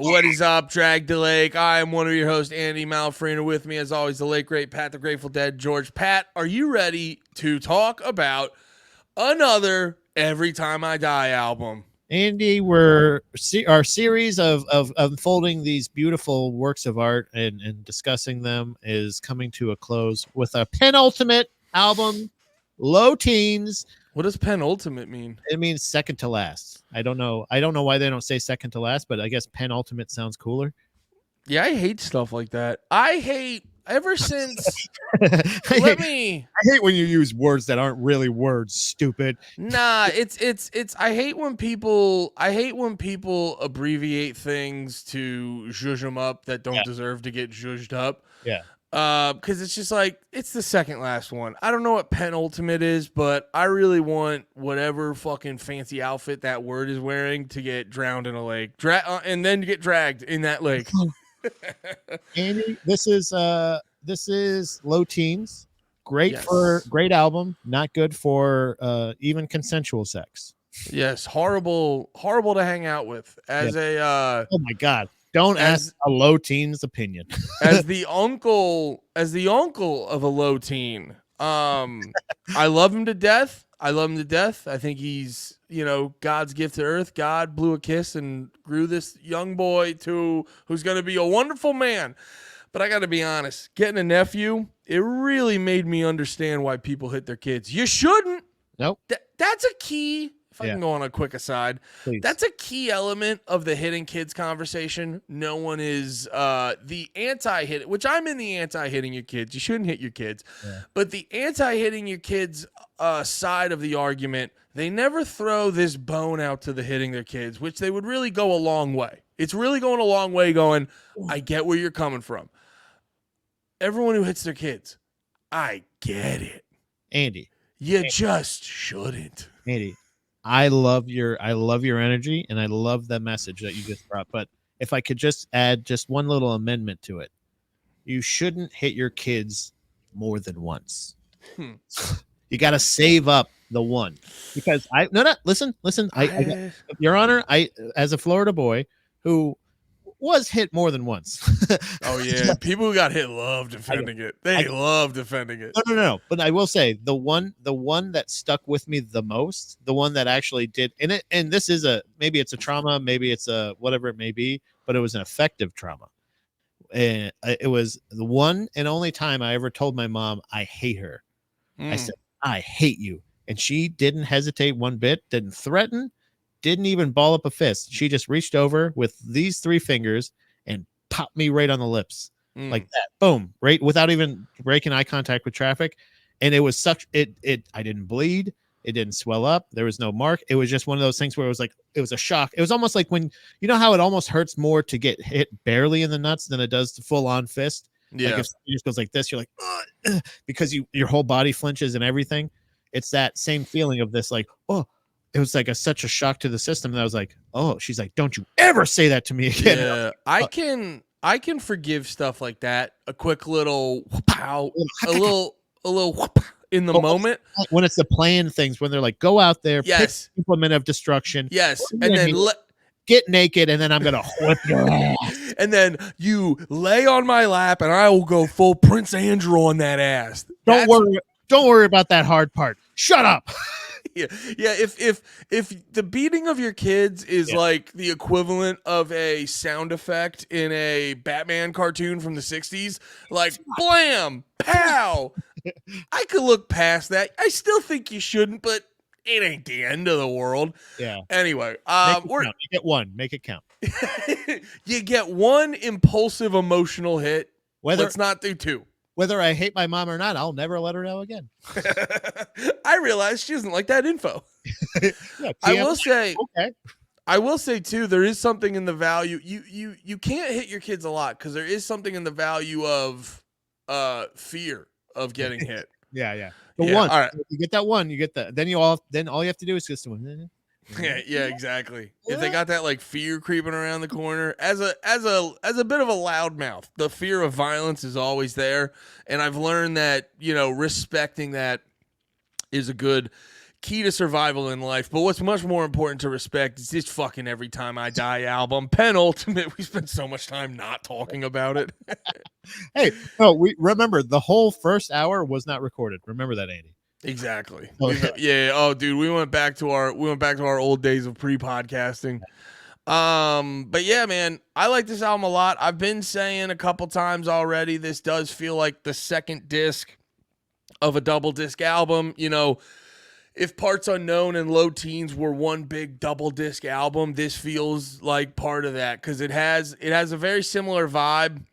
What is up, Drag the Lake? I am one of your hosts, Andy Malfrina. With me, as always, the late great Pat the Grateful Dead, George. Pat, are you ready to talk about another Every Time I Die album? Andy, our series of unfolding these beautiful works of art and discussing them is coming to a close with a penultimate album, Low Teens. What does penultimate mean? It means second to last. I don't know why they don't say second to last, but I guess penultimate sounds cooler. Yeah, I hate stuff like that. I hate ever since. I hate when you use words that aren't really words. Stupid. Nah, it's. I hate when people. Abbreviate things to zhuzh them up that don't deserve to get zhuzhed up. Yeah. Because it's just like it's the second last one. I don't know what penultimate is, but I really want whatever fucking fancy outfit that word is wearing to get drowned in a lake, and then get dragged in that lake. Andy, this is Low Teens. Great album, not good for even consensual sex. Yes, horrible to hang out with as a oh my god. Don't ask a Low Teen's opinion. as the uncle of a low teen. I love him to death. I think he's, God's gift to earth. God blew a kiss and grew this young boy to who's going to be a wonderful man. But I got to be honest, getting a nephew, it really made me understand why people hit their kids. You shouldn't. Nope. That's a key. If I can go on a quick aside, please. That's a key element of the hitting kids conversation. No one is the anti-hit, which I'm in the anti-hitting your kids. You shouldn't hit your kids. Yeah. But the anti-hitting your kids side of the argument, they never throw this bone out to the hitting their kids, which they would really go a long way. It's really going a long way going, I get where you're coming from. Everyone who hits their kids, I get it. Andy. Just shouldn't. Andy. I love your energy and I love the message that you just brought. But if I could just add just one little amendment to it, you shouldn't hit your kids more than once. You got to save up the one because listen. I Your Honor, I as a Florida boy who was hit more than once. Oh yeah, people who got hit love defending it. They love defending it. No. But I will say the one that stuck with me the most, the one that actually did, and this is maybe it's a trauma, maybe it's a whatever it may be, but it was an effective trauma. And it was the one and only time I ever told my mom I hate her. I said, I hate you, and she didn't hesitate one bit, didn't threaten. Didn't even ball up a fist. She just reached over with these 3 fingers and popped me right on the lips like that. Boom, right without even breaking eye contact with traffic. And it was I didn't bleed. It didn't swell up. There was no mark. It was just one of those things where it was a shock. It was almost like when, you know how it almost hurts more to get hit barely in the nuts than it does to full on fist. Yeah. Like if it just goes like this, you're like, ugh, because your whole body flinches and everything. It's that same feeling of this, like, oh, it was like such a shock to the system that I was like, oh, she's like, don't you ever say that to me again. Yeah, I can forgive stuff like that. A quick little pow, a little whoop in the moment. When it's the playing things, when they're like, go out there, yes, pick implement of destruction. Yes, and then get naked, and then I'm gonna whip your ass. And then you lay on my lap, and I will go full Prince Andrew on that ass. Don't worry about that hard part. Shut up. Yeah. If the beating of your kids is like the equivalent of a sound effect in a Batman cartoon from the 60s, like blam, pow, I could look past that. I still think you shouldn't, but it ain't the end of the world. Yeah. Anyway, you get one. Make it count. You get one impulsive emotional hit. Let's not do 2. Whether I hate my mom or not, I'll never let her know again. I realize she doesn't like that info. Yeah, I will say too, there is something in the value. You can't hit your kids a lot because there is something in the value of fear of getting hit. Yeah. One. All right. You get that one, you get that. Then all you have to do is just one. Yeah, exactly. If they got that like fear creeping around the corner, as a bit of a loudmouth, the fear of violence is always there, and I've learned that respecting that is a good key to survival in life. But what's much more important to respect is this fucking Every Time I Die album. Penultimate. We spent so much time not talking about it. Hey, no, we remember the whole first hour was not recorded. Remember that, Andy. Exactly. Oh, Yeah. Oh, dude, we went back to our old days of pre-podcasting. But yeah, man, I like this album a lot. I've been saying a couple times already, this does feel like the second disc of a double disc album. You know, if Parts Unknown and Low Teens were one big double disc album, this feels like part of that, because it has a very similar vibe,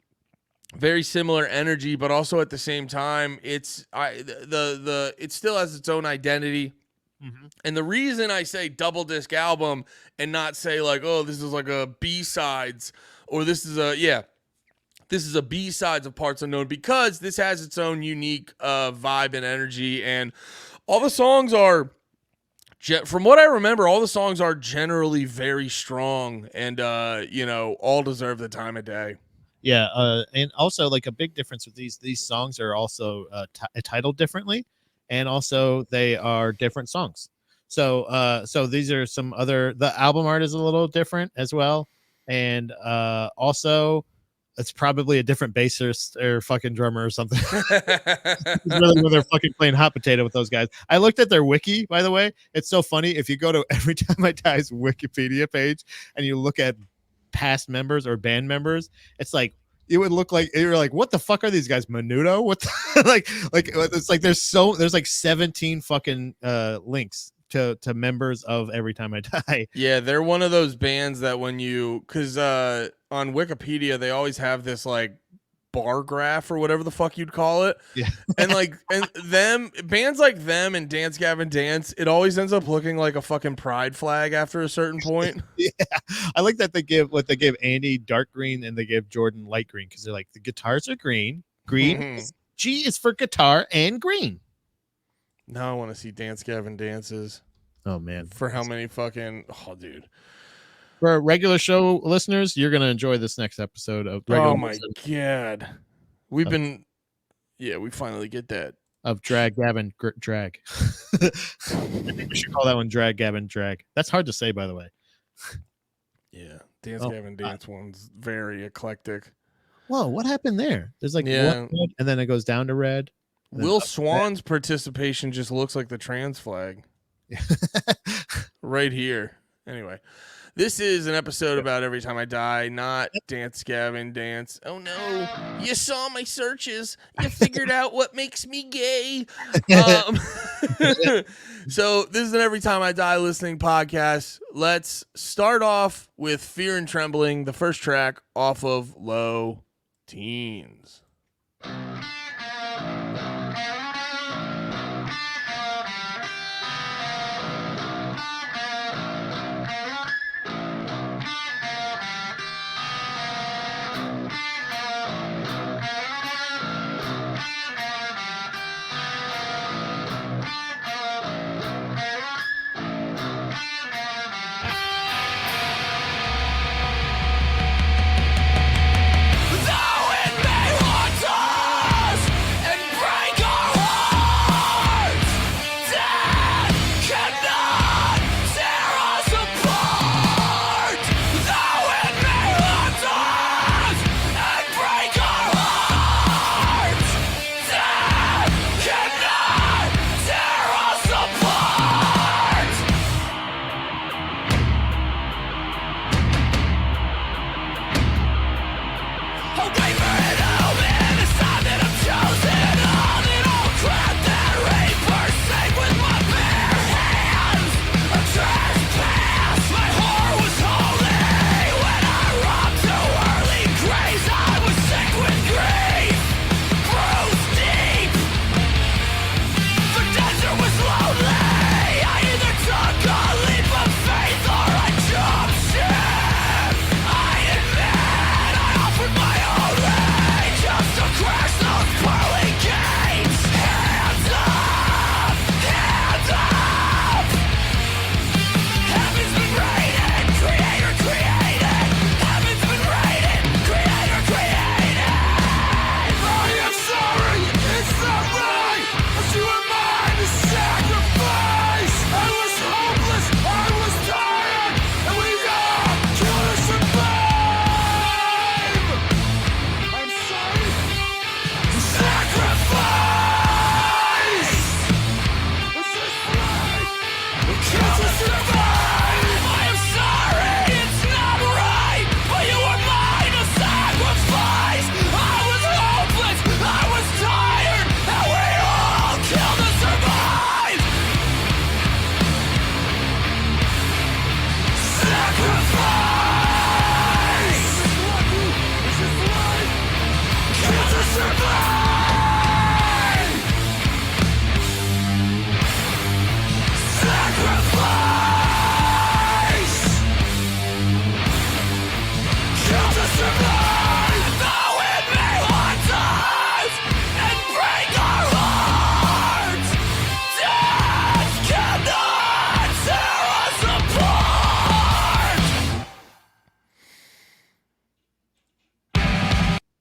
very similar energy, but also at the same time, it still has its own identity. Mm-hmm. And the reason I say double disc album and not say like, oh, this is like a B-sides, or this is a B-sides of Parts Unknown, because this has its own unique vibe and energy, and all the songs are, from what I remember, all the songs are generally very strong, and all deserve the time of day. Yeah, and also like a big difference with these songs are also titled differently, and also they are different songs. So these are some other. The album art is a little different as well, and also it's probably a different bassist or fucking drummer or something. It's really when they're fucking playing hot potato with those guys. I looked at their wiki, by the way. It's so funny. If you go to Every Time I Die's Wikipedia page and you look at past members or band members, it's like it would look like you're like, what the fuck are these guys? Menudo? What the, like it's like there's like 17 fucking links to members of Every Time I Die. Yeah, they're one of those bands that because on Wikipedia they always have this like bar graph or whatever the fuck you'd call it. Yeah. And bands like them and Dance Gavin Dance, it always ends up looking like a fucking pride flag after a certain point. Yeah, I like that they give Andy dark green and they give Jordan light green, because they're like, the guitars are green. G is for guitar and green. Now I want to see Dance Gavin Dances. Oh man, for how many fucking dude. For regular show listeners, you're gonna enjoy this next episode of regular. Oh my god, we finally get that of Drag Gavin Drag. I think we should call that one Drag Gavin Drag. That's hard to say, by the way. Yeah, Dance Gavin Dance one's very eclectic. Whoa, what happened there? There's like one red, and then it goes down to red. Will Swan's participation just looks like the trans flag. Right here. Anyway, this is an episode about Every Time I Die, not Dance Gavin Dance. Oh no, you saw my searches. You figured out what makes me gay. So this is an Every Time I Die listening podcast. Let's start off with Fear and Trembling, the first track off of Low Teens. Though it may haunt us,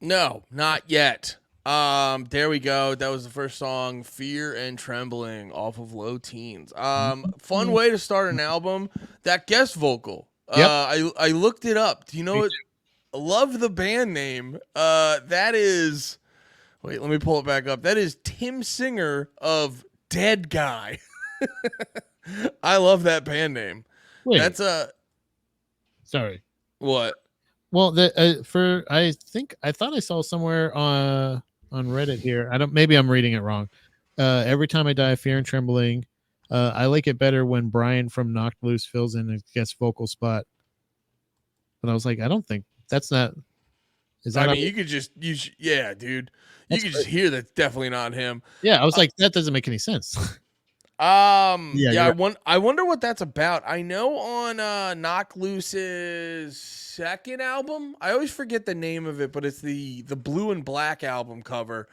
No, not yet. There we go. That was the first song, Fear and Trembling, off of Low Teens. Fun way to start an album. That guest vocal. Yep. I looked it up. Do you know Me what? Love the band name. That is. Wait, let me pull it back up. That is Tim Singer of Dead Guy. I love that band name. Wait, That's a sorry. what? Well, I thought I saw somewhere on Reddit here. Maybe I'm reading it wrong. Every time I die, fear and trembling. I like it better when Brian from Knocked Loose fills in a guest vocal spot. But I was like, I don't think that's not. Is that? I mean, you could just yeah, dude. You could just hear that's definitely not him. Yeah, I was like, that doesn't make any sense. Yeah, right. I wonder what that's about. I know on Knock Loose's second album, I always forget the name of it, but it's the blue and black album cover.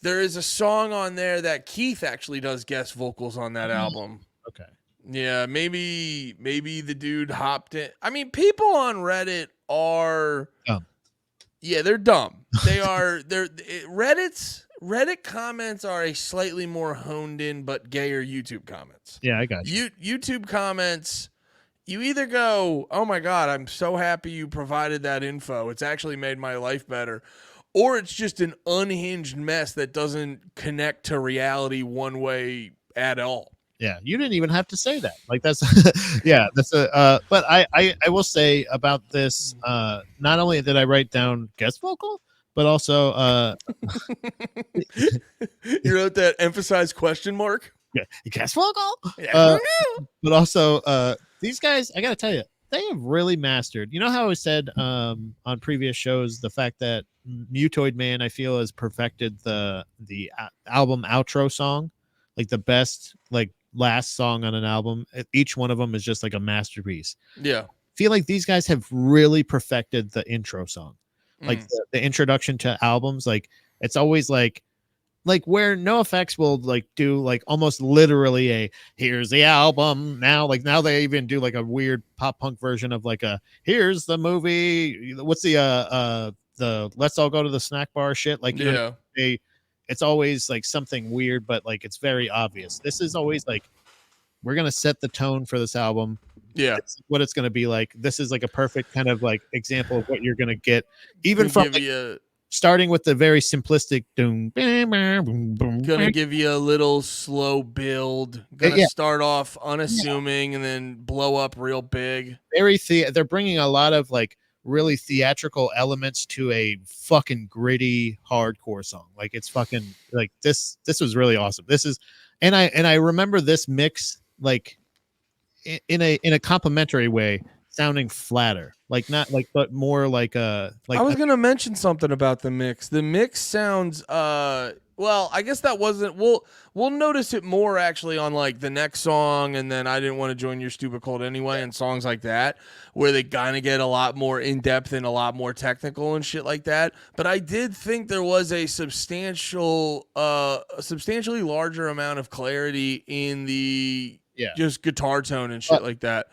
There is a song on there that Keith actually does guest vocals on that album. Okay. Yeah, maybe the dude hopped in. I mean, people on Reddit are dumb. Yeah, they're dumb. Reddit comments are a slightly more honed in but gayer YouTube comments. Yeah, I got you. YouTube comments, you either go, "Oh my god, I'm so happy you provided that info. It's actually made my life better." Or it's just an unhinged mess that doesn't connect to reality one way at all. Yeah, you didn't even have to say that. Like that's yeah, that's a but I will say about this, not only did I write down guest vocal, but also you wrote that emphasized question mark? Yeah, guest vocal? Yeah. But also these guys, I gotta tell you, they have really mastered. You know how I said on previous shows the fact that Mutoid Man, I feel, has perfected the album outro song, like the best like last song on an album. Each one of them is just like a masterpiece. Yeah. I feel like these guys have really perfected the intro song, like the introduction to albums. Like it's always like where NoFX will like do like almost literally a here's the album now. Like now they even do like a weird pop punk version of like a here's the movie. What's the let's all go to the snack bar shit. Like you know, it's always like something weird, but like it's very obvious. This is always like we're gonna set the tone for this album. Yeah, it's what it's gonna be like. This is like a perfect kind of like example of what you're gonna get, even from starting with the very simplistic doom. Gonna give you a little slow build. Gonna start off unassuming and then blow up real big. They're bringing a lot of like really theatrical elements to a fucking gritty hardcore song. Like it's fucking like this was really awesome. This is and I remember this mix like in a complimentary way, sounding flatter, like not like but more like I was gonna mention something about the mix. The mix sounds well, I guess that wasn't we'll notice it more actually on like the next song, and then I Didn't Want to Join Your Stupid Cult Anyway, and songs like that, where they kind of get a lot more in depth and a lot more technical and shit like that. But I did think there was a substantially larger amount of clarity in the just guitar tone and shit like that.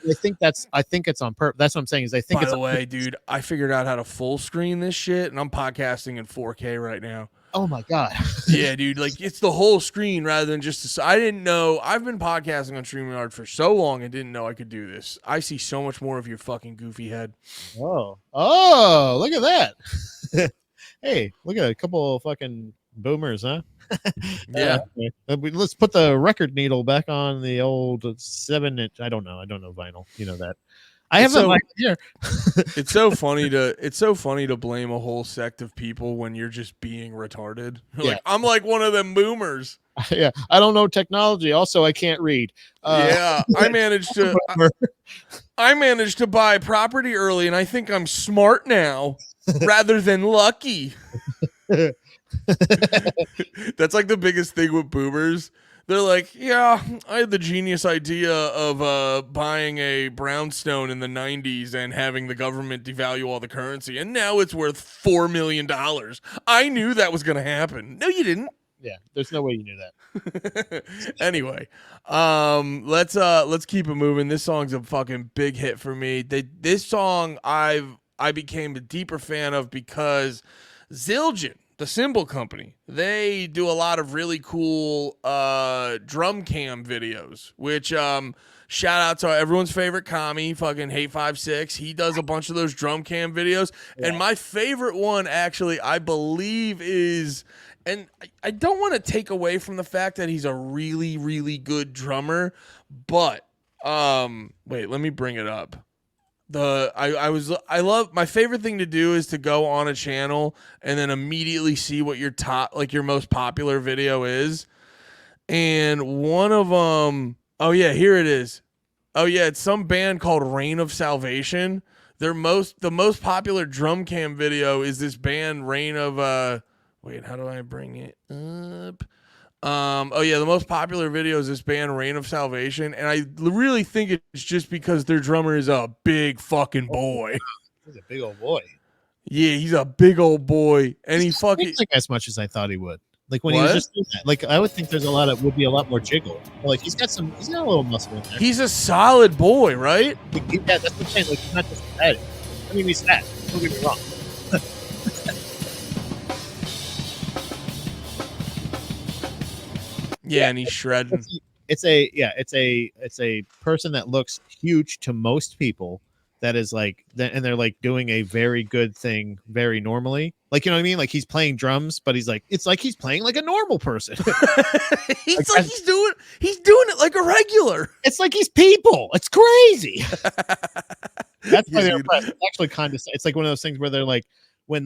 I think it's on purpose. That's what I'm saying is I think. By the way, dude, I figured out how to full screen this shit, and I'm podcasting in 4K right now. Oh my god. Yeah, dude, like it's the whole screen rather than just I didn't know. I've been podcasting on StreamYard for so long and didn't know I could do this. I see so much more of your fucking goofy head. Oh, look at that. Hey, look at a couple of fucking boomers, huh? Yeah. Let's put the record needle back on the old 7-inch. I don't know vinyl. You know that. I have it here. It's so funny to blame a whole sect of people when you're just being retarded. Like I'm like one of them boomers. Yeah, I don't know technology. Also, I can't read. Yeah, I managed to buy property early, and I think I'm smart now rather than lucky. That's like the biggest thing with boomers. They're like, yeah, I had the genius idea of buying a brownstone in the 90s and having the government devalue all the currency, and now it's worth $4 million. I knew that was going to happen. No, you didn't. Yeah, there's no way you knew that. Anyway, let's keep it moving. This song's a fucking big hit for me. This song I became a deeper fan of because Zildjian, the cymbal company, they do a lot of really cool drum cam videos, which shout out to everyone's favorite commie, fucking Hate56. He does a bunch of those drum cam videos. Yeah. And my favorite one, actually, I believe is, and I don't want to take away from the fact that he's a really, really good drummer, but wait, let me bring it up. I love, my favorite thing to do is to go on a channel and then immediately see what your most popular video is. And one of them, oh yeah, here it is. Oh yeah, it's some band called Reign of Salvation. The most popular drum cam video is this band Reign of wait, how do I bring it up? Oh yeah, the most popular video is this band Reign of Salvation, and I really think it's just because their drummer is a big fucking boy. He's a big old boy. Yeah, he's a big old boy, and he fucking like as much as I thought he would. Like when he was just doing that. Like I would think would be a lot more jiggle. Like he's got a little muscle in there. He's a solid boy, right? Yeah, that's what I'm saying. Like he's not just fat. I mean, he's fat. Don't get me wrong. Yeah, and he's shredding. It's a person that looks huge to most people. That is like, and they're like doing a very good thing very normally. Like, you know what I mean? Like he's playing drums, but he's like, it's like he's playing like a normal person. He's doing it like a regular. It's like he's people. It's crazy. That's why they're impressed. It's actually kind of, it's like one of those things where they're like, when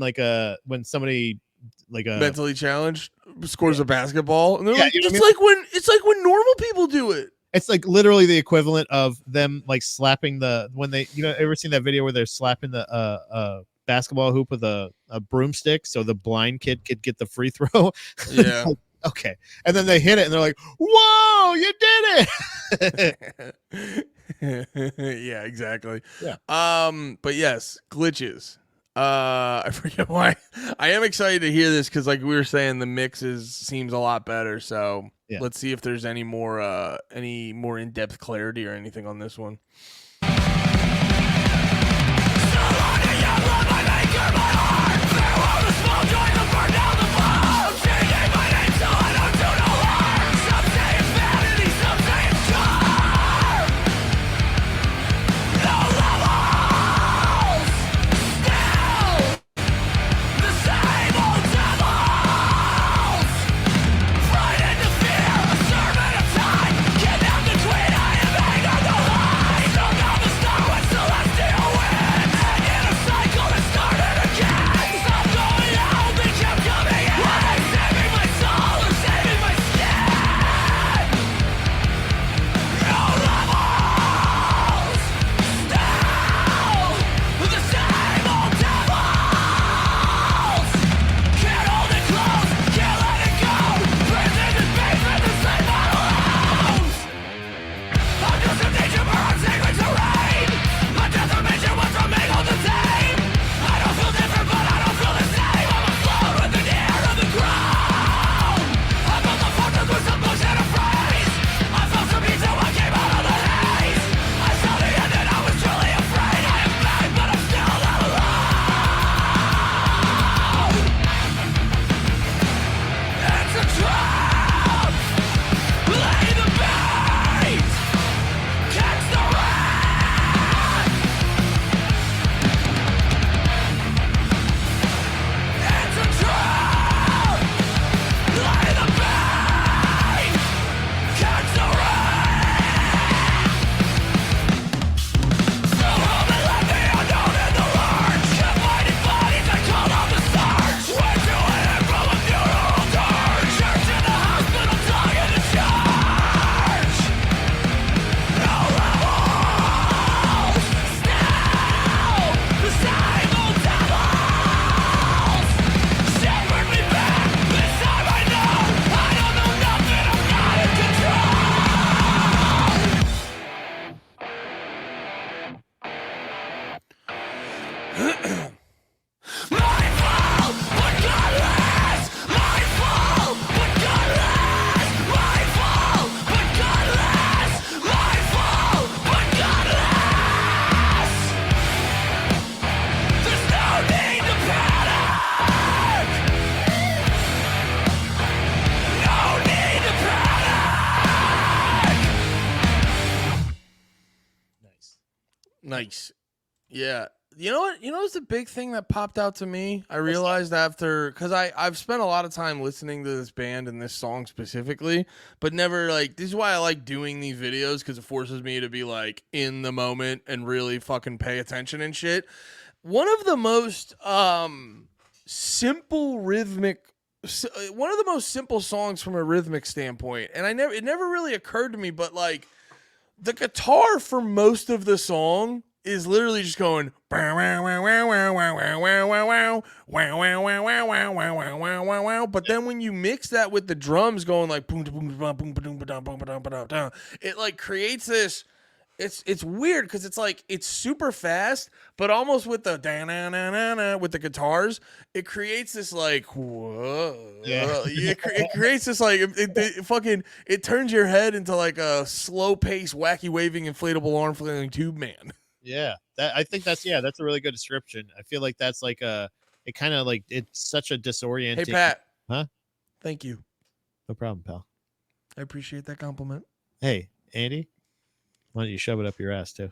somebody like a mentally challenged scores a basketball, and they're like, it's like when normal people do it. It's like literally the equivalent of them like slapping when they, ever seen that video where they're slapping the basketball hoop with a broomstick so the blind kid could get the free throw? Yeah. Like, okay. And then they hit it and they're like, whoa, you did it. Yeah, exactly. Yeah. But yes, glitches. I forget why. I am excited to hear this because, like we were saying, the mix seems a lot better. So yeah. Let's see if there's any more in-depth clarity or anything on this one. Nice. Yeah. You know what? You know what's the big thing that popped out to me? I realized after, because I've spent a lot of time listening to this band and this song specifically, but never like, this is why I like doing these videos, because it forces me to be like in the moment and really fucking pay attention and shit. One of the most simple rhythmic, one of the most simple songs from a rhythmic standpoint, and it never really occurred to me, but like the guitar for most of the song is literally just going, but then when you mix that with the drums going like boom boom boom boom boom boom, it like creates this. It's weird because it's like it's super fast, but almost with the with the guitars, it creates this like whoa. Yeah. It creates this like it fucking it turns your head into like a slow paced, wacky waving inflatable arm flailing tube man. Yeah, I think that's that's a really good description. I feel like that's like it kind of like it's such a disorienting. Hey Pat, Huh? Thank you. No problem, pal. I appreciate that compliment. Hey, Andy, why don't you shove it up your ass too?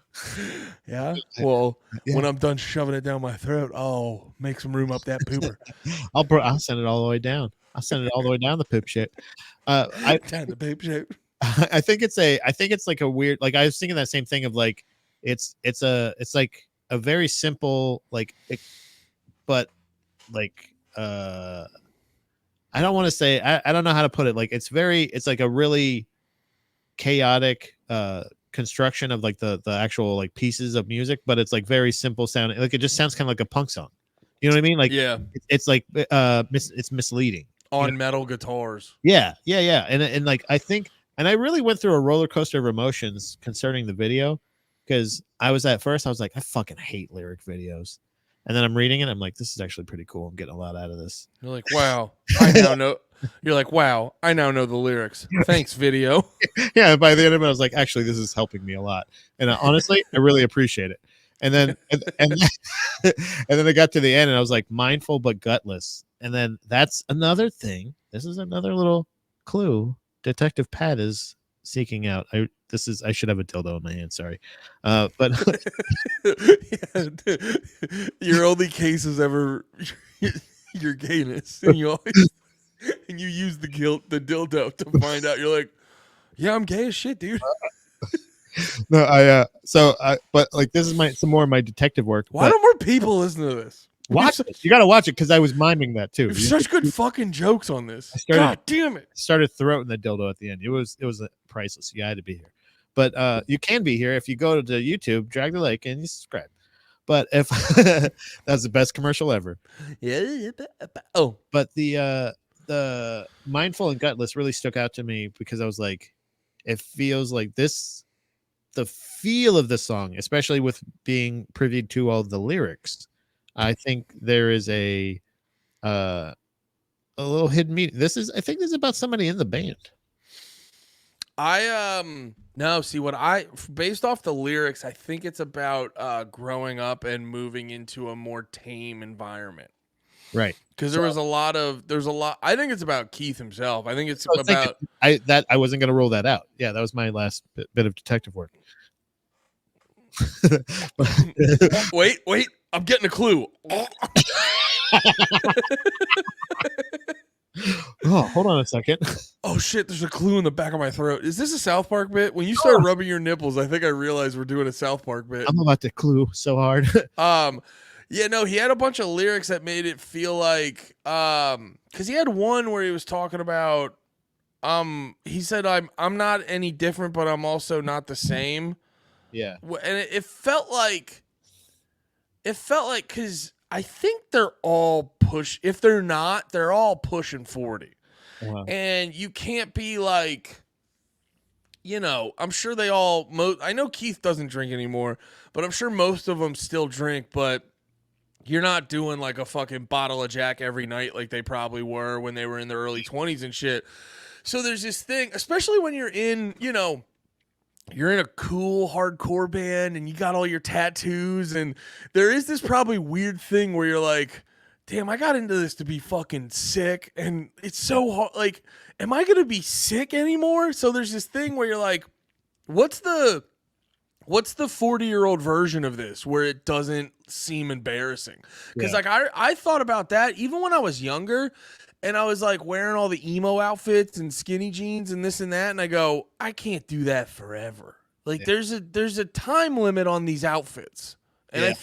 Yeah. Well, Yeah. when I'm done shoving it down my throat, I'll make some room up that pooper. I'll send it all the way down. I'll send it all the way down the poop shit. Down the poop shape. I think it's like a weird, like I was thinking that same thing of like it's like a very simple but like I don't want to say I don't know how to put it, like it's like a really chaotic construction of like the actual like pieces of music, but it's like very simple sounding, like it just sounds kind of like a punk song, you know what I mean? Like Yeah, it's like it's misleading on metal guitars. yeah and like I think, and I really went through a roller coaster of emotions concerning the video, because I was at first I was like, I fucking hate lyric videos, and then I'm reading it, I'm like, this is actually pretty cool, I'm getting a lot out of this. You're like, wow, I now know. You're like, wow, I now know the lyrics. Thanks, video. Yeah, by the end of it I was like, actually this is helping me a lot, and honestly I really appreciate it. And then and then I got to the end and I was like, mindful but gutless, and then that's another thing, this is another little clue Detective Pat is seeking out. I should have a dildo in my hand, sorry. But Yeah, your only case is ever your gayness, and you always and you use the dildo to find out. You're like, yeah, I'm gay as shit, dude. no, but like this is some more of my detective work. Why don't more people listen to this? Watch it. You got to watch it because I was miming that too. There's such good fucking jokes on this. God damn it! Started throating the dildo at the end. It was priceless. You had to be here, but you can be here if you go to YouTube, Drag the Lake, and you subscribe. But if that's the best commercial ever. Yeah. Oh, but the mindful and gutless really stuck out to me because I was like, it feels like this. The feel of the song, especially with being privy to all the lyrics, I think there is a little hidden meaning. I think this is about somebody in the band. No, see what based off the lyrics, I think it's about growing up and moving into a more tame environment. Right. Because there's a lot. I think it's about Keith himself. I think it's about. I wasn't gonna rule that out. Yeah, that was my last bit of detective work. Wait, I'm getting a clue. Oh, hold on a second. Oh shit, there's a clue in the back of my throat. Is this a South Park bit? When you start rubbing your nipples, I think I realized we're doing a South Park bit. I'm about to clue so hard. Yeah, no, he had a bunch of lyrics that made it feel like because he had one where he was talking about he said I'm not any different, but I'm also not the same. Yeah. And it felt like because I think they're all if they're not, they're all pushing 40. Wow. And you can't be like, I'm sure they all, I know Keith doesn't drink anymore, but I'm sure most of them still drink, but you're not doing like a fucking bottle of Jack every night like they probably were when they were in their early 20s and shit. So there's this thing, especially when you're in, you're in a cool hardcore band and you got all your tattoos, and there is this probably weird thing where you're like, damn, I got into this to be fucking sick, and it's so hard. Like, am I going to be sick anymore? So there's this thing where you're like, what's the what's the 40-year-old version of this where it doesn't seem embarrassing? Because Yeah. like I thought about that even when I was younger, and I was like wearing all the emo outfits and skinny jeans and this and that, and I go, I can't do that forever. Like Yeah. there's a time limit on these outfits, and Yeah. I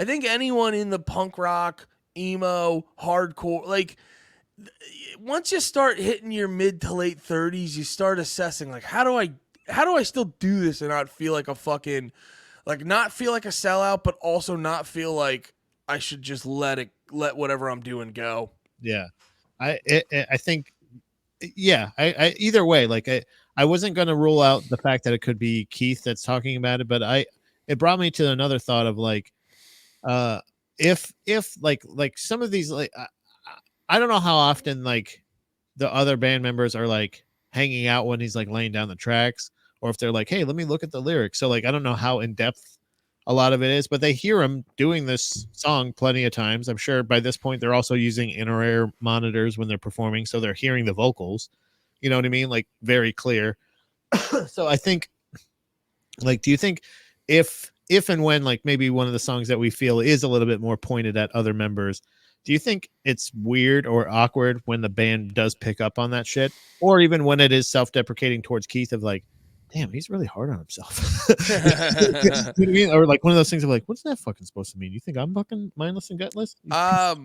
think anyone in the punk rock, emo, hardcore, like once you start hitting your mid to late 30s, you start assessing like how do I still do this and not feel like a fucking like not feel like a sellout, but also not feel like I should just let whatever I'm doing go. Yeah. I think yeah, I either way, like I wasn't going to rule out the fact that it could be Keith that's talking about it, but it brought me to another thought of like if like some of these like I don't know how often like the other band members are like hanging out when he's like laying down the tracks, or if they're like, hey, let me look at the lyrics. So like I don't know how in depth a lot of it is, but they hear him doing this song plenty of times. I'm sure by this point they're also using inner ear monitors when they're performing, so they're hearing the vocals. You know what I mean? Like very clear. So I think, like, do you think if and when like maybe one of the songs that we feel is a little bit more pointed at other members, do you think it's weird or awkward when the band does pick up on that shit, or even when it is self-deprecating towards Keith of like, damn, he's really hard on himself. You know what I mean? Or like one of those things of like, what's that fucking supposed to mean? You think I'm fucking mindless and gutless? I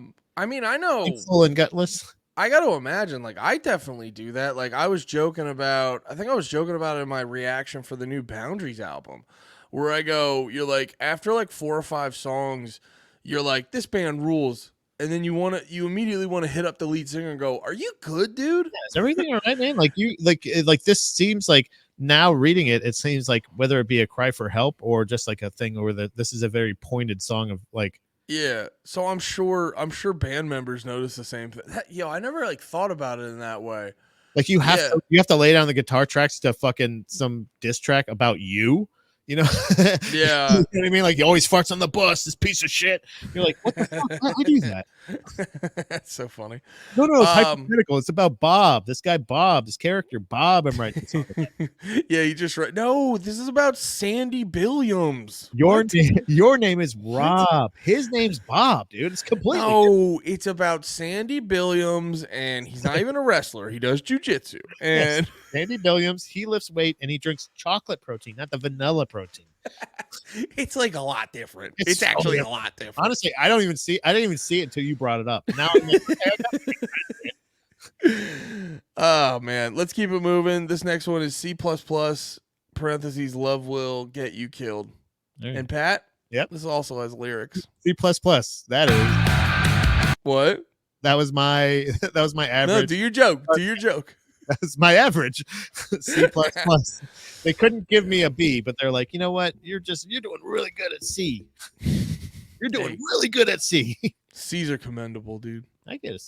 mean, I know Full and gutless. I got to imagine, like, I definitely do that. Like, I was joking about it in my reaction for the new Boundaries album, where I go, you're like, after like 4 or 5 songs, you're like, this band rules. And then you immediately want to hit up the lead singer and go, are you good, dude? Yeah, is everything all right, man? Like you, like this seems like now reading it, it seems like whether it be a cry for help or just like a thing where this is a very pointed song of like, Yeah. So I'm sure band members notice the same thing. Yo, I never like thought about it in that way. like you have Yeah. to lay down the guitar tracks to fucking some diss track about you. You know, Yeah. You know what I mean? Like, he always farts on the bus, this piece of shit. You're like, what the fuck? I do that. That's so funny. No, it's hypothetical. It's about Bob. This guy, Bob, this character, Bob. I'm writing. Yeah, you just right. No, this is about Sandy Billiams. Your name is Rob. His name's Bob, dude. It's completely No, it's about Sandy Billiams, and he's not even a wrestler. He does jujitsu. And Sandy Billiams. He lifts weight and he drinks chocolate protein, not the vanilla protein. it's like a lot different. It's It's so actually different. a lot different. Honestly, I didn't even see it until you brought it up. Now I'm like, Oh man, let's keep it moving. This next one is C++ parentheses love will get you killed. And Pat, Yep. this also has lyrics. C++. That What? was my average. No, do your joke. Do your joke. That's my average. C++. They couldn't give me a B, but they're like, you know what? You're doing really good at C. You're doing Hey. really good at C. C's are commendable, dude. I get it.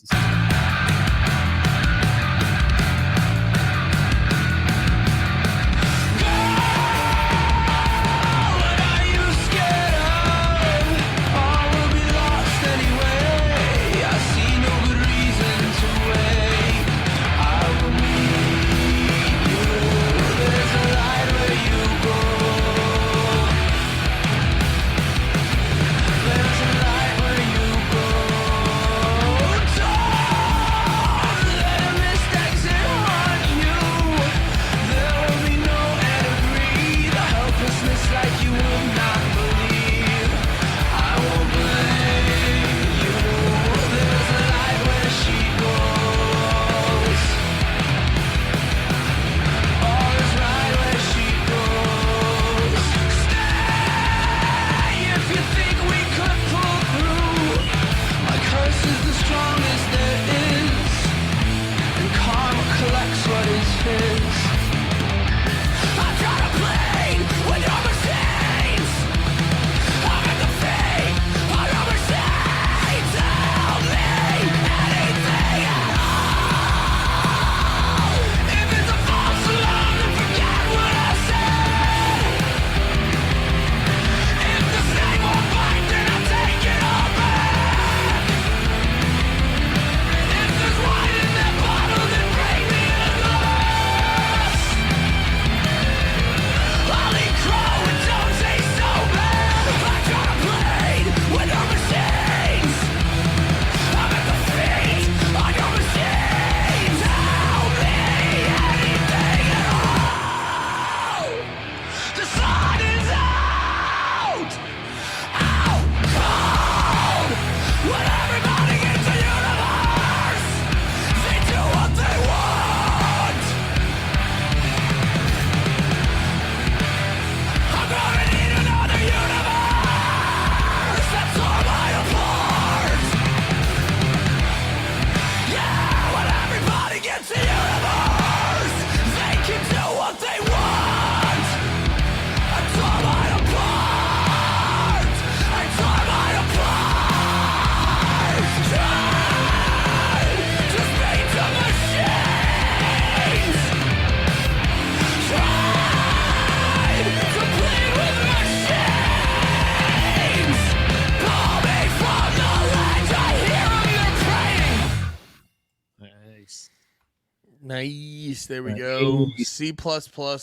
Nice. There we Nice. go. C++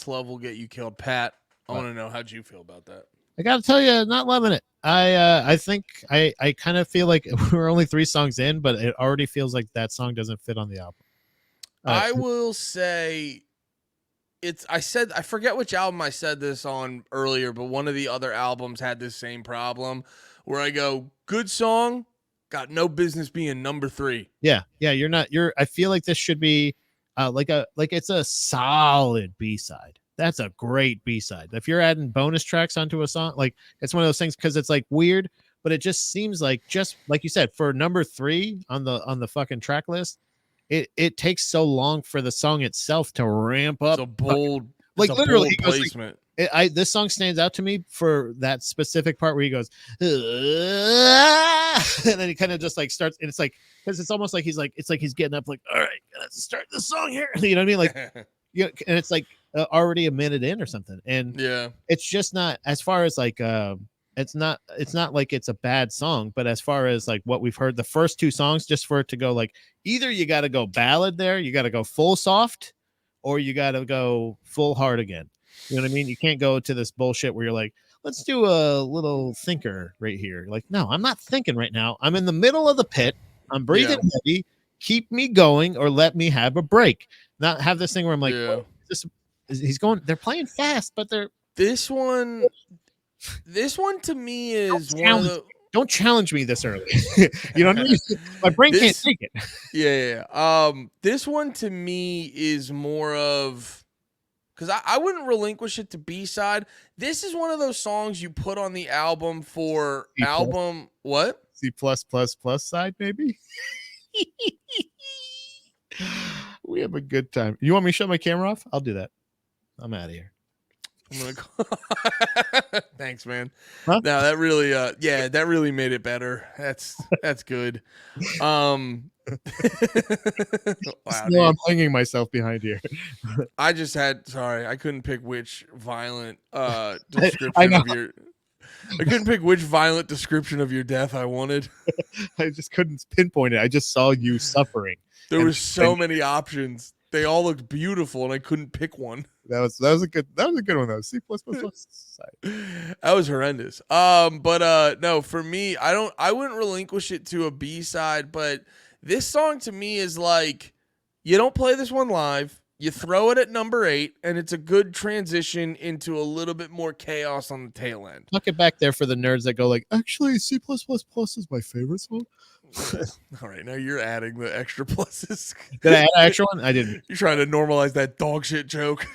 love will get you killed. Pat, I want to know how'd you feel about that? I gotta tell you, not loving it. I think I kind of feel like we're only 3 songs in, but it already feels like that song doesn't fit on the album. I will say I forget which album I said this on earlier, but one of the other albums had this same problem where I go, good song, got no business being number 3. Yeah, I feel like this should be like it's a solid B-side. That's a great B-side. If you're adding bonus tracks onto a song, like it's one of those things because it's like weird, but it just seems like, just like you said, for number 3 on the fucking track list, it takes so long for the song itself to ramp up. It's a bold, like it's a literally bold placement. This song stands out to me for that specific part where he goes, and then he kind of just like starts, and it's like, because it's almost like he's getting up, like, all right, let's start the song here. You know what I mean? Like, and it's like already a minute in or something, and yeah, it's just not, as far as like it's not like it's a bad song, but as far as like what we've heard the first 2 songs, just for it to go like, either you got to go ballad there, you got to go full soft, or you got to go full hard again. You know what I mean? You can't go to this bullshit where you're like, let's do a little thinker right here. Like, no, I'm not thinking right now. I'm in the middle of the pit. I'm breathing heavy. Keep me going, or let me have a break. Not have this thing where I'm like, oh, he's going. They're playing fast, but they're this one to me is one of the. Don't challenge me this early. You know what I mean? My brain can't take it. Yeah. This one to me is more of, because I wouldn't relinquish it to B-side. This is one of those songs you put on the album for C++. album what? C++ side, maybe. We have a good time. You want me to shut my camera off? I'll do that. I'm out of here. I'm gonna Thanks, man. Huh? No, that really that really made it better. That's good. Wow, no, I'm hanging myself behind here. I couldn't pick which violent description of your I couldn't pick which violent description of your death I wanted. I just couldn't pinpoint it. I just saw you suffering. There were so many options. They all looked beautiful, and I couldn't pick one. That was a good one though. C++ side. That was horrendous. But no, for me, I wouldn't relinquish it to a B-side, but this song to me is like, you don't play this one live, you throw it at number 8, and it's a good transition into a little bit more chaos on the tail end. Tuck it back there for the nerds that go like, actually, C++ is my favorite song. All right, now you're adding the extra pluses. Did I add an extra one? I didn't. You're trying to normalize that dog shit joke.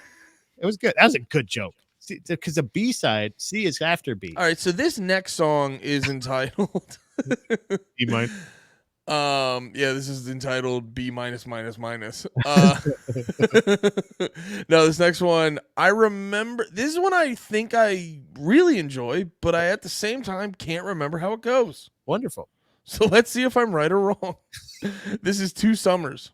It was good. That was a good joke. Because the B-side, C is after B. All right, so this next song is entitled B minor. This is entitled B minus minus minus. No, this next one, I remember. This is one I think I really enjoy, but I at the same time can't remember how it goes. Wonderful. So let's see if I'm right or wrong. This is 2 Summers.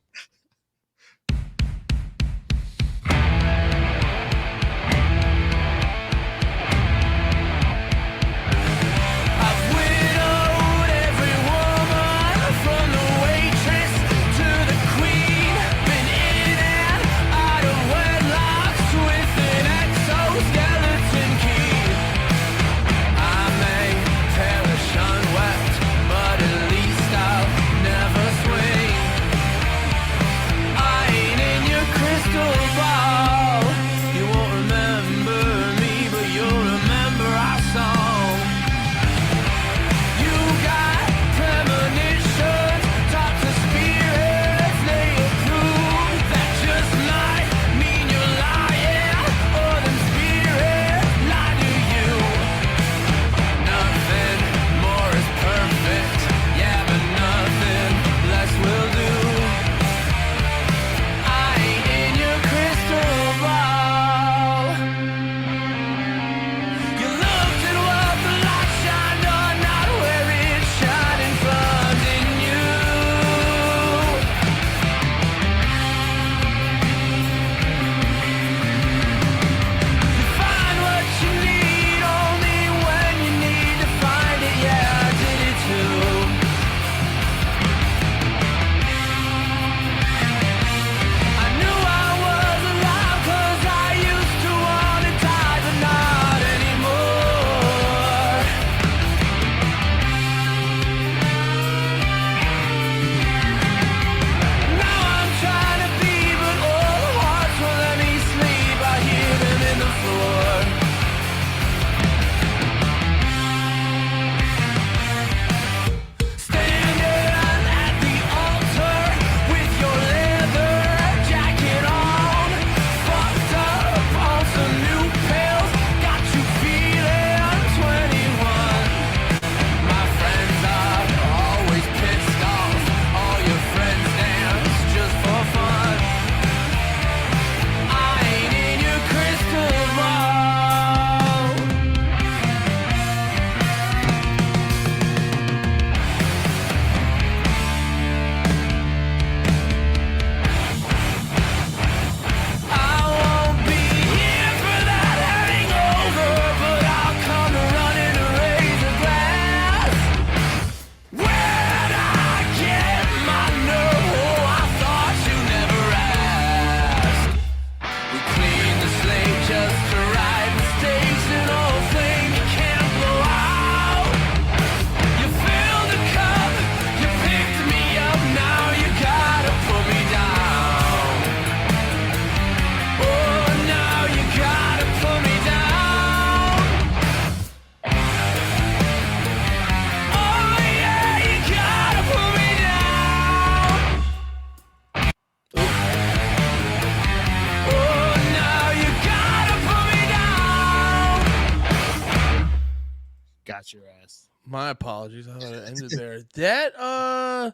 My apologies. I thought it ended there. That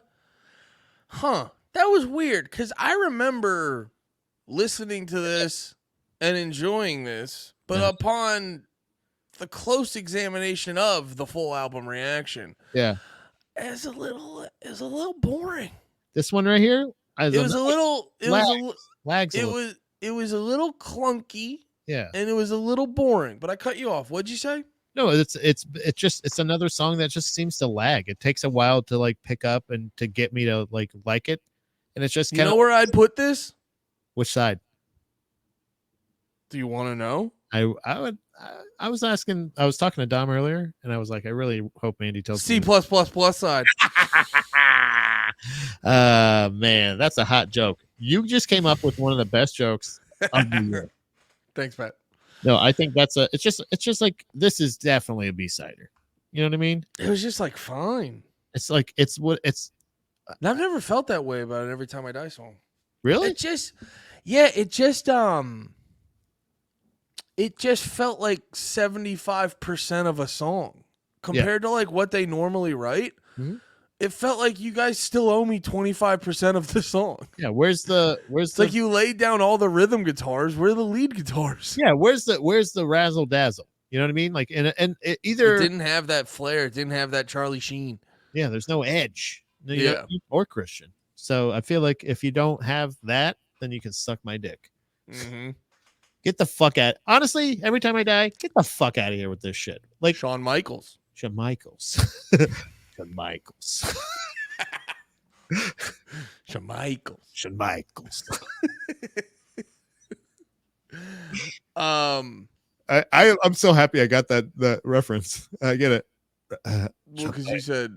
that was weird because I remember listening to this and enjoying this, but upon the close examination of the full album reaction, Yeah. it's a little boring. This one right here, It was a little clunky. Yeah. And it was a little boring, but I cut you off. What'd you say? No, it's another song that just seems to lag. It takes a while to like pick up and to get me to like it. And it's just kind of, where I'd put this? Which side? Do you want to know? I was talking to Dom earlier and I was like, I really hope Mandy tells C++ side. Man, that's a hot joke. You just came up with one of the best jokes of the year. Thanks, Pat. No, I think it's just like, this is definitely a B-sider. You know what I mean? It was just like fine. It's like I've never felt that way about it Every Time I Die song. Really? It just felt like 75% of a song compared to like what they normally write. Mm-hmm. It felt like you guys still owe me 25% of the song. Yeah, where's the like you laid down all the rhythm guitars. Where are the lead guitars? Yeah, where's the razzle dazzle? You know what I mean? Like, and it either it didn't have that flair, it didn't have that Charlie Sheen. Yeah, there's no edge. Yeah, or Christian. So I feel like if you don't have that, then you can suck my dick. Mm-hmm. Get the fuck out. Honestly, Every Time I Die, get the fuck out of here with this shit. Like Shawn Michaels. Shawn Michaels. Shawn Michaels. Shawn Michaels. Shawn Michaels. I'm so happy I got that reference. I get it. Well, because you said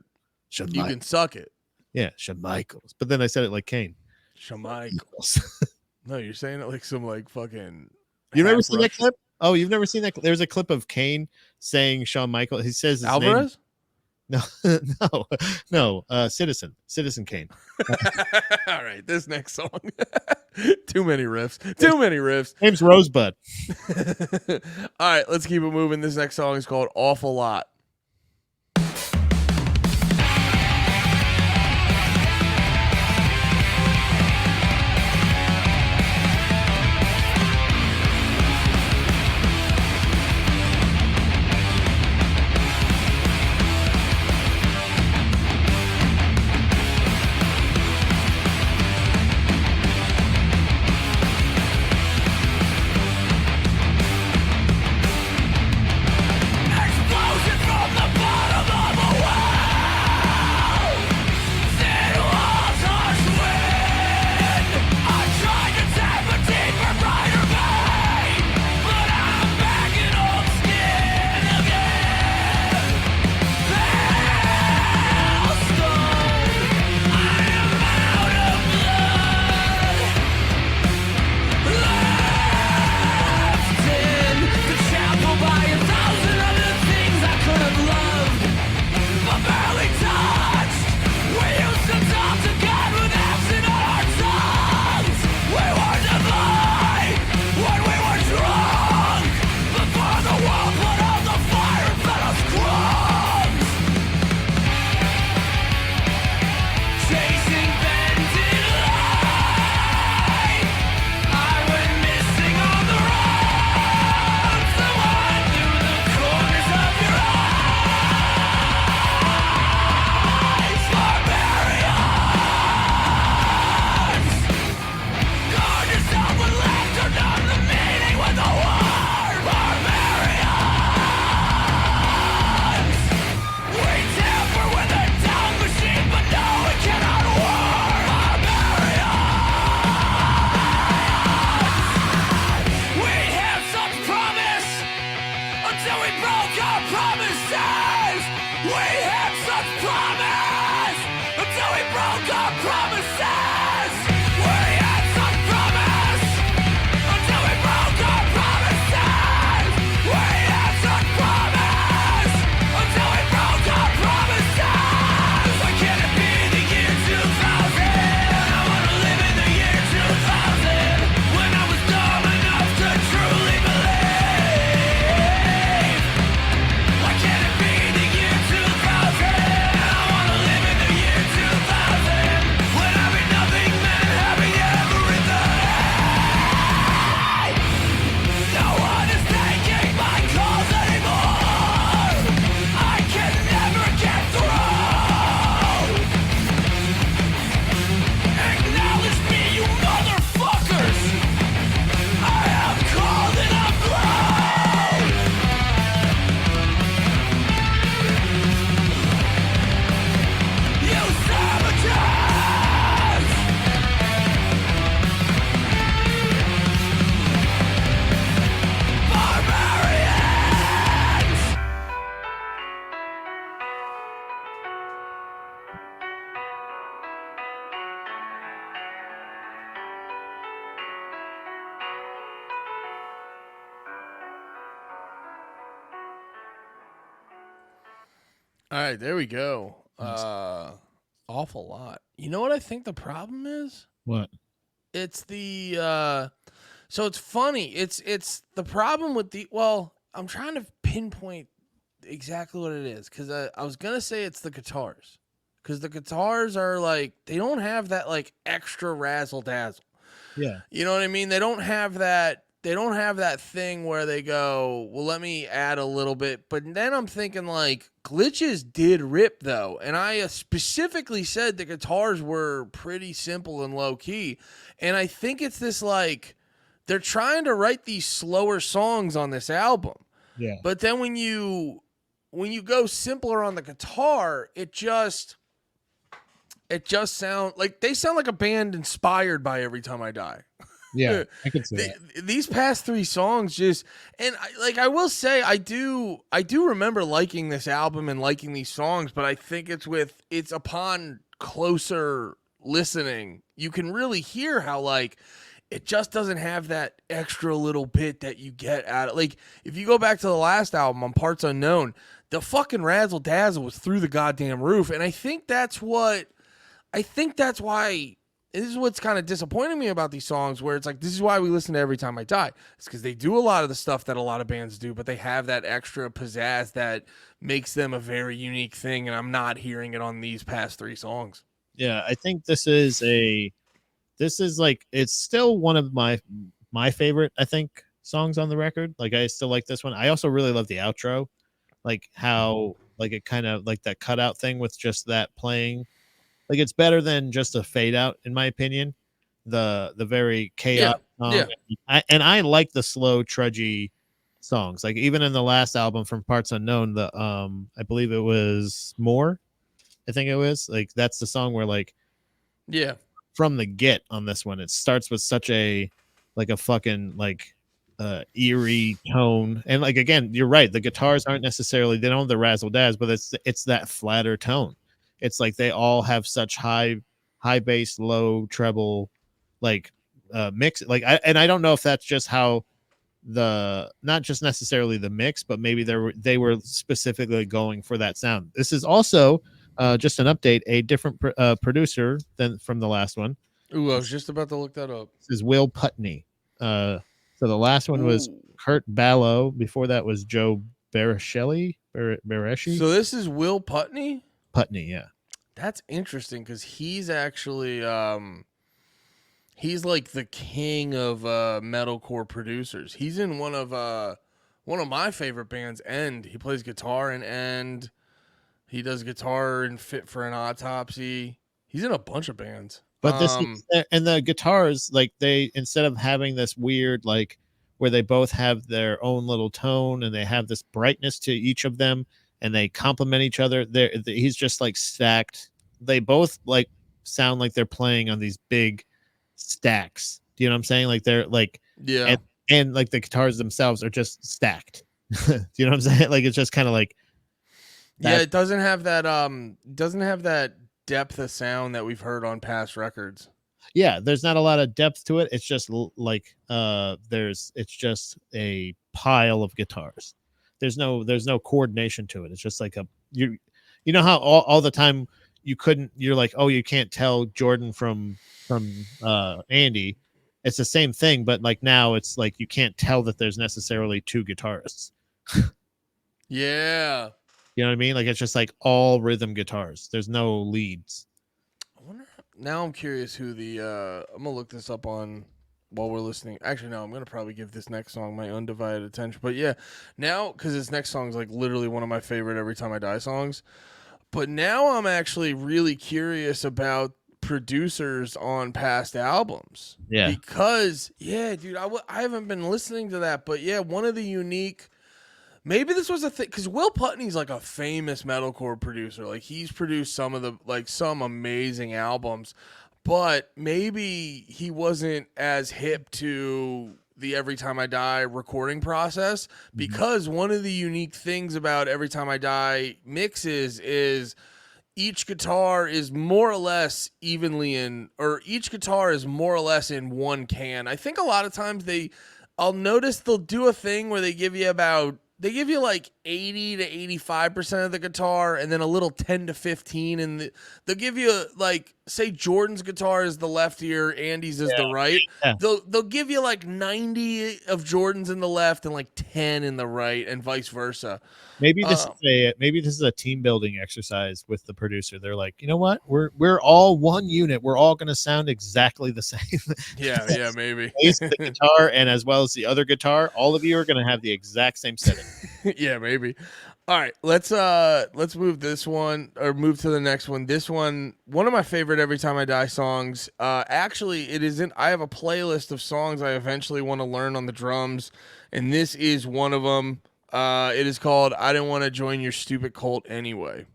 Shawn you can suck it. Yeah, Shawn Michaels. But then I said it like Kane. Shawn Michaels. No, you're saying it like some like fucking. You've never seen that clip? Oh, you've never seen that? There's a clip of Kane saying Shawn Michaels. He says his Alvarez. Name. No. Citizen Kane. All right, this next song. Too many riffs. Name's Rosebud. All right, let's keep it moving. This next song is called Awful Lot. Explosion! right, there we go. Nice. Awful lot. You know what I think the problem is? What? It's the so it's funny. It's the problem with the well, I'm trying to pinpoint exactly what it is cuz I was going to say it's the guitars. Cuz the guitars are like they don't have that like extra razzle dazzle. Yeah. You know what I mean? They don't have that thing where they go, well, let me add a little bit. But then I'm thinking like glitches did rip though. And I specifically said the guitars were pretty simple and low key. And I think it's this like they're trying to write these slower songs on this album. Yeah. But then when you go simpler on the guitar, it just sound like they sound like a band inspired by Every Time I Die. Yeah. I can see that. These past three songs just and I will say I do remember liking this album and liking these songs, but I think it's upon closer listening you can really hear how like it just doesn't have that extra little bit that you get out of like if you go back to the last album on Parts Unknown, the fucking razzle dazzle was through the goddamn roof, and I think that's why this is what's kind of disappointing me about these songs where it's like this is why we listen to Every Time I Die. It's because they do a lot of the stuff that a lot of bands do, but they have that extra pizzazz that makes them a very unique thing, and I'm not hearing it on these past three songs. Yeah, I think this is like it's still one of my favorite, I think, songs on the record. Like I still like this one. I also really love the outro, like how like it kind of like that cutout thing with just that playing. Like it's better than just a fade out, in my opinion. The very chaotic song. Yeah. I like the slow, trudgy songs. Like even in the last album from Parts Unknown, the I believe it was More. I think it was like that's the song where like Yeah. from the get on this one, it starts with such a like a fucking like eerie tone. And like again, you're right, the guitars aren't necessarily they don't have the razzle dazz, but it's that flatter tone. It's like they all have such high bass, low treble, like mix. Like I don't know if that's just how the not just necessarily the mix, but maybe they were specifically going for that sound. This is also just an update, a different producer than from the last one. Ooh, I was just about to look that up. This is Will Putney. So the last one was Kurt Ballow. Before that was Joe Bareshi. So this is Will Putney? Putney, yeah. That's interesting because he's actually he's like the king of metalcore producers. He's in one of my favorite bands, End. He plays guitar in End. He does guitar in Fit for an Autopsy. He's in a bunch of bands. But this and the guitars, like they instead of having this weird like where they both have their own little tone and they have this brightness to each of them and they complement each other. He's just like stacked. They both like sound like they're playing on these big stacks. Do you know what I'm saying? Like they're like yeah, and like the guitars themselves are just stacked. Do you know what I'm saying? Like it's just kind of like yeah. It doesn't have that depth of sound that we've heard on past records. Yeah, there's not a lot of depth to it. It's just like it's just a pile of guitars. There's no coordination to it. It's just like you know how all the time you're like, oh, you can't tell Jordan from Andy. It's the same thing, but like now it's like you can't tell that there's necessarily two guitarists. Yeah. You know what I mean? Like it's just like all rhythm guitars. There's no leads. I wonder. Now I'm curious who the. I'm gonna look this up on while we're listening. Actually, no. I'm gonna probably give this next song my undivided attention. But yeah, now because this next song is like literally one of my favorite Every Time I Die songs. But now I'm actually really curious about producers on past albums. Yeah. Because yeah, dude, I haven't been listening to that, but yeah, one of the unique. Maybe this was a thing because Will Putney's like a famous metalcore producer. Like he's produced some amazing albums, but maybe he wasn't as hip to the Every Time I Die recording process because one of the unique things about Every Time I Die mixes is each guitar is more or less each guitar is more or less in one can. I think a lot of times I'll notice they'll do a thing where they give you about they give you like 80 to 85% of the guitar, and then a little 10 to 15, and they'll give you like, say Jordan's guitar is the left ear, Andy's is the right. Yeah. They'll give you like 90 of Jordan's in the left and like 10 in the right, and vice versa. Maybe this is a team building exercise with the producer. They're like, you know what? We're all one unit. We're all going to sound exactly the same. Yeah, maybe. Bass, the guitar, and as well as the other guitar, all of you are going to have the exact same setting. Yeah, maybe. All right, let's move this one, or move to the next one. This one of my favorite Every Time I Die songs. Actually, it isn't. I have a playlist of songs I eventually want to learn on the drums, and this is one of them. It is called "I Didn't Want to Join Your Stupid Cult Anyway."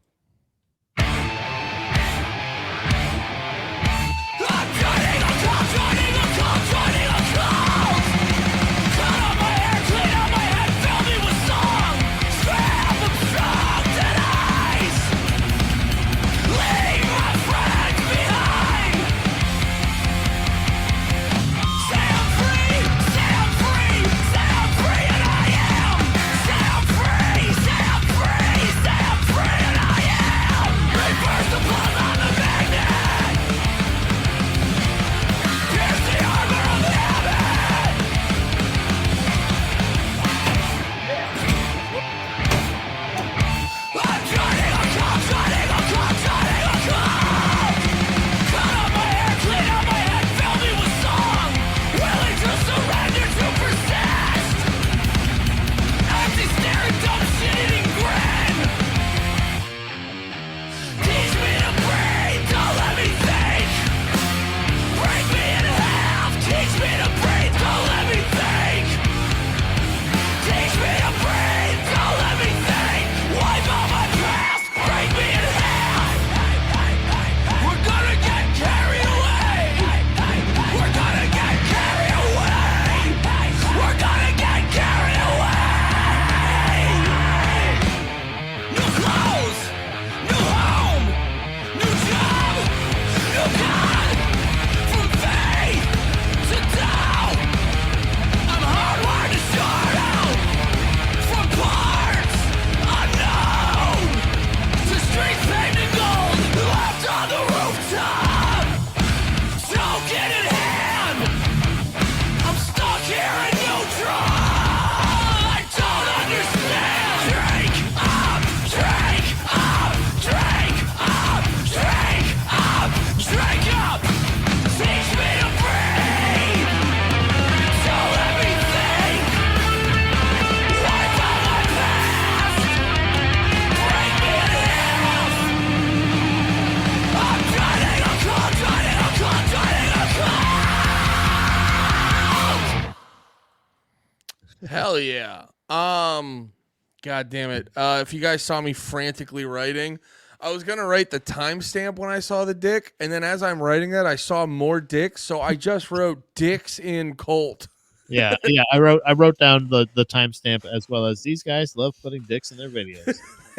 Hell yeah. God damn it. If you guys saw me frantically writing, I was gonna write the timestamp when I saw the dick, and then as I'm writing that, I saw more dicks, so I just wrote dicks in cult. Yeah. I wrote down the timestamp, as well as these guys love putting dicks in their videos.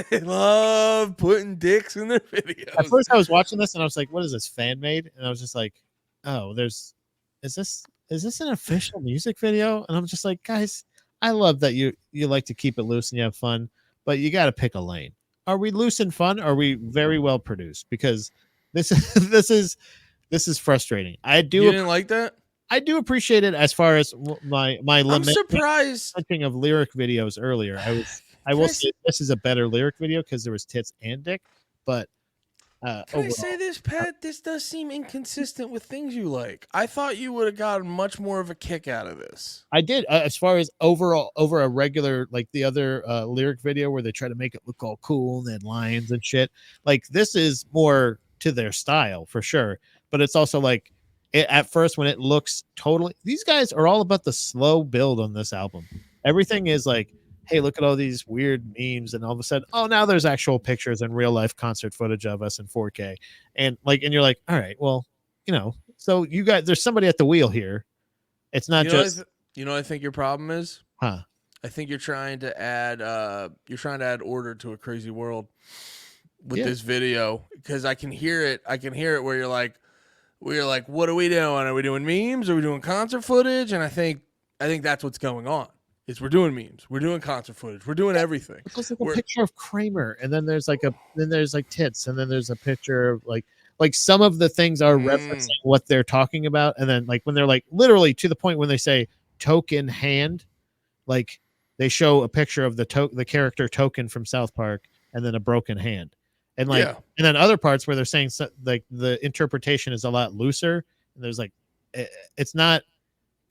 They love putting dicks in their videos. At first, I was watching this and I was like, "What is this, fan made?" And I was just like, "Oh, is this an official music video?" And I'm just like, "Guys, I love that you like to keep it loose and you have fun, but you got to pick a lane. Are we loose and fun? Or are we very well produced? Because this is frustrating. You didn't like that? I do appreciate it as far as my I'm surprised of lyric videos earlier. I will say this is a better lyric video because there was tits and dick, but can overall, I say this, Pat? This does seem inconsistent with things you like. I thought you would have gotten much more of a kick out of this. I did. As far as overall, over a regular, like the other lyric video where they try to make it look all cool and then lines and shit. Like this is more to their style for sure. But it's also like at first when it looks totally, these guys are all about the slow build on this album. Everything is like, hey, look at all these weird memes, and all of a sudden, oh, now there's actual pictures and real life concert footage of us in 4K, and you're like, all right, well, so you guys, there's somebody at the wheel here. It's not just, I think your problem is, huh? I think you're trying to add order to a crazy world with this video, because I can hear it where you're like, what are we doing? Are we doing memes? Are we doing concert footage? And I think that's what's going on. We're doing memes. We're doing concert footage. We're doing everything. There's like a picture of Kramer, and then there's like tits, and then there's a picture of like some of the things are referencing what they're talking about, and then like when they're like literally to the point when they say token hand, like they show a picture of the character Token from South Park, and then a broken hand, and like and then other parts where they're saying like the interpretation is a lot looser, and there's like it's not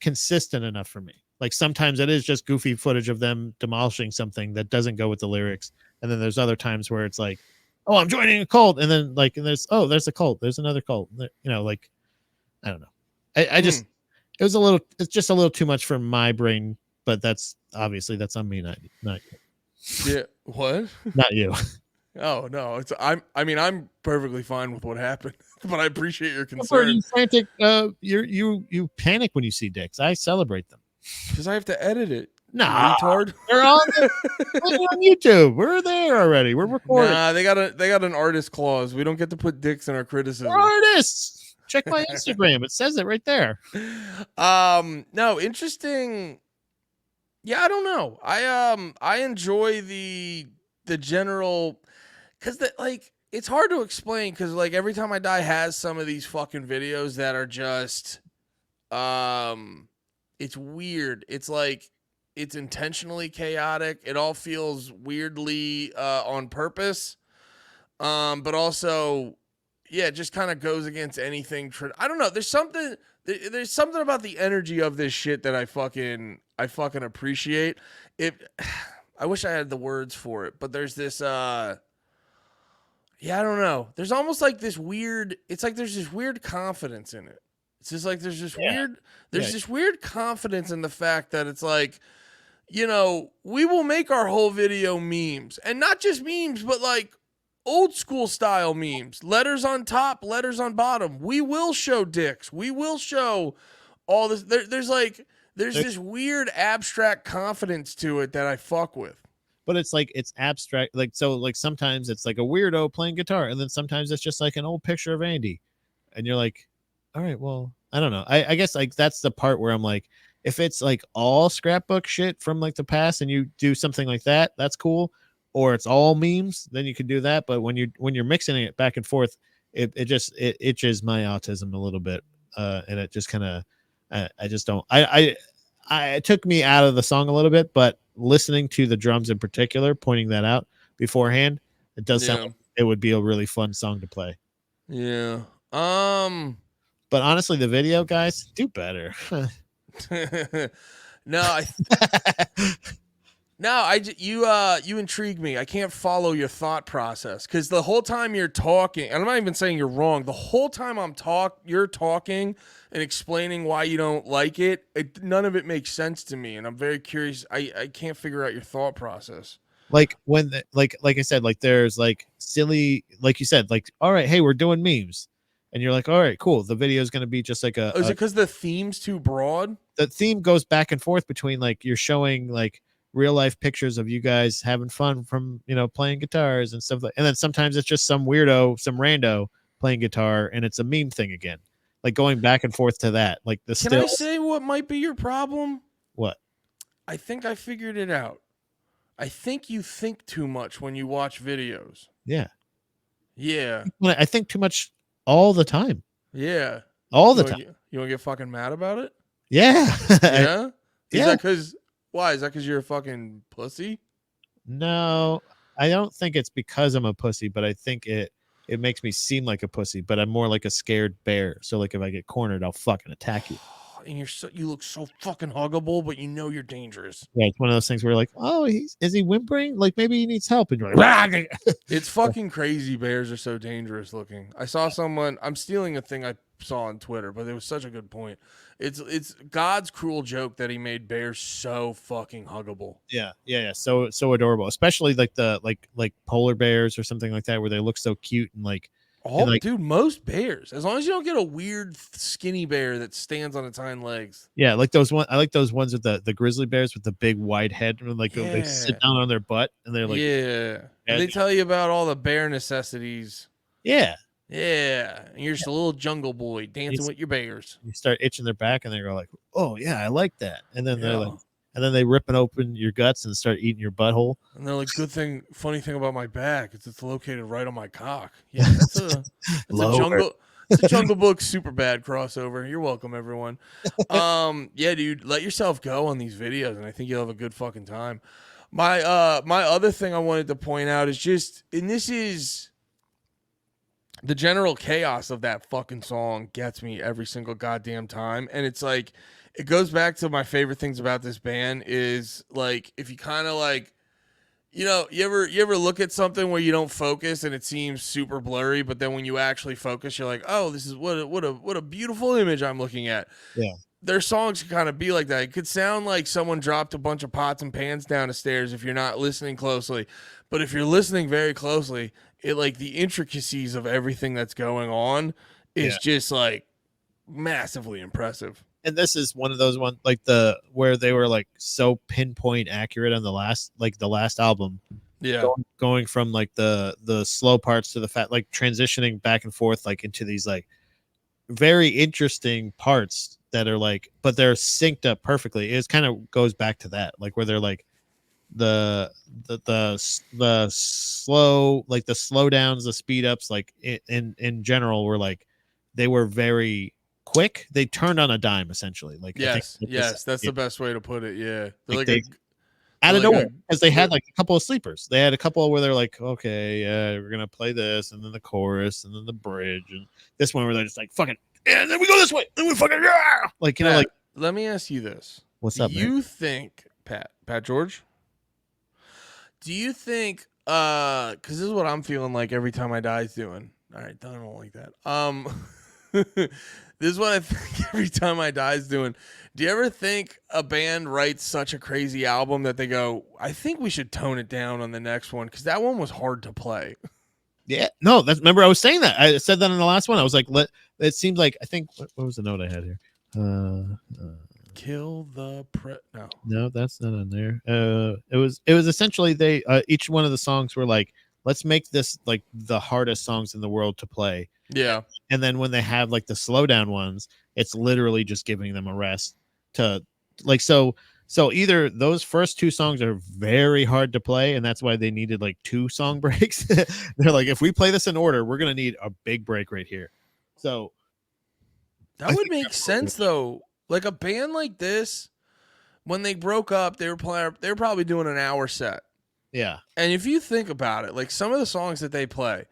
consistent enough for me. Like sometimes it is just goofy footage of them demolishing something that doesn't go with the lyrics, and then there's other times where it's like, oh, I'm joining a cult, and then like and there's there's a cult, there's another cult, like I don't know. I just it's just a little too much for my brain, but that's obviously that's on me, not you. Yeah, what? Not you. Oh no, I'm perfectly fine with what happened, but I appreciate your Are concern. you frantic? You panic when you see dicks. I celebrate them because I have to edit it. Nah, retard. They're on YouTube. We're there already. We're recording. Nah, they got an artist clause. We don't get to put dicks in our criticism. We're artists. Check my Instagram. It says it right there. No, interesting. Yeah, I don't know. I enjoy the general, because like it's hard to explain, because like Every Time I Die has some of these fucking videos that are just it's weird. It's like it's intentionally chaotic. It all feels weirdly on purpose. But also, yeah, it just kind of goes against anything. I don't know. There's something about the energy of this shit that I fucking appreciate. I wish I had the words for it, but there's this yeah, I don't know. There's almost like this weird, it's like there's this weird confidence in it. It's just like there's this weird confidence in the fact that it's like, we will make our whole video memes, and not just memes, but like old school style memes, letters on top, letters on bottom. We will show dicks. We will show all this. There's this weird abstract confidence to it that I fuck with. But it's like it's abstract. Like so, like sometimes it's like a weirdo playing guitar, and then sometimes it's just like an old picture of Andy, and you're like, all right, well, I don't know. I guess like that's the part where I'm like, if it's like all scrapbook shit from like the past, and you do something like that, that's cool. Or it's all memes, then you can do that. But when you're mixing it back and forth, it itches my autism a little bit, and it just kind of I just don't. It took me out of the song a little bit, but listening to the drums in particular, pointing that out beforehand, it does sound like it would be a really fun song to play. Yeah. But honestly, the video guys do better. No, you intrigue me. I can't follow your thought process, because the whole time you're talking, and I'm not even saying you're wrong. The whole time you're talking and explaining why you don't like it, none of it makes sense to me, and I'm very curious. I can't figure out your thought process. Like when, like I said, like there's like silly, like you said, like, all right, hey, we're doing memes, and you're like, all right, cool. The video is going to be just like is it because the theme's too broad? The theme goes back and forth between like you're showing like real life pictures of you guys having fun from playing guitars and stuff like, and then sometimes it's just some weirdo, some rando playing guitar, and it's a meme thing again, like going back and forth to that. Like the Can I say what might be your problem? What? I think I figured it out. I think you think too much when you watch videos. Yeah. I think too much all the time. Yeah. All the time. You want to get fucking mad about it? Yeah. Yeah. Is that because why? Is that because you're a fucking pussy? No, I don't think it's because I'm a pussy, but I think it makes me seem like a pussy, but I'm more like a scared bear. So like if I get cornered, I'll fucking attack you. And you look so fucking huggable, but you're dangerous. Yeah, it's one of those things where you're like, oh, is he whimpering? Like maybe he needs help. And you're like, it's fucking crazy. Bears are so dangerous looking. I saw someone. I'm stealing a thing I saw on Twitter, but it was such a good point. It's God's cruel joke that he made bears so fucking huggable. Yeah. So adorable, especially like the like polar bears or something like that, where they look so cute and like. Dude, most bears, as long as you don't get a weird skinny bear that stands on its hind legs. Yeah, like those one. I like those ones with the grizzly bears with the big wide head, and like they sit down on their butt and they're like, and they tell you about all the bear necessities. Yeah, and you're just a little jungle boy dancing with your bears. You start itching their back, and they go like, "Oh yeah, I like that," and then they're like, and then they rip it open your guts and start eating your butthole. And they're like, funny thing about my back is it's located right on my cock. Yeah, that's a Lower. It's a Jungle Book super bad crossover. You're welcome, everyone. Yeah, dude, let yourself go on these videos, and I think you'll have a good fucking time. My other thing I wanted to point out is just, and this is the general chaos of that fucking song gets me every single goddamn time, and it's like it goes back to my favorite things about this band is like if you kind of like. You know, you ever look at something where you don't focus and it seems super blurry, but then when you actually focus, you're like, oh, this is what a beautiful image I'm looking at. Yeah. Their songs can kind of be like that. It could sound like someone dropped a bunch of pots and pans down the stairs if you're not listening closely. But if you're listening very closely, it like the intricacies of everything that's going on is just like massively impressive. And this is one of those ones like where they were like so pinpoint accurate on the last album. Yeah. Going from like the slow parts to the fat, like transitioning back and forth like into these like very interesting parts that are like, but they're synced up perfectly. It kind of goes back to that, like where they're like the slow, like the slow downs, the speed ups, like in general were like they were very quick. They turned on a dime essentially. Like yes, that's the best way to put it. Yeah, like out of nowhere, because they had like a couple of sleepers. They had a couple where they're like, okay, yeah, we're gonna play this, and then the chorus, and then the bridge, and this one where they're just like, fucking, yeah, and then we go this way, and we fucking, yeah, like you know, like. Let me ask you this: What's up? You man? Think Pat George? Do you think? Because this is what I'm feeling like every time I die's doing. All right, I don't like that. This is what I think every time I die's doing. Do you ever think a band writes such a crazy album that they go, I think we should tone it down on the next one because that one was hard to play? Yeah, no, remember I was saying that. I said that in the last one. I was like, it seems like, I think, what was the note I had here? Kill the No, that's not on there. It was essentially they each one of the songs were like, let's make this like the hardest songs in the world to play. Yeah. And then when they have like the slow down ones, it's literally just giving them a rest to like, so either those first two songs are very hard to play, and that's why they needed like 2 song breaks. They're like, if we play this in order, we're going to need a big break right here. So that would make sense though. Like a band like this, when they broke up, they were probably doing an hour set. Yeah. And if you think about it, like some of the songs that they play,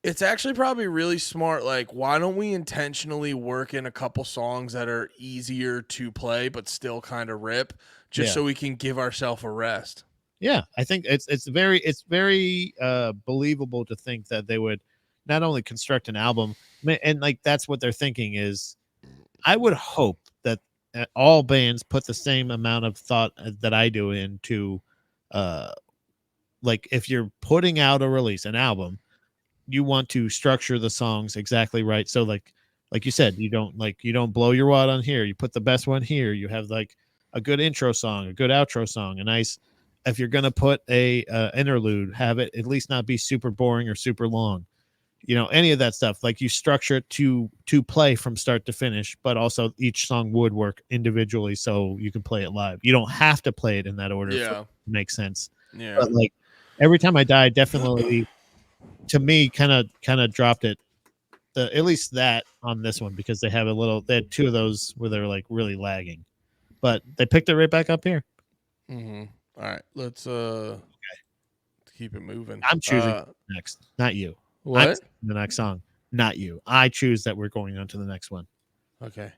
it's actually probably really smart. Like, why don't we intentionally work in a couple songs that are easier to play, but still kind of rip just so we can give ourselves a rest? Yeah. I think it's very believable to think that they would not only construct an album, and like, that's what they're thinking is, I would hope that all bands put the same amount of thought that I do into, like if you're putting out a release, an album, you want to structure the songs exactly right. So like you said, you don't blow your wad on here. You put the best one here. You have like a good intro song, a good outro song, a nice. If you're gonna put a interlude, have it at least not be super boring or super long. You know, any of that stuff. Like you structure it to play from start to finish, but also each song would work individually, so you can play it live. You don't have to play it in that order. Yeah, for it to make sense. Yeah, but like every time I die, definitely. To me, kind of dropped it, at least that on this one, because they had 2 of those where they're like really lagging, but they picked it right back up here. Mm-hmm. All right, let's keep it moving. I'm choosing next, not you. What? The next song, not you. I choose that we're going on to the next one. Okay.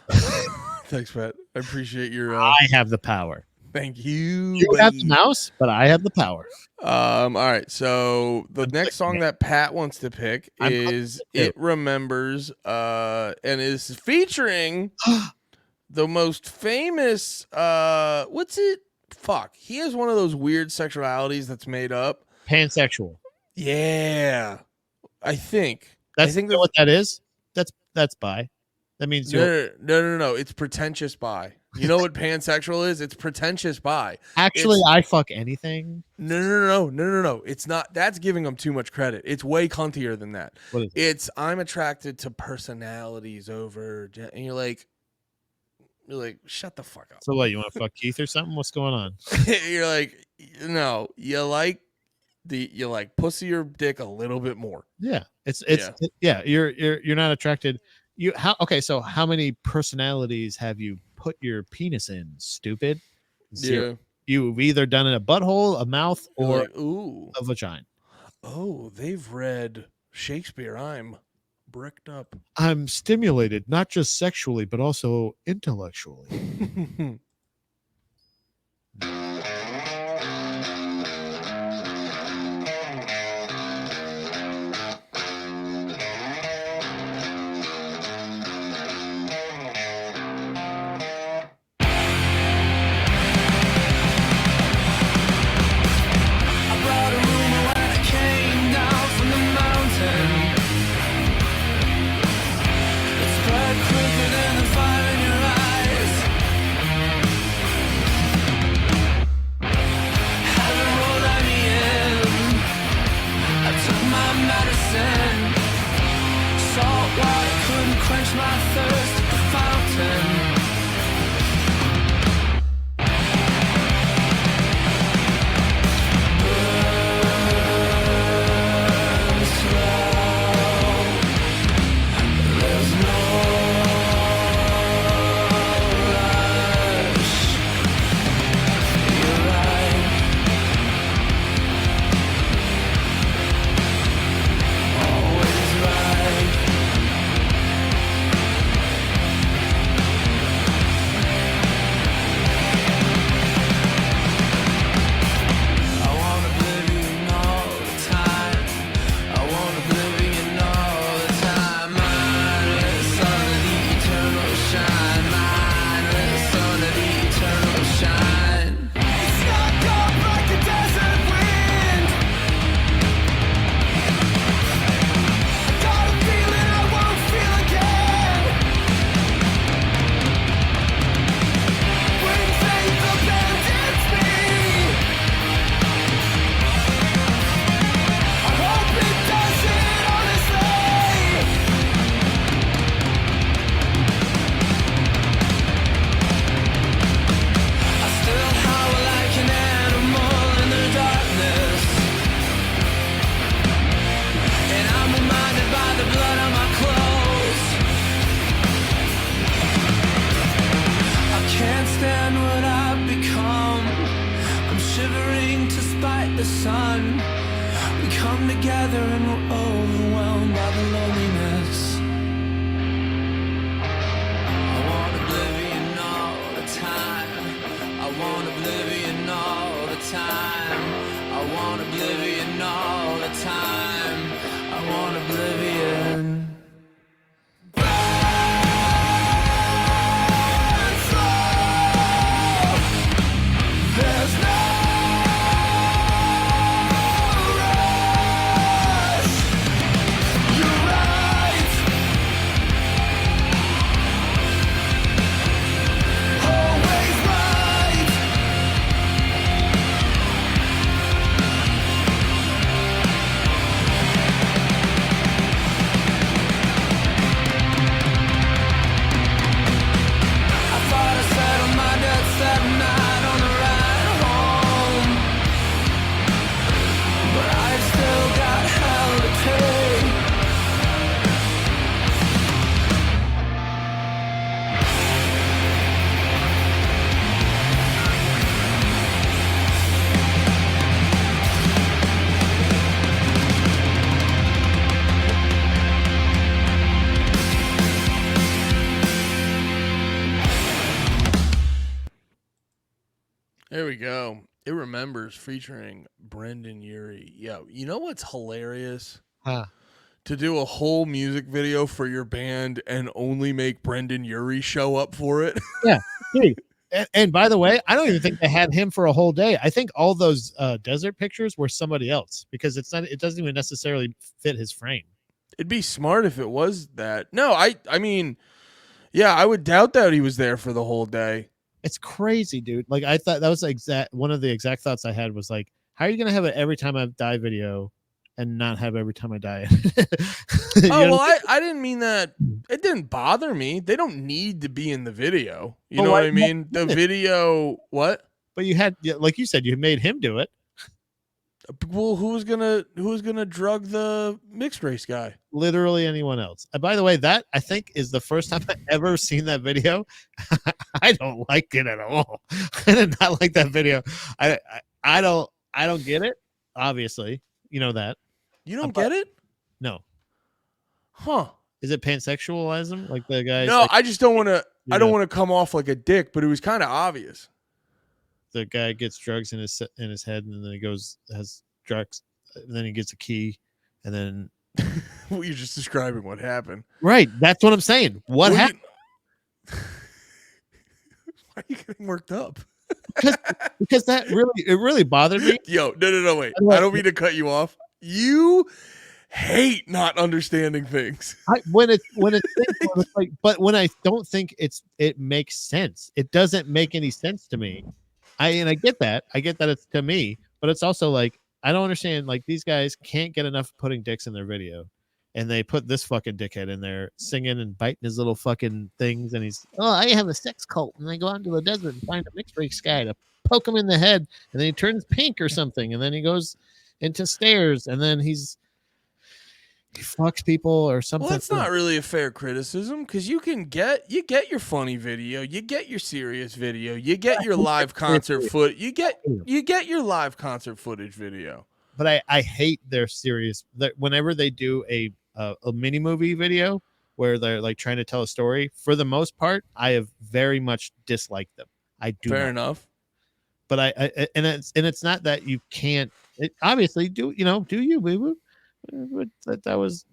Thanks, Pat. I appreciate your. I have the power. Thank you. You have the mouse, but I have the power. All right. So the next song that Pat wants to pick is "It Remembers," and is featuring the most famous. What's it? Fuck. He has one of those weird sexualities that's made up. Pansexual. Yeah, I think. That's what that is. That's bi. That means no. It's pretentious bi. You know what pansexual is? It's pretentious bi. Actually, I fuck anything. No. It's not. That's giving them too much credit. It's way cuntier than that. What is it? It's I'm attracted to personalities over, and you're like, You're like, shut the fuck up. So what? You want to fuck Keith or something? What's going on? You're like, no, you like pussy or dick a little bit more. Yeah, you're not attracted. So how many personalities have you put your penis in? Stupid. Zero. Yeah. You've either done a butthole, a mouth, You're or like, ooh, a vagina. oh, they've read Shakespeare. I'm bricked up. I'm stimulated not just sexually but also intellectually. Quench my thirst at the fountain. Burn slow. There's no rush. You're right. Always right. The sun, we come together and we're overwhelmed by the loneliness. I want oblivion all the time. I want oblivion all the time. I want oblivion all the time. I want oblivion. There we go. It Remembers featuring Brendan Urie. Yo, you know what's hilarious? Huh. To do a whole music video for your band and only make Brendan Urie show up for it. Yeah. Hey, and by the way, I don't even think they had him for a whole day. I think all those desert pictures were somebody else because it doesn't even necessarily fit his frame. It'd be smart if it was that. No, I mean, yeah, I would doubt that he was there for the whole day. It's crazy, dude. Like I thought that was one of the exact thoughts I had was like, how are you gonna have an every time I die video and not have every time I die? Well, I didn't mean that It didn't bother me. They don't need to be in the video. You But know why what I did you mean? The have to do it? video, what? But you had, like you said, you made him do it. Well, who's gonna drug the mixed race guy? Literally anyone else. And by the way, that I think is the first time I've ever seen that video. I don't like it at all. I did not like that video. I don't get it. Obviously, you know that. You don't But- get it? No, Huh. is it pansexualism? Like the guy? No, I just don't want to. I don't Yeah. want to come off like a dick, but it was kind of obvious. The guy gets drugs in his head, and then he goes has drugs, and then he gets a key, and then Well, you're just describing what happened. right. That's what I'm saying. What Well, happened? Why are you getting worked up? Because that really bothered me. Yo, no, wait. What? I don't mean to cut you off. You hate not understanding things. When it's like, but when I don't think it makes sense, it doesn't make any sense to me. I get that it's to me, but it's also like I don't understand. Like these guys can't get enough putting dicks in their video, and they put this fucking dickhead in there singing and biting his little fucking things, and he's I have a sex cult, and I go out into the desert and find a mixed race guy to poke him in the head, and then he turns pink or something, and then he goes into stairs, and then he fucks people or something. Well, that's not really a fair criticism because you get your funny video, you get your serious video, you get your live concert you get your live concert footage video. But I hate their serious that whenever they do a mini movie video where they're like trying to tell a story. For the most part, I have very much disliked them. I do Fair not. enough. But I and it's not that you can't. It obviously do you boo boo. But that was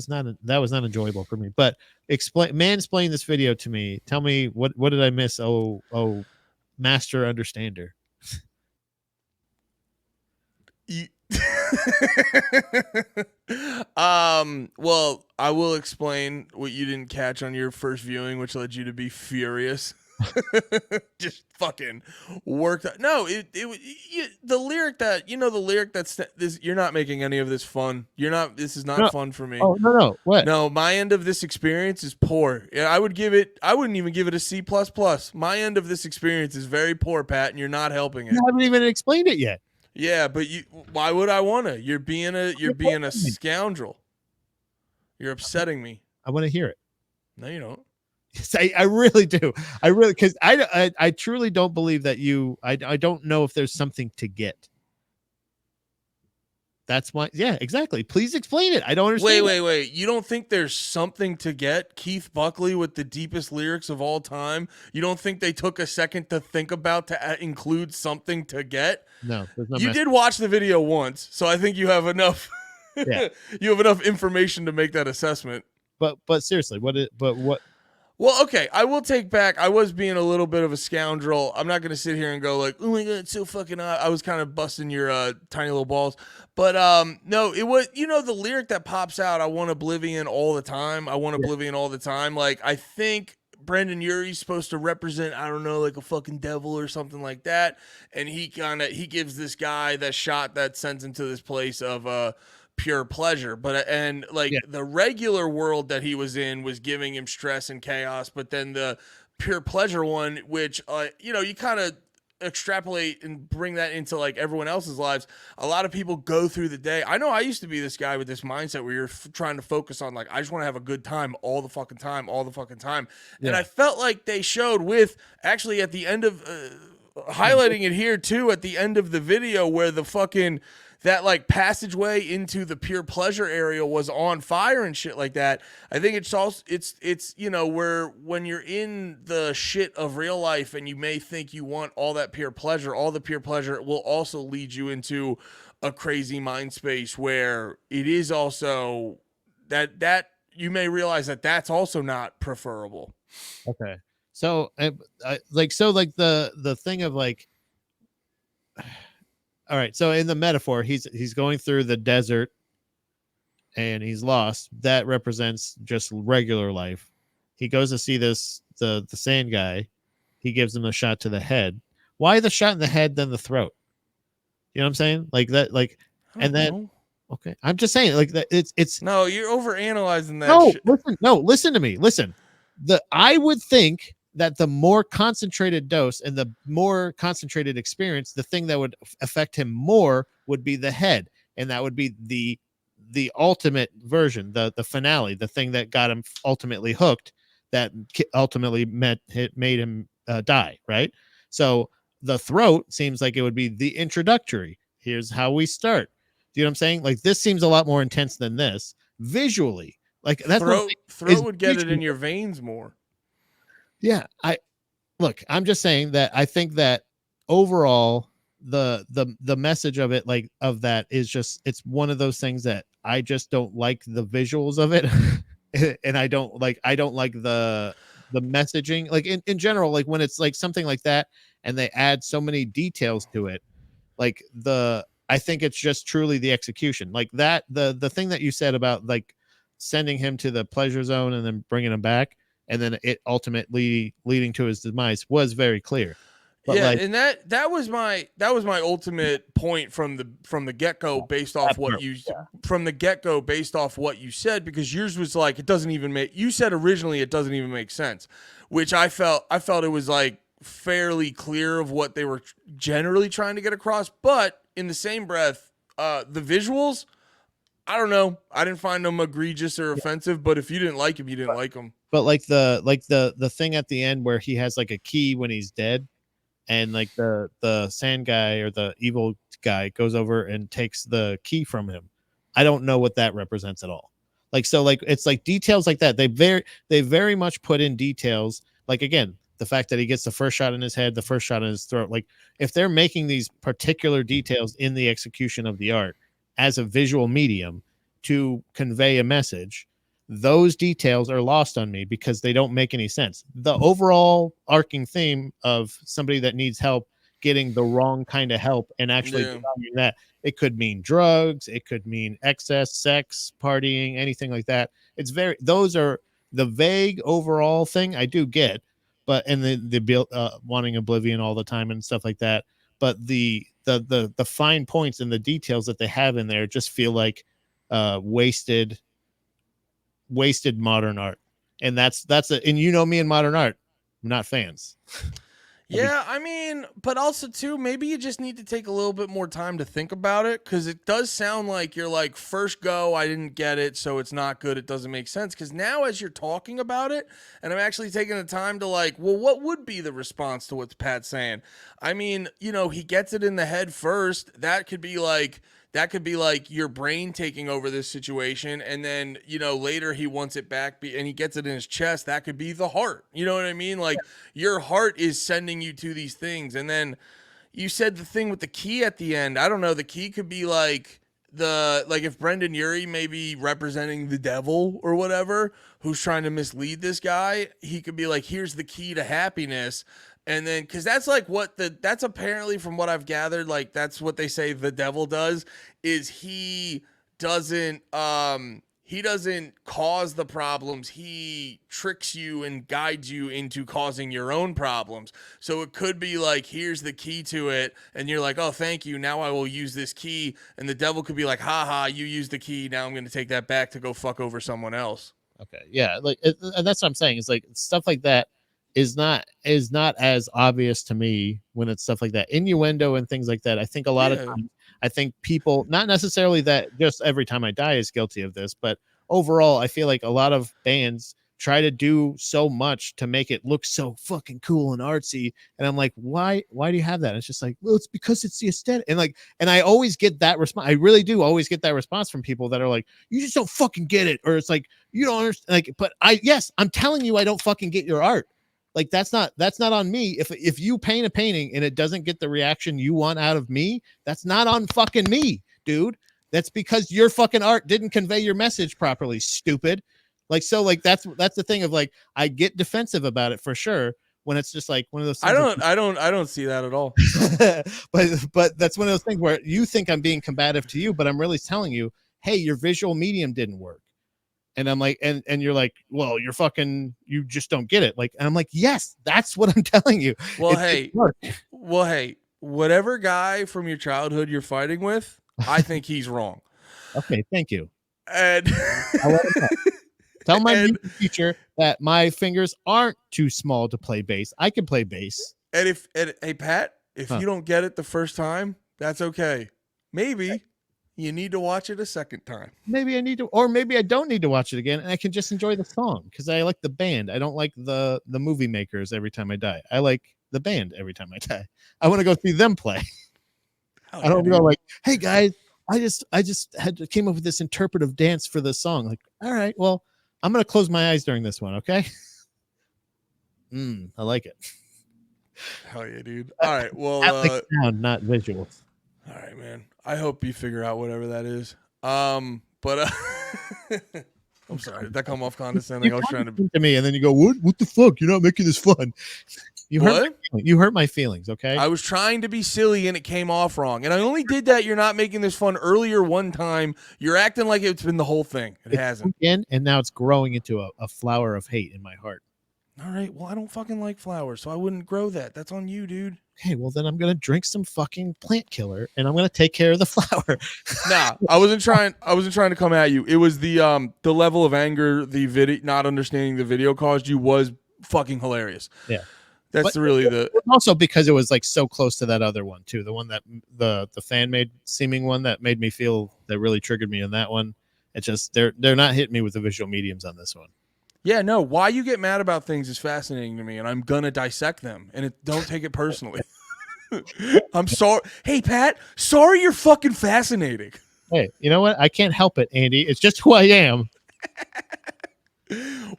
not enjoyable for me. But mansplain this video to me. Tell me what did I miss? Oh, master understander. Well, I will explain what you didn't catch on your first viewing, which led you to be furious. Just fucking worked out. No, the lyric that's this. You're not making any of this fun. This is not fun for me. Oh no, what? No, my end of this experience is poor. I wouldn't even give it a C++. My end of this experience is very poor, Pat, and you're not helping it. You haven't even explained it yet. Yeah, but why would I wanna? You're being a scoundrel. You're upsetting me. I want to hear it. No, you don't. Yes, I really do. Because I truly don't believe that I don't know if there's something to get. That's why. Yeah, exactly. Please explain it. I don't understand. Wait. You don't think there's something to get? Keith Buckley with the deepest lyrics of all time. You don't think they took a second to think about to include something to get? No, there's no. You did watch the video once, so I think you have enough. Yeah. You have enough information to make that assessment. But seriously, what? Well, okay, I will take back. I was being a little bit of a scoundrel. I'm not going to sit here and go like, "Oh my god, it's so fucking hot." I was kind of busting your tiny little balls. But no, it was the lyric that pops out, I want oblivion all the time. I want oblivion all the time. Like I think Brandon Urie's supposed to represent, I don't know, like a fucking devil or something like that, and he gives this guy that shot that sends him to this place of pure pleasure, but the regular world that he was in was giving him stress and chaos, but then the pure pleasure one, which you kind of extrapolate and bring that into like everyone else's lives. A lot of people go through the day. I know I used to be this guy with this mindset where you're trying to focus on like, I just want to have a good time all the fucking time. And I felt like they showed with actually at the end of highlighting it here too at the end of the video where the fucking that like passageway into the pure pleasure area was on fire and shit like that. I think it's also it's where when you're in the shit of real life and you may think you want all that pure pleasure, all the pure pleasure will also lead you into a crazy mind space where it is also that you may realize that that's also not preferable. Okay, so the thing of like. All right, so in the metaphor, he's going through the desert and he's lost. That represents just regular life. He goes to see the sand guy. He gives him a shot to the head. Why the shot in the head, then the throat? You know what I'm saying? Like that, like, and then Okay, I'm just saying, like that. It's No, you're overanalyzing that. no. shit. Listen to me. Listen. I would think that the more concentrated dose and the more concentrated experience, the thing that would affect him more would be the head, and that would be the ultimate version, the finale, the thing that got him ultimately hooked, that ultimately made him die. Right. So the throat seems like it would be the introductory. Here's how we start. Do you know what I'm saying? Like this seems a lot more intense than this visually. Like that's what Throat would get it in your veins more. yeah, I'm just saying that I think that overall the message of it, like of that, is just, it's one of those things that I just don't like the visuals of it. And I don't like the messaging, like in general, like when it's like something like that and they add so many details to it, like I think it's just truly the execution, like that the thing that you said about like sending him to the pleasure zone and then bringing him back, and then it ultimately leading to his demise was very clear. But yeah, like, and that was my ultimate point from the get go, based off what you from the get go, based off what you said, because yours was like, it doesn't even make, you said originally it doesn't even make sense, which I felt it was like fairly clear of what they were generally trying to get across. But in the same breath, the visuals, I don't know, I didn't find them egregious or offensive, but if you didn't like them, you didn't like them. but like the thing at the end where he has like a key when he's dead, and like the sand guy or the evil guy goes over and takes the key from him. I don't know what that represents at all. Like, so like it's like details like that. They very much put in details. Like, again, the fact that he gets the first shot in his head, the first shot in his throat. Like, if they're making these particular details in the execution of the art as a visual medium to convey a message, those details are lost on me because they don't make any sense. The overall arcing theme of somebody that needs help getting the wrong kind of help and actually valuing that, it could mean drugs, it could mean excess sex, partying, anything like that. It's very, those are the vague overall thing I do get, but and the wanting oblivion all the time and stuff like that. But the fine points and the details that they have in there just feel like wasted modern art. And that's and you know me in modern art, I'm not fans. Yeah, I mean, but also too, maybe you just need to take a little bit more time to think about it, because it does sound like you're like, first go, I didn't get it, so it's not good, it doesn't make sense. Because now as you're talking about it, and I'm actually taking the time to like, well, what would be the response to what Pat's saying? I mean, you know, he gets it in the head first. That could be like your brain taking over this situation, and then, you know, later he wants it back and he gets it in his chest. That could be the heart. You know what I mean? Like, your heart is sending you to these things. And then you said the thing with the key at the end. I don't know. The key could be like if Brendan Urie may be representing the devil or whatever, who's trying to mislead this guy, he could be like, here's the key to happiness. And then, because that's like that's apparently, from what I've gathered, like that's what they say the devil does, is he doesn't cause the problems. He tricks you and guides you into causing your own problems. So it could be like, here's the key to it, and you're like, oh, thank you, now I will use this key. And the devil could be like, haha, you used the key, now I'm going to take that back to go fuck over someone else. Okay, yeah, like, and that's what I'm saying. It's like stuff like that is not as obvious to me when it's stuff like that, innuendo and things like that. I think a lot of times, I think people, not necessarily that just Every Time I Die is guilty of this, but overall, I feel like a lot of bands try to do so much to make it look so fucking cool and artsy. And I'm like, why do you have that? And it's just like, well, it's because it's the aesthetic. And like, and I always get that response. I really do always get that response from people that are like, you just don't fucking get it. Or it's like, you don't understand. Like, but I'm telling you, I don't fucking get your art. Like, that's not on me. If you paint a painting and it doesn't get the reaction you want out of me, that's not on fucking me, dude. That's because your fucking art didn't convey your message properly, stupid. Like, so like that's the thing of like, I get defensive about it for sure when it's just like one of those things. I don't see that at all. but that's one of those things where you think I'm being combative to you, but I'm really telling you, hey, your visual medium didn't work. And I'm like, and you're like, well, you just don't get it. Like, and I'm like, yes, that's what I'm telling you. Well, hey, whatever guy from your childhood you're fighting with, I think he's wrong. Okay, thank you. And I'll let him know. Tell my And- music teacher that my fingers aren't too small to play bass. I can play bass. and hey Pat, if Huh. you don't get it the first time, that's okay. Maybe you need to watch it a second time. Maybe I need to, or maybe I don't need to watch it again, and I can just enjoy the song because I like the band. I don't like the movie makers every time I die. I like the band every time I die. I want to go see them play. I don't go like, hey guys, I just came up with this interpretive dance for the song. Like, all right, well, I'm gonna close my eyes during this one, okay? I like it. Hell yeah, dude. All right, well, Like sound, not visuals. all right, man. I hope you figure out whatever that is. But I'm sorry. Did that come off condescending? I was trying to. Me, and then you go, what the fuck? You're not making this fun. You hurt. What? You hurt my feelings. Okay. I was trying to be silly and it came off wrong. And I only did that. You're not making this fun earlier one time. You're acting like it's been the whole thing. It hasn't. Again, and now it's growing into a flower of hate in my heart. All right. Well, I don't fucking like flowers, so I wouldn't grow that. That's on you, dude. Okay, well then I'm gonna drink some fucking plant killer, and I'm gonna take care of the flower. Nah, I wasn't trying to come at you. It was the level of anger the video not understanding the video caused you was fucking hilarious. Yeah. That's But- really the Also because it was like so close to that other one too, the one that the fan made seeming one that made me feel that really triggered me in that one. It's just they're not hitting me with the visual mediums on this one. Yeah, no, why you get mad about things is fascinating to me, and I'm gonna dissect them. And don't take it personally. I'm sorry. Hey, Pat, sorry you're fucking fascinating. Hey, you know what? I can't help it, Andy. It's just who I am.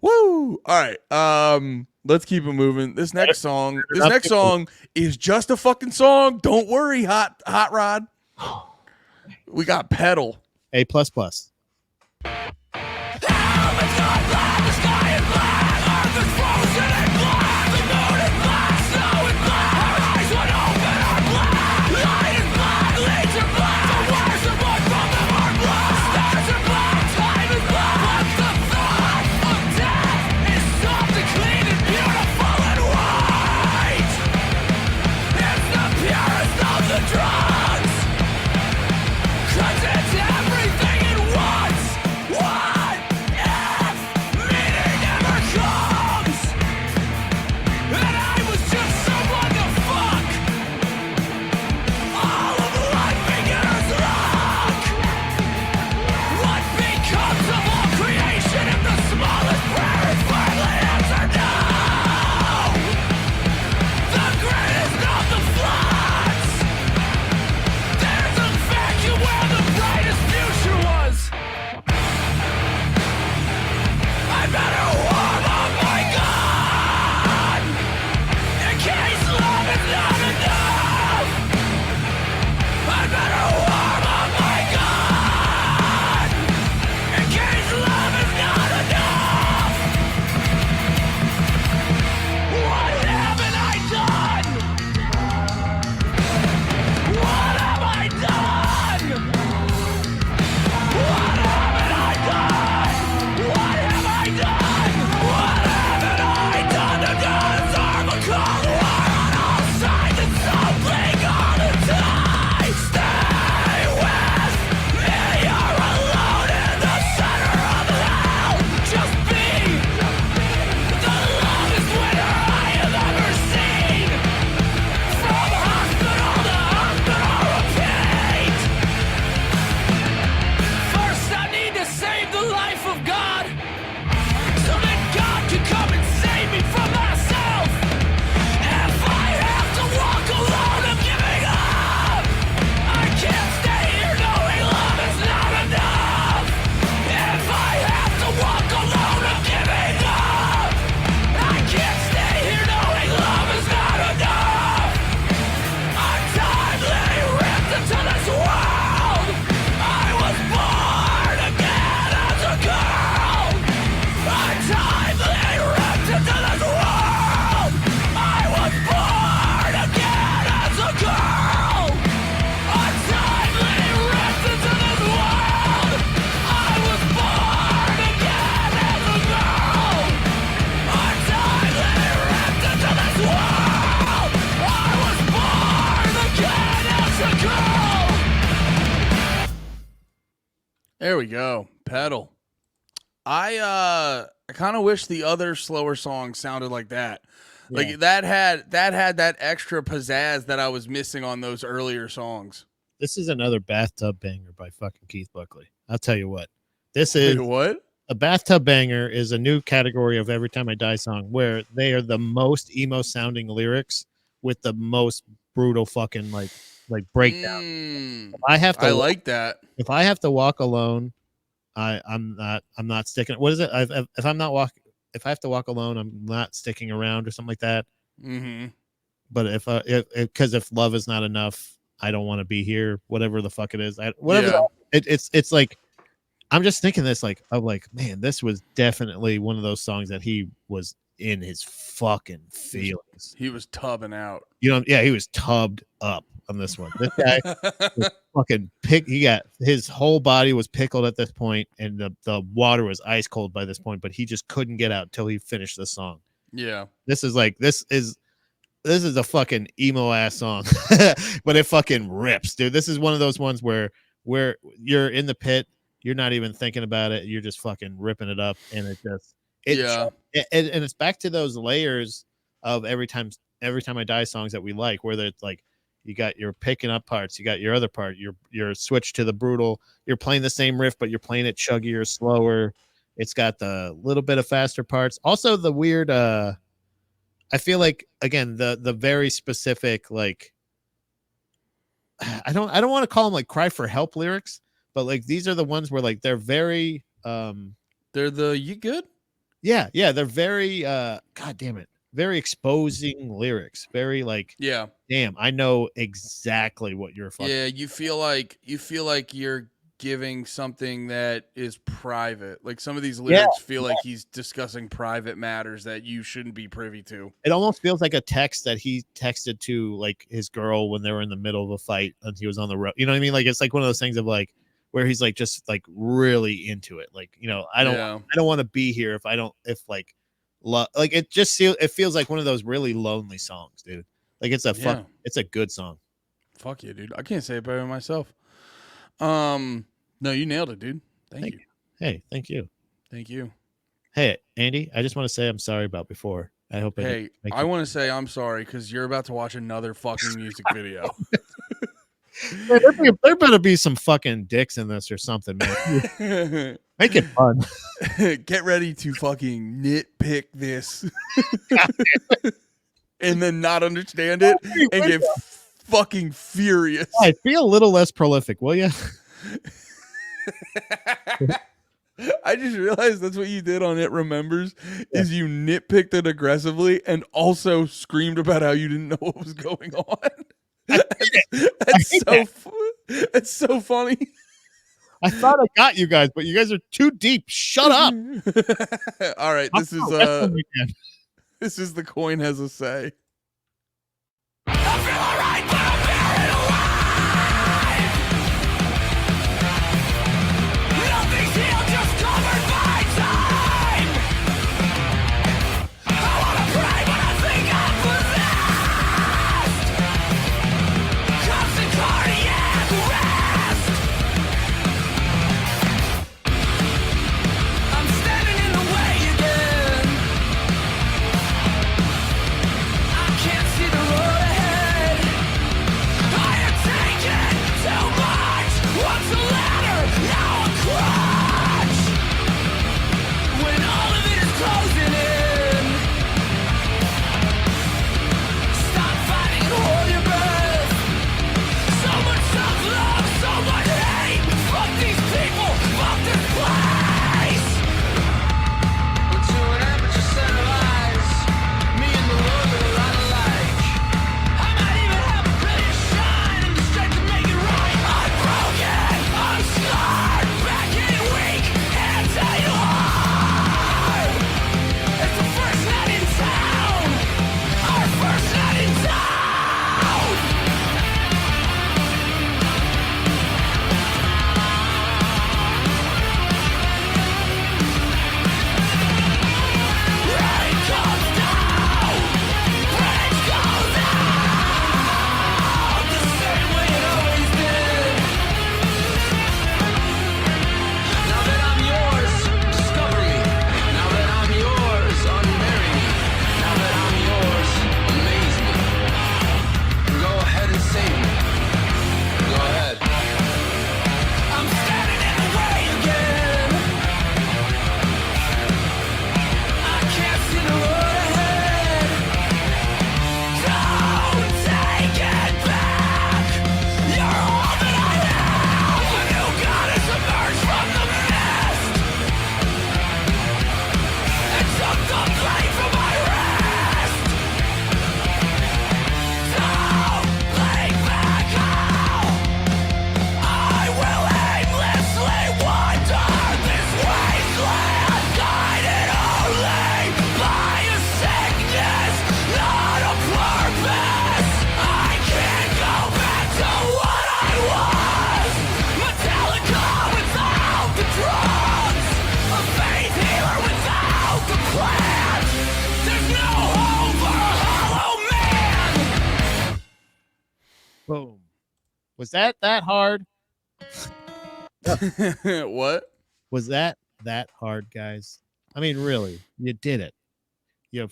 Woo! All right. Let's keep it moving. This next song is just a fucking song. Don't worry, hot rod. We got Pedal. A++. Time they There we go. Pedal. I kind of wish the other slower songs sounded like that. Yeah. Like that had that extra pizzazz that I was missing on those earlier songs. This is another bathtub banger by fucking Keith Buckley. I'll tell you what. This is Wait, what? a bathtub banger is a new category of Every Time I Die song where they are the most emo sounding lyrics with the most brutal fucking like breakdown. I like that. If I have to walk alone, I'm not sticking. What is it? If I have to walk alone, I'm not sticking around or something like that. Mm-hmm. But if love is not enough, I don't want to be here. Whatever the fuck it is, it's like I'm just thinking this man, this was definitely one of those songs that he was in his fucking feelings. He was tubbing out. He was tubbed up on this one. This guy was fucking his whole body was pickled at this point, and the water was ice cold by this point, but he just couldn't get out until he finished the song. Yeah. This is a fucking emo ass song, but it fucking rips, dude. This is one of those ones where you're in the pit, you're not even thinking about it, you're just fucking ripping it up, and and it's back to those layers of every time I die songs that we like, where it's like you got your picking up parts, you got your other part, you're switched to the brutal, you're playing the same riff, but you're playing it chuggier, slower. It's got the little bit of faster parts. Also the weird I feel like, again, the very specific, like, I don't want to call them like cry for help lyrics, but like these are the ones where like they're very they're the you good? Yeah, they're very god damn it, very exposing lyrics. Very like, yeah, damn, I know exactly what you're fucking. Yeah, you feel like you're giving something that is private. Like some of these lyrics feel like he's discussing private matters that you shouldn't be privy to. It almost feels like a text that he texted to like his girl when they were in the middle of a fight and he was on the road. You know what I mean? Like it's like one of those things of like where he's like just like really into it. Like, you know, I don't want to be here if it feels like one of those really lonely songs, dude. Like it's a good song. Fuck yeah, dude. I can't say it better than myself. No, you nailed it, dude. Thank you. Hey, thank you. Thank you. Hey, Andy, I just want to say I'm sorry about before. I hope. I want to say I'm sorry because you're about to watch another fucking music video. There better be some fucking dicks in this or something, man. Make it fun. Get ready to fucking nitpick this, and then not understand it and get fucking furious. All right, be a little less prolific, will you? I just realized that's what you did on It Remembers is you nitpicked it aggressively and also screamed about how you didn't know what was going on. That's so funny. I thought I got you guys, but you guys are too deep. Shut up. All right, this is the Coin Has a Say. I feel alright, but I'm buried alive. Nothing's healed, just covered by time. I wanna pray, but I think I'm possessed. Constant cardiac arrest. I'm standing in the way again. I can't see the road ahead. Was that hard? What? Was that hard, guys? I mean, really, you did it. You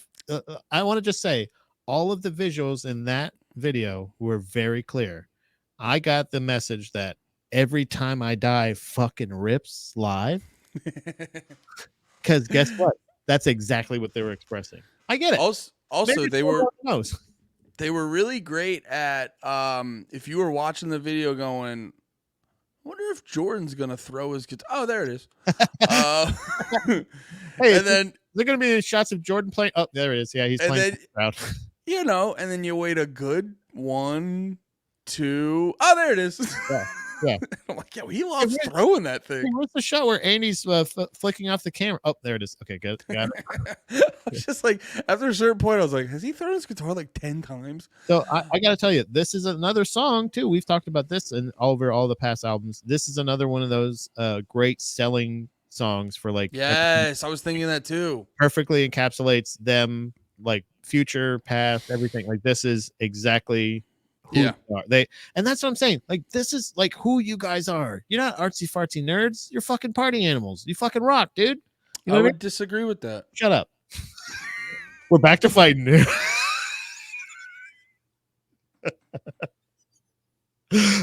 I want to just say all of the visuals in that video were very clear. I got the message that Every Time I Die fucking rips live. Because guess what? That's exactly what they were expressing. I get it. Also Maybe they someone were knows. they were really great at if you were watching the video going, I wonder if Jordan's gonna throw his guitar. Oh, there it is. Hey, and then they're going to be shots of Jordan playing. Oh, there it is. Yeah, he's And playing. then- Crowd. and then you wait a good 1, 2. Oh, there it is. Yeah. I'm like, yeah, he loves Hey, throwing that thing. Hey, where's the shot where Andy's flicking off the camera? Oh, there it is. Okay, good. Got it. I was just like, after a certain point, I was like, has he thrown his guitar like 10 times? So I got to tell you, this is another song too. We've talked about this and over all the past albums. This is another one of those great selling songs for like Yes, I was thinking that too. perfectly encapsulates them, like future, past, everything. Like this is exactly who Yeah. they are. And that's what I'm saying. Like this is like who you guys are. You're not artsy fartsy nerds. You're fucking party animals. You fucking rock, dude. You know I what I mean? would disagree with that. Shut up. We're back to fighting.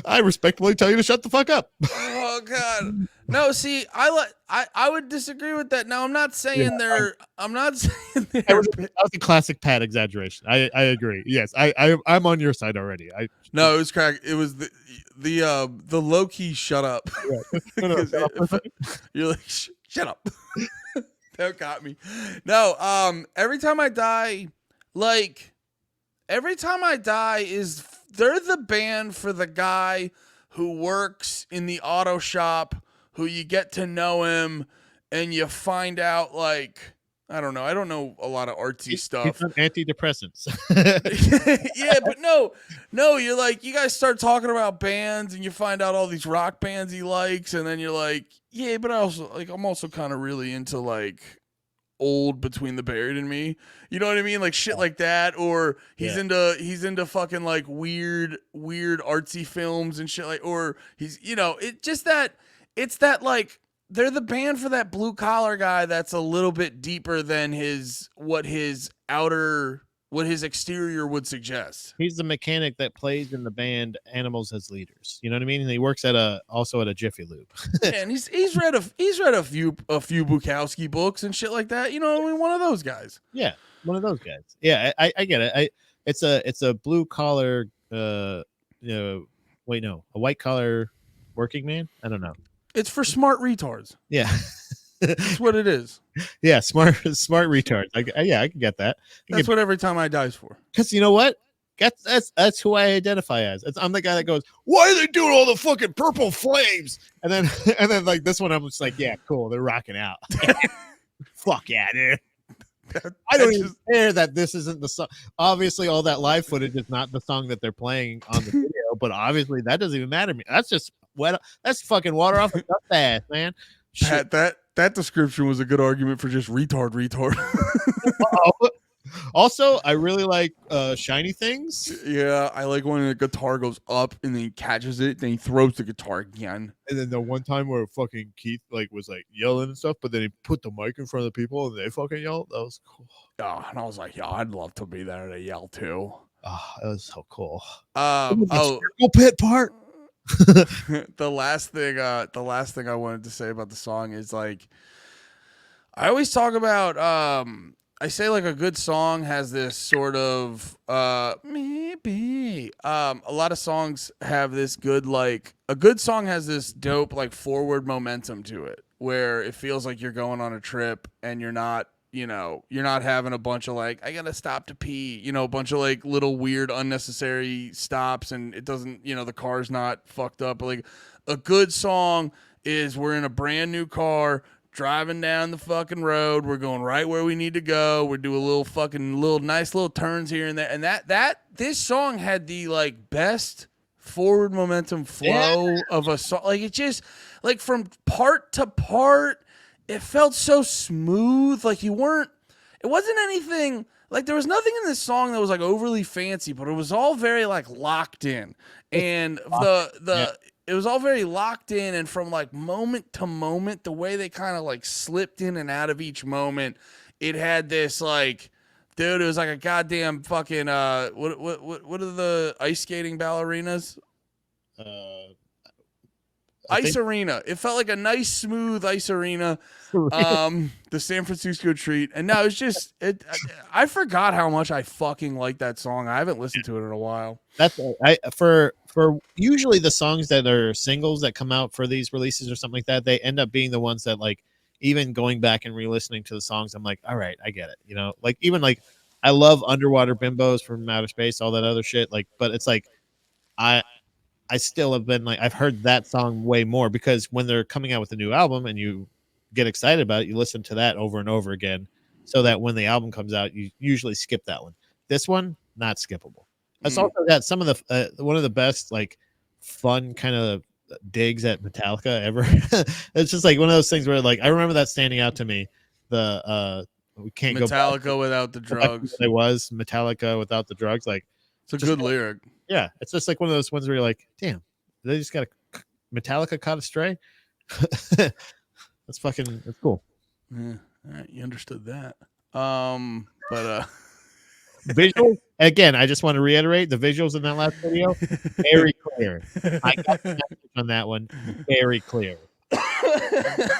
I respectfully tell you to shut the fuck up. Oh God. No, see, I would disagree with that. Now I'm not saying I'm not saying That they're was a classic Pat exaggeration. I agree. Yes, I'm on your side already. No, it was crack. It was the low key shut up. You're like shut up. That got me. No, every time I die, is they're the band for the guy who works in the auto shop, who you get to know him and you find out I don't know a lot of artsy stuff. He's on antidepressants. Yeah, but no, you're like, you guys start talking about bands and you find out all these rock bands he likes, and then you're like, yeah, but I'm also kind of really into old Between the Buried and Me. You know what I mean? Like shit like that. Or he's into fucking weird artsy films and shit or he's it's that they're the band for that blue collar guy that's a little bit deeper than what his exterior would suggest. He's the mechanic that plays in the band Animals as Leaders. You know what I mean? And he works also at a Jiffy Lube. And he's read a few Bukowski books and shit like that. You know, I mean, one of those guys. Yeah, one of those guys. Yeah, I get it. It's a blue collar. A white collar working man. I don't know. It's for smart retards. Yeah. That's what it is. Yeah, smart retards. I can get that. That's what Every Time I Die's for. Because you know what? That's who I identify as. I'm the guy that goes, why are they doing all the fucking purple flames? And then like this one, I'm just like, yeah, cool. They're rocking out. Fuck yeah, dude. I don't even care that this isn't the song. Obviously, all that live footage is not the song that they're playing on the video, but obviously that doesn't even matter to me. That's just that's fucking water off a duck's ass, man. Pat, that description was a good argument for just retard. Also, I really like Shiny Things. Yeah, I like when the guitar goes up and then he catches it, then he throws the guitar again. And then the one time where fucking Keith was yelling and stuff, but then he put the mic in front of the people and they fucking yelled. That was cool. Oh, and I was like, yeah, I'd love to be there to yell too. Oh, that was so cool. Circle pit part. the last thing I wanted to say about the song is I always talk about I say a good song has this sort of maybe a lot of songs have this good a good song has this dope forward momentum to it where it feels like you're going on a trip and you're not having a bunch of I gotta stop to pee, a bunch of little weird unnecessary stops, and it doesn't, the car's not fucked up. But a good song is we're in a brand new car driving down the fucking road. We're going right where we need to go. We're doing little nice little turns here and there. And this song had the best forward momentum flow of a song. It just from part to part, it felt so smooth. It wasn't anything like there was nothing in this song that was like overly fancy, but it was all very like locked in, and it was all very locked in, and from like moment to moment, the way they kind of like slipped in and out of each moment, it had this like, dude, it was like a goddamn fucking what are the ice skating ballerinas? Ice arena. It felt like a nice, smooth ice arena. The San Francisco treat. And no, it's just I forgot how much I fucking like that song. I haven't listened to it in a while. That's for usually the songs that are singles that come out for these releases or something like that, they end up being the ones that like even going back and re-listening to the songs, I'm like, all right, I get it. You know, like even like I love Underwater Bimbos from Outer Space, all that other shit. Like, but it's like I still have been like, I've heard that song way more because when they're coming out with a new album and you get excited about it, you listen to that over and over again so that when the album comes out, you usually skip that one. This one, not skippable. It's also got some of the, one of the best, like fun kind of digs at Metallica ever. It's just like one of those things where like, I remember that standing out to me. We can't Metallica go without the drugs. It was Metallica without the drugs. Like, it's a good lyric. Yeah, it's just like one of those ones where you're like, damn, they just got a Metallica caught a stray. That's cool. Yeah, all right, you understood that. But visuals again, I just want to reiterate the visuals in that last video, very clear. I got the message on that one, very clear. All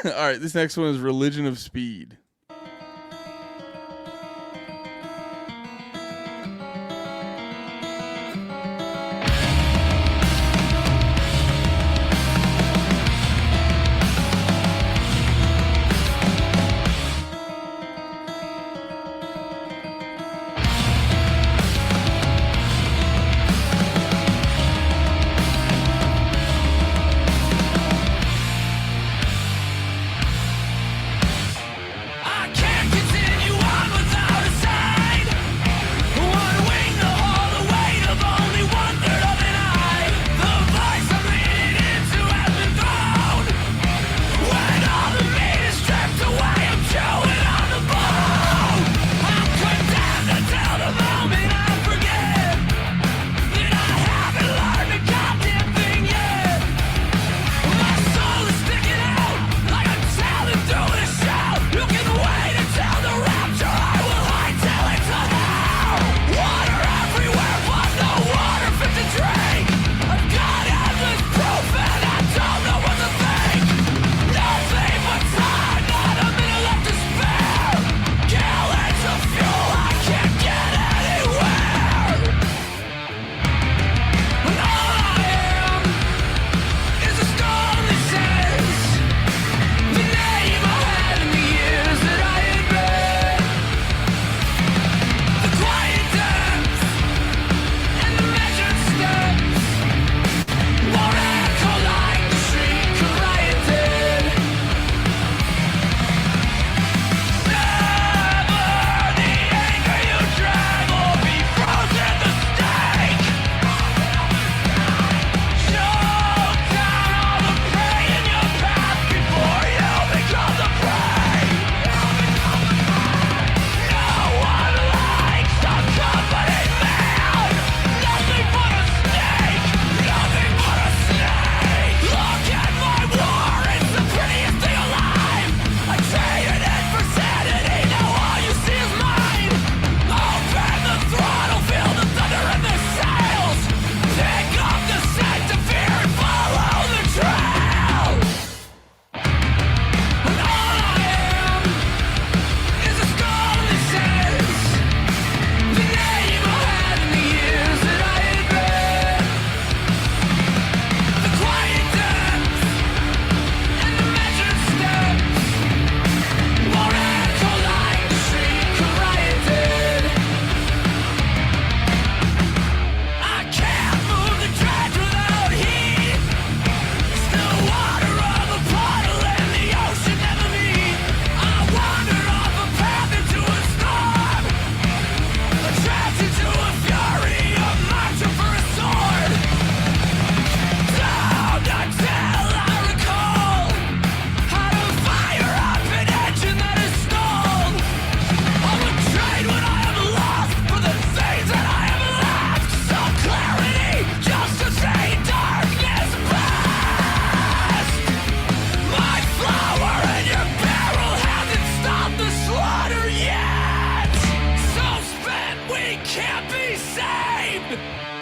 right, this next one is Religion of Speed.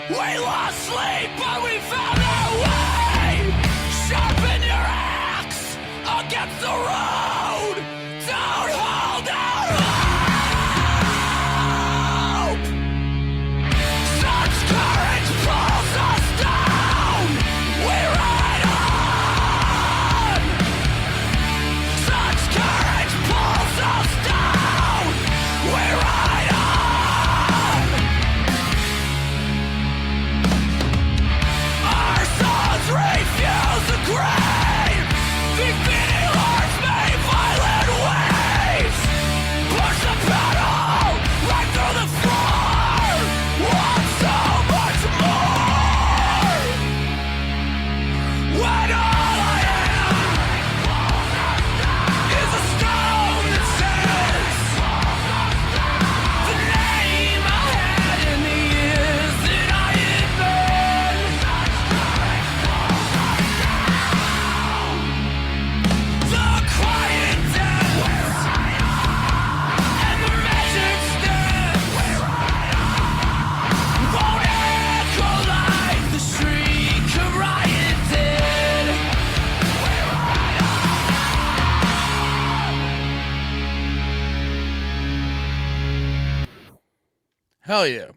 We lost sleep, but we found our way. Sharpen your axe against the road. Don't hold out hope. Such courage pulls us down. We ride on. Such courage pulls us down. We ride on. Our souls refuse the grave. These beating hearts made violent waves. Push the pedal right through the floor. Want so much more. When all I am is a stone that says the name I had in the years that I had been. The quiet death and the measured steps won't echo like the shriek of riot did. Hell yeah.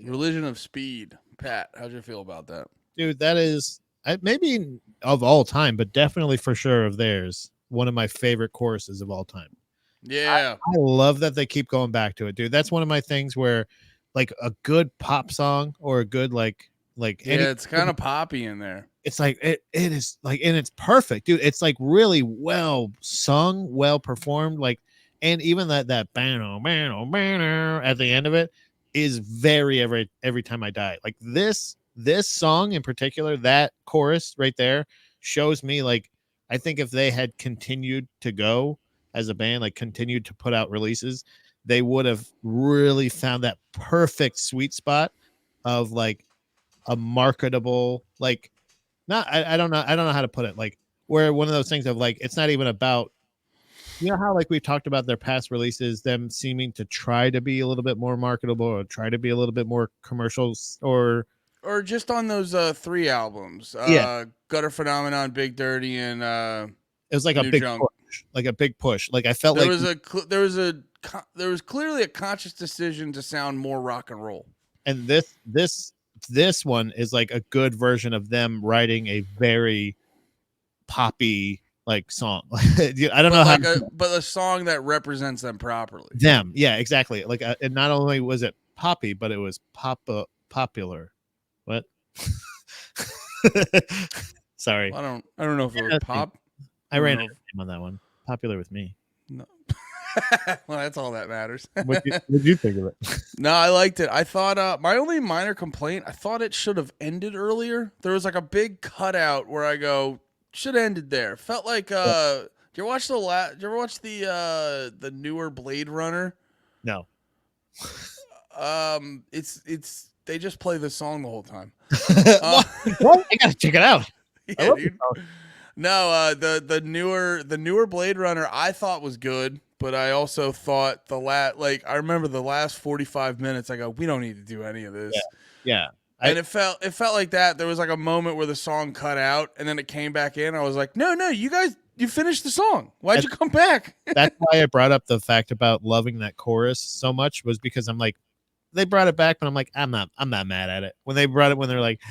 Religion of Speed. Pat, how'd you feel about that? Dude, that is maybe of all time, but definitely for sure of theirs, one of my favorite choruses of all time. Yeah. I love that they keep going back to it, dude. That's one of my things where like a good pop song or a good like Yeah, it's kind of poppy in there. it's like it is like, and it's perfect, dude. It's like really well sung, well performed, like, and even that banner at the end of it is very every time I die. Like this song in particular, that chorus right there shows me like, I think if they had continued to go as a band, like continued to put out releases, they would have really found that perfect sweet spot of like a marketable, like, not I don't know how to put it, like where one of those things of like, it's not even about, you know how like we've talked about their past releases, them seeming to try to be a little bit more marketable or try to be a little bit more commercials, or just on those 3 albums. Yeah. Gutter Phenomenon, Big Dirty, and it was like a New big Junk. push, like a big push. Like I felt there like was clearly a conscious decision to sound more rock and roll. and this one is like a good version of them writing a very poppy like song. I don't know how But a song that represents them properly. them. Yeah, exactly. Like and not only was it poppy, but it was popular. What? Sorry. I don't know if it was pop. I ran out of time on that one. Popular with me. No. Well, that's all that matters. What'd you think of it? No, I liked it. I thought my only minor complaint, I thought it should have ended earlier. There was like a big cutout where I go, should have ended there. Felt like did you ever watch the newer Blade Runner? No. It's they just play the song the whole time. What? I gotta check it out. Yeah, dude. No, the newer Blade Runner I thought was good, but I also thought I remember the last 45 minutes. I go, we don't need to do any of this. Yeah. And it felt like that. There was like a moment where the song cut out and then it came back in. I was like, no, you guys, you finished the song. Why'd you come back? That's why I brought up the fact about loving that chorus so much, was because I'm like, they brought it back, but I'm like, I'm not mad at it. When they brought it, when they're like,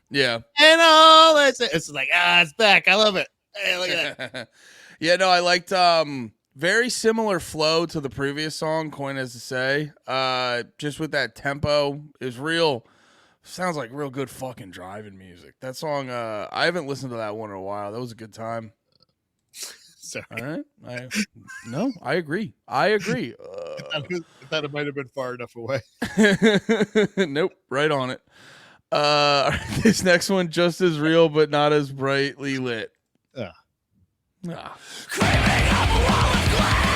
Yeah. and all that's it. It's like, it's back. I love it. Hey, look at that. Yeah, no, I liked very similar flow to the previous song, Coin As to Say. Just with that tempo is real. Sounds like real good fucking driving music. That song, I haven't listened to that one in a while. That was a good time. Sorry. All right. I agree. I thought it might have been far enough away. Nope, right on it. This next one, Just As Real, but not as brightly lit. Craving up a wall of glass.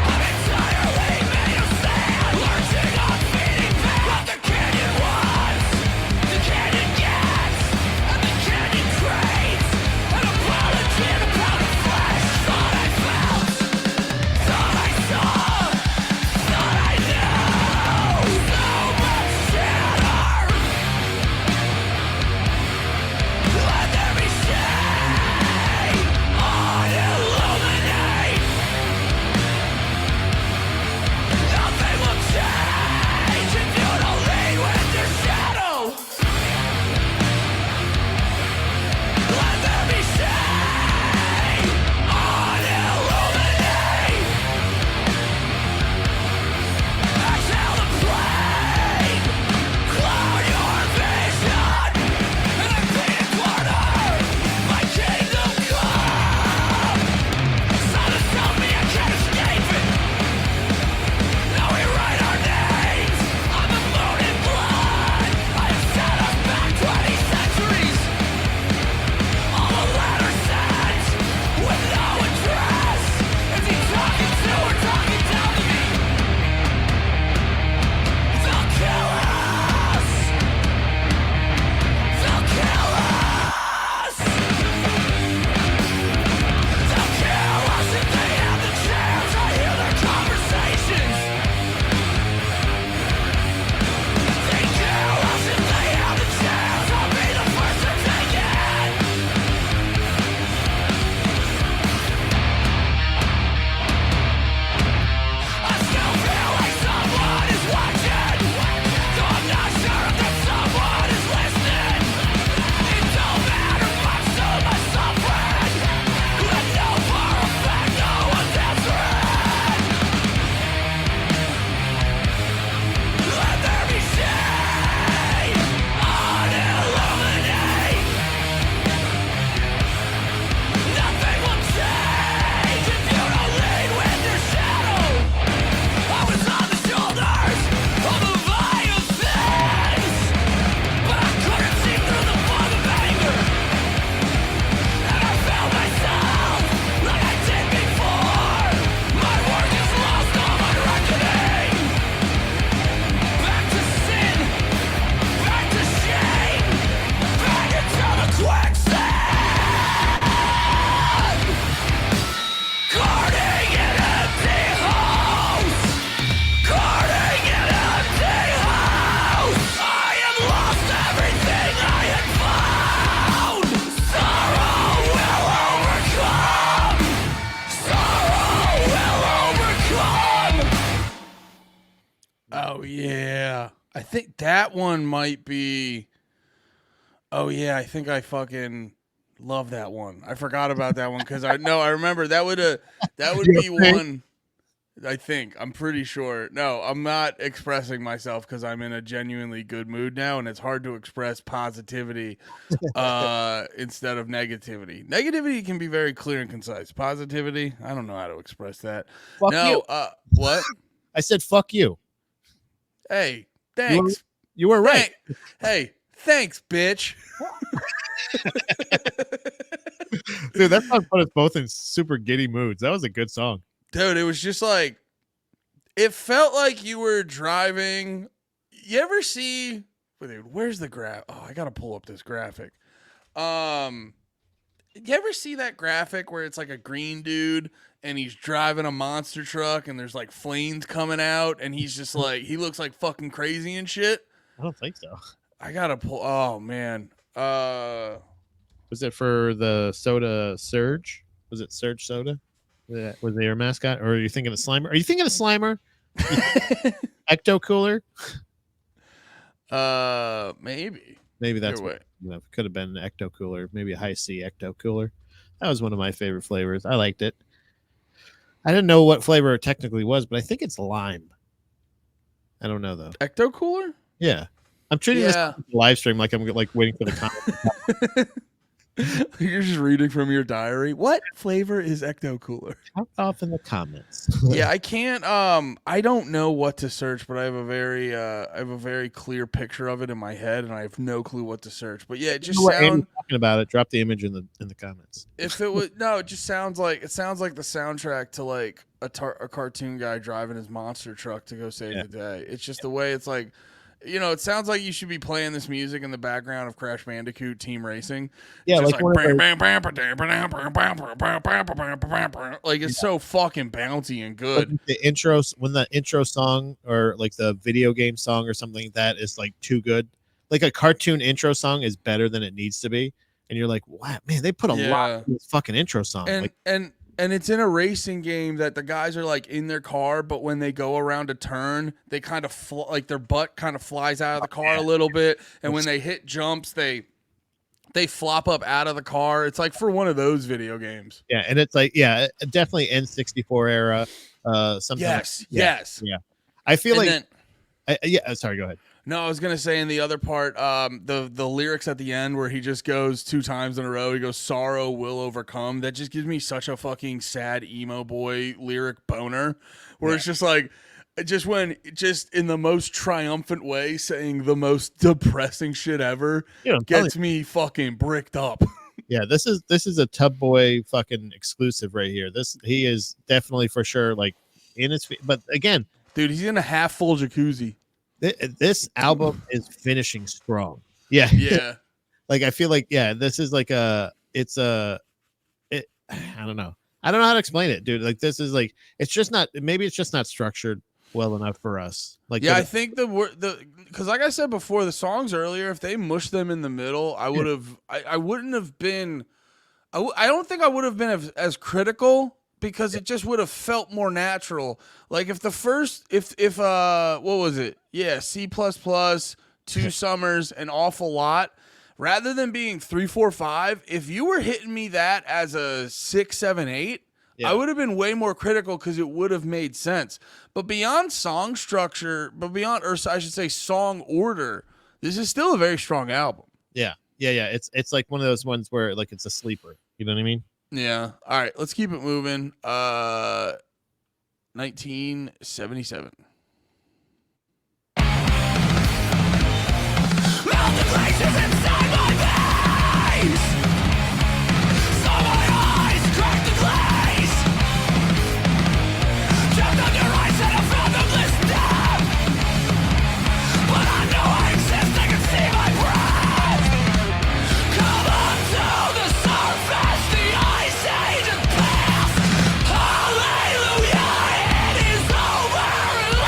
I'm entirely made of sand. Lurching on feeding back what the canyon was, the canyon gets, and the canyon crates. An apology and a pound of flesh. Thought I felt, thought I saw, thought I knew. So much shit. Oh yeah, I think that one might be. Oh yeah, I think I fucking love that one. I forgot about that one because I remember that would be one. I'm pretty sure. No, I'm not expressing myself because I'm in a genuinely good mood now, and it's hard to express positivity instead of negativity. Negativity can be very clear and concise. Positivity, I don't know how to express that. Fuck you. What? I said fuck you. Hey, thanks. You were right. Hey, thanks, bitch. Dude, that song put us both in super giddy moods. That was a good song. Dude, it was just like, it felt like you were driving. You ever see, dude, where's the graph? Oh, I got to pull up this graphic. You ever see that graphic where it's like a green dude and he's driving a monster truck and there's like flames coming out and he's just like, he looks like fucking crazy and shit? I don't think so. I got to pull, oh man. Was it for the soda Surge? Was it Surge Soda? Was they your mascot? Or are you thinking of Slimer? Are you thinking of Slimer? Ecto Cooler? Maybe. Maybe that's Either way. what could have been an Ecto Cooler. Maybe a High C Ecto Cooler. That was one of my favorite flavors. I liked it. I didn't know what flavor it technically was, but I think it's lime. I don't know though. Ecto Cooler? Yeah. I'm treating this like a live stream like I'm like waiting for the comment. You're just reading from your diary. What flavor is Ecto Cooler? Count off in the comments. Yeah, I can't. I don't know what to search, but I have a very clear picture of it in my head, and I have no clue what to search. But yeah, it just sounds. Talking about it. Drop the image in the comments. If it was no, it just sounds like the soundtrack to like a cartoon guy driving his monster truck to go save the day. It's just the way it's like. You know, it sounds like you should be playing this music in the background of Crash Bandicoot Team Racing. Yeah, like it's so fucking bouncy and good. Like the intros, when the intro song or like the video game song or something like that is like too good. Like a cartoon intro song is better than it needs to be, and you're like, wow, man, they put a lot in this fucking intro song. And it's in a racing game that the guys are like in their car, but when they go around a turn, they kind of like their butt kind of flies out of the car a little bit, and when they hit jumps, they flop up out of the car. It's like for one of those video games. Yeah, and it's like definitely N64 era. Something. Yes. I feel sorry, go ahead. No, I was gonna say in the other part, the lyrics at the end where he just goes 2 times in a row. He goes, "Sorrow will overcome." That just gives me such a fucking sad emo boy lyric boner, where it's just like, just in the most triumphant way, saying the most depressing shit ever gets me fucking bricked up. Yeah, this is a Tub Boy fucking exclusive right here. He is definitely for sure like in his. But again, dude, he's in a half full jacuzzi. This album is finishing strong. Yeah. Like I feel like this is like I don't know how to explain it, dude. Like this is like it's just not structured well enough for us. Like I think because like I said before, the songs earlier, if they mushed them in the middle, I would have I wouldn't have been I don't think I would have been as critical. Because it just would have felt more natural. Like if the first, what was it? Yeah, C++, 2 Summers, An Awful Lot. Rather than being 3, 4, 5, if you were hitting me that as a 6, 7, 8, I would have been way more critical because it would have made sense. But beyond song structure, or I should say song order, this is still a very strong album. Yeah. It's like one of those ones where like it's a sleeper. You know what I mean? Yeah. All right. Let's keep it moving. 1977. Melt the glaciers inside my veins. Saw my eyes crack the glaze. Jumped on your eyes and I felt them listen down. But I know I exist. I can see my breath. Come on to the surface. The ice age has passed. Hallelujah, it is over.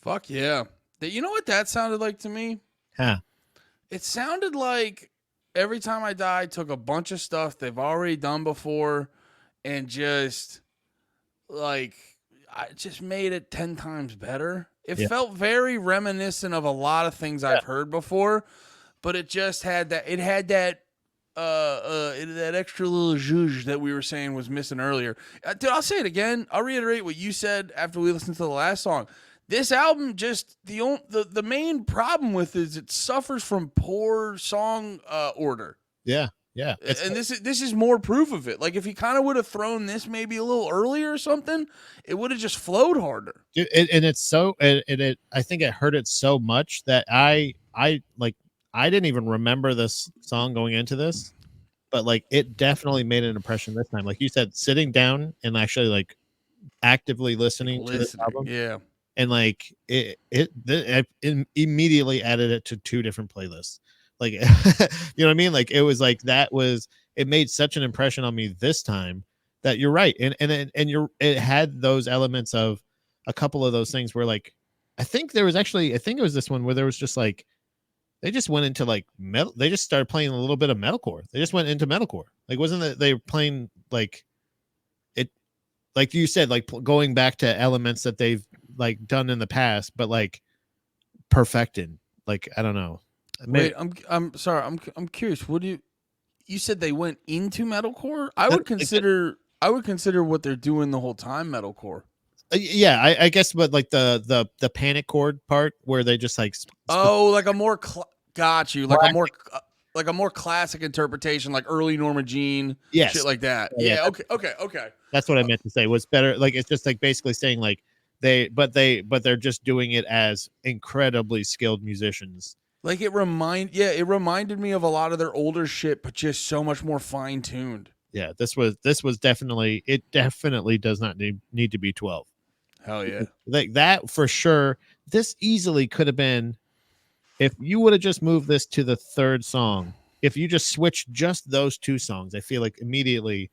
Fuck yeah. You know what that sounded like to me? Huh. It sounded like Every Time I Die took a bunch of stuff they've already done before and just like I just made it 10 times better. It felt very reminiscent of a lot of things I've heard before, but it just had that that extra little zhuzh that we were saying was missing earlier. Dude, I'll say it again. I'll reiterate what you said after we listened to the last song. This album just the main problem with it is it suffers from poor song order. Yeah. And this is more proof of it. Like if he kind of would have thrown this maybe a little earlier or something, it would have just flowed harder. And it's so I think it hurt it so much that I didn't even remember this song going into this, but like it definitely made an impression this time. Like you said, sitting down and actually like actively listening to this album. Yeah. And like it immediately added it to 2 different playlists. Like, you know what I mean? Like it was like it made such an impression on me this time that you're right. And it had those elements of a couple of those things where like, I think it was this one where there was just like, they just went into like metal. They just started playing a little bit of metalcore. They just went into metalcore. Like, wasn't it they were playing like it, like you said, like going back to elements that they've like done in the past, but like perfected. Like, I don't know. Wait, I'm sorry. I'm curious. What do you said they went into metalcore? I would consider what they're doing the whole time metalcore. Yeah, I guess, but like the panic chord part where they just like like a more got you like a more classic interpretation, like early Norma Jean, shit like that. Yeah. Okay. That's what I meant to say. Was better. Like it's just like basically saying like they're just doing it as incredibly skilled musicians. Like it reminded me of a lot of their older shit, but just so much more fine tuned. Yeah, this was definitely does not need to be 12. Hell yeah. Like that for sure. This easily could have been, if you would have just moved this to the 3rd song, if you just switched just those 2 songs, I feel like immediately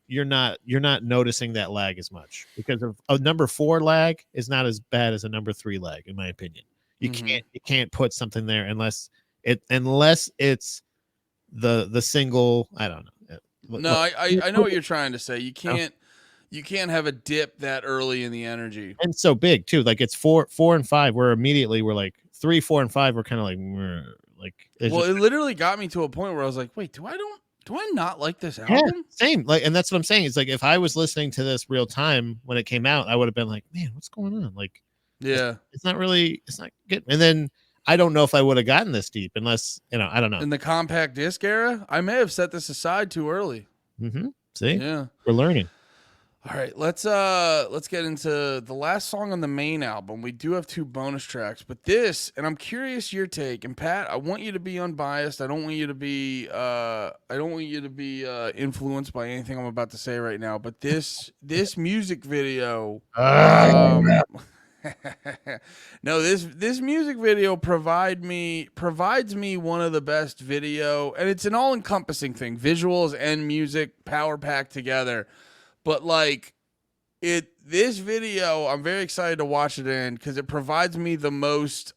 you're not noticing that lag as much, because of a number 4 lag is not as bad as a number 3 lag, in my opinion. You can't put something there unless it's the single. I don't know. No, I know what you're trying to say. You can't have a dip that early in the energy. And so big too. Like it's 4 and 5 where immediately we're like 3, 4, and 5 were kind of like it literally got me to a point where I was like, wait, do I not like this album? Yeah, same. Like, and that's what I'm saying. It's like if I was listening to this real time when it came out, I would have been like, man, what's going on? Like, yeah, it's not good. And then I don't know if I would have gotten this deep unless, I don't know. In the compact disc era, I may have set this aside too early. Mm-hmm. See, yeah, we're learning. All right, let's get into the last song on the main album. We do have 2 bonus tracks, but this, and I'm curious your take. And Pat, I want you to be unbiased. I don't want you to be influenced by anything I'm about to say right now. But this music video, no, this music video provides me one of the best video, and it's an all-encompassing thing, visuals and music power packed together. But like this video, I'm very excited to watch it in because it provides me the most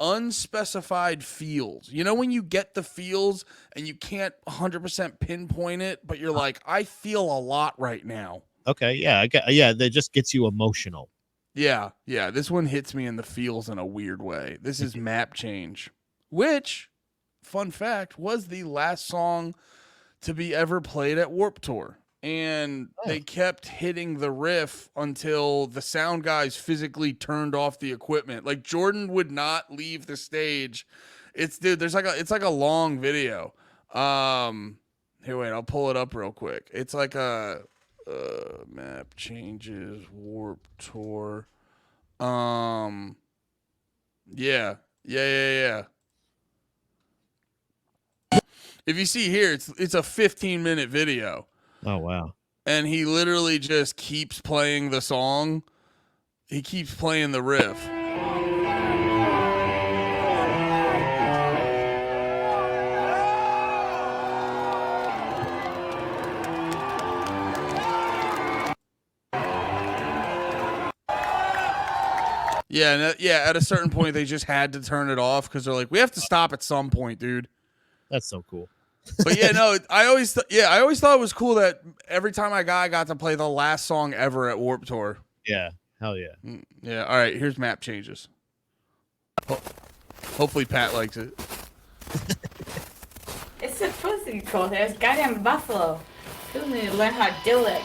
unspecified feels. You know when you get the feels and you can't 100% pinpoint it, but you're like, I feel a lot right now. Okay, yeah, that just gets you emotional. Yeah, this one hits me in the feels in a weird way. This is Map Change, which, fun fact, was the last song to be ever played at Warped Tour. And they kept hitting the riff until the sound guys physically turned off the equipment. Like Jordan would not leave the stage. It's like a long video. Here, wait, I'll pull it up real quick. It's like a Map Changes Warped Tour. Yeah. If you see here, it's a 15-minute video. Oh, wow. And he literally just keeps playing the song. He keeps playing the riff. Yeah, yeah. At a certain point, they just had to turn it off because they're like, we have to stop at some point, dude. That's so cool. But yeah, no, I always thought it was cool that every time I got to play the last song ever at Warped Tour. Yeah, hell yeah. Yeah. All right, here's map changes. Hopefully, Pat likes it. It's supposed to be cold. There's goddamn buffalo. People need to learn how to do it.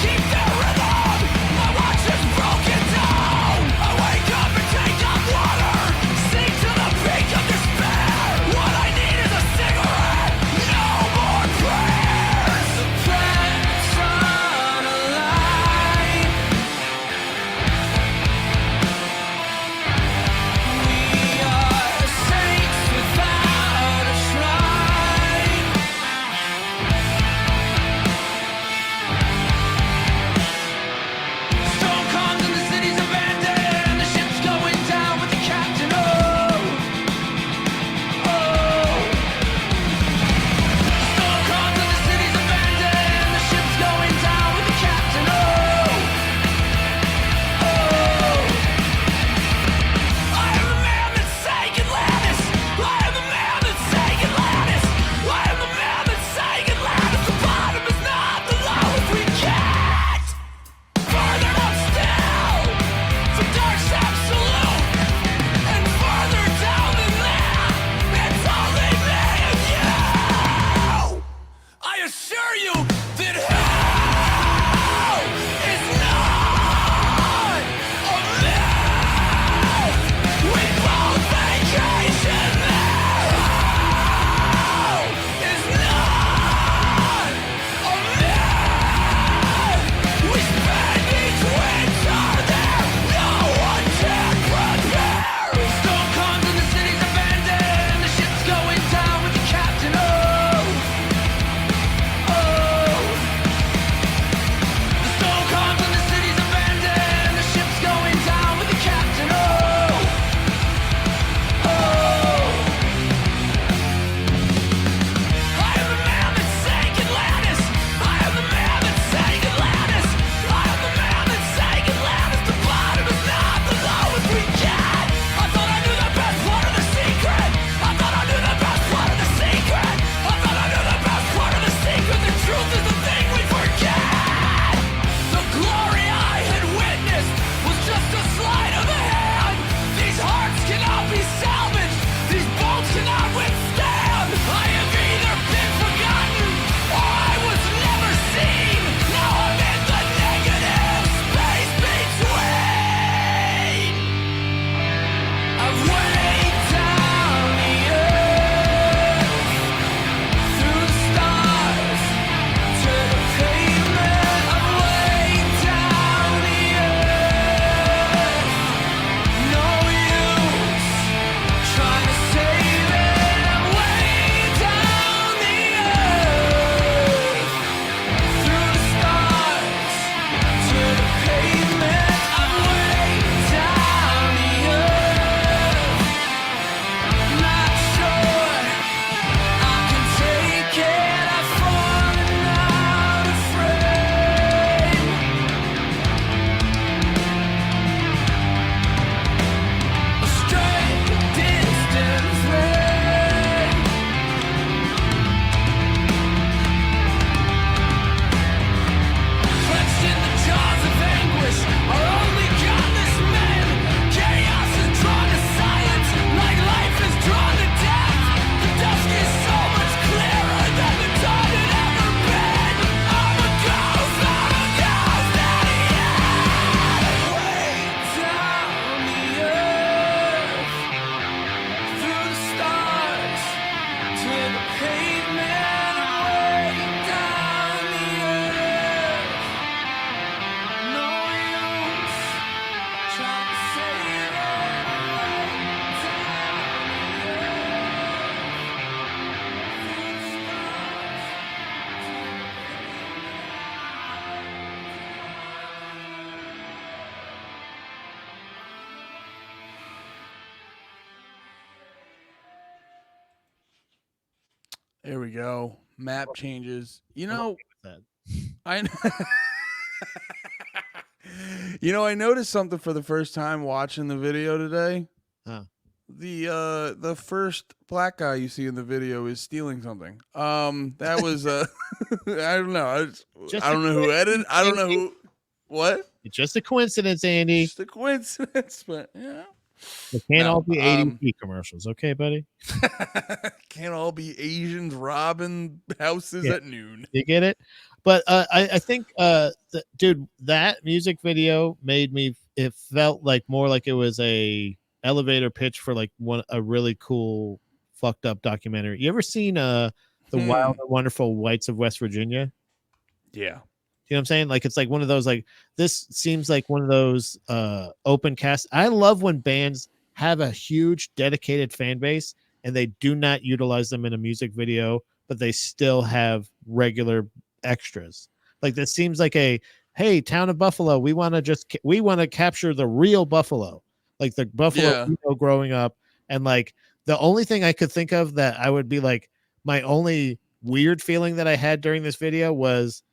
Keep their rhythm. I want There we go. Map changes. You know, That. I I noticed something for the first time watching the video today. Huh. The first black guy you see in the video is stealing something. That was I don't know. I don't know who edited. I don't know who. What? It's just a coincidence, Andy. Just a coincidence, but yeah. It can't No, all be ADT commercials, okay, buddy? Can't all be Asians robbing houses Yeah. at noon. You get it? But I think, dude, that music video made me. It felt like more like it was a elevator pitch for like a really cool fucked up documentary. You ever seen the Wild and Wonderful Whites of West Virginia? Yeah. You know what I'm saying? Like it's like one of those, like this seems like one of those open cast. I love when bands have a huge dedicated fan base and they do not utilize them in a music video, but they still have regular extras. Like this seems like hey, Town of Buffalo, we want to capture the real Buffalo, like the Buffalo growing up. And like the only thing I could think of that I would be like my only weird feeling that I had during this video was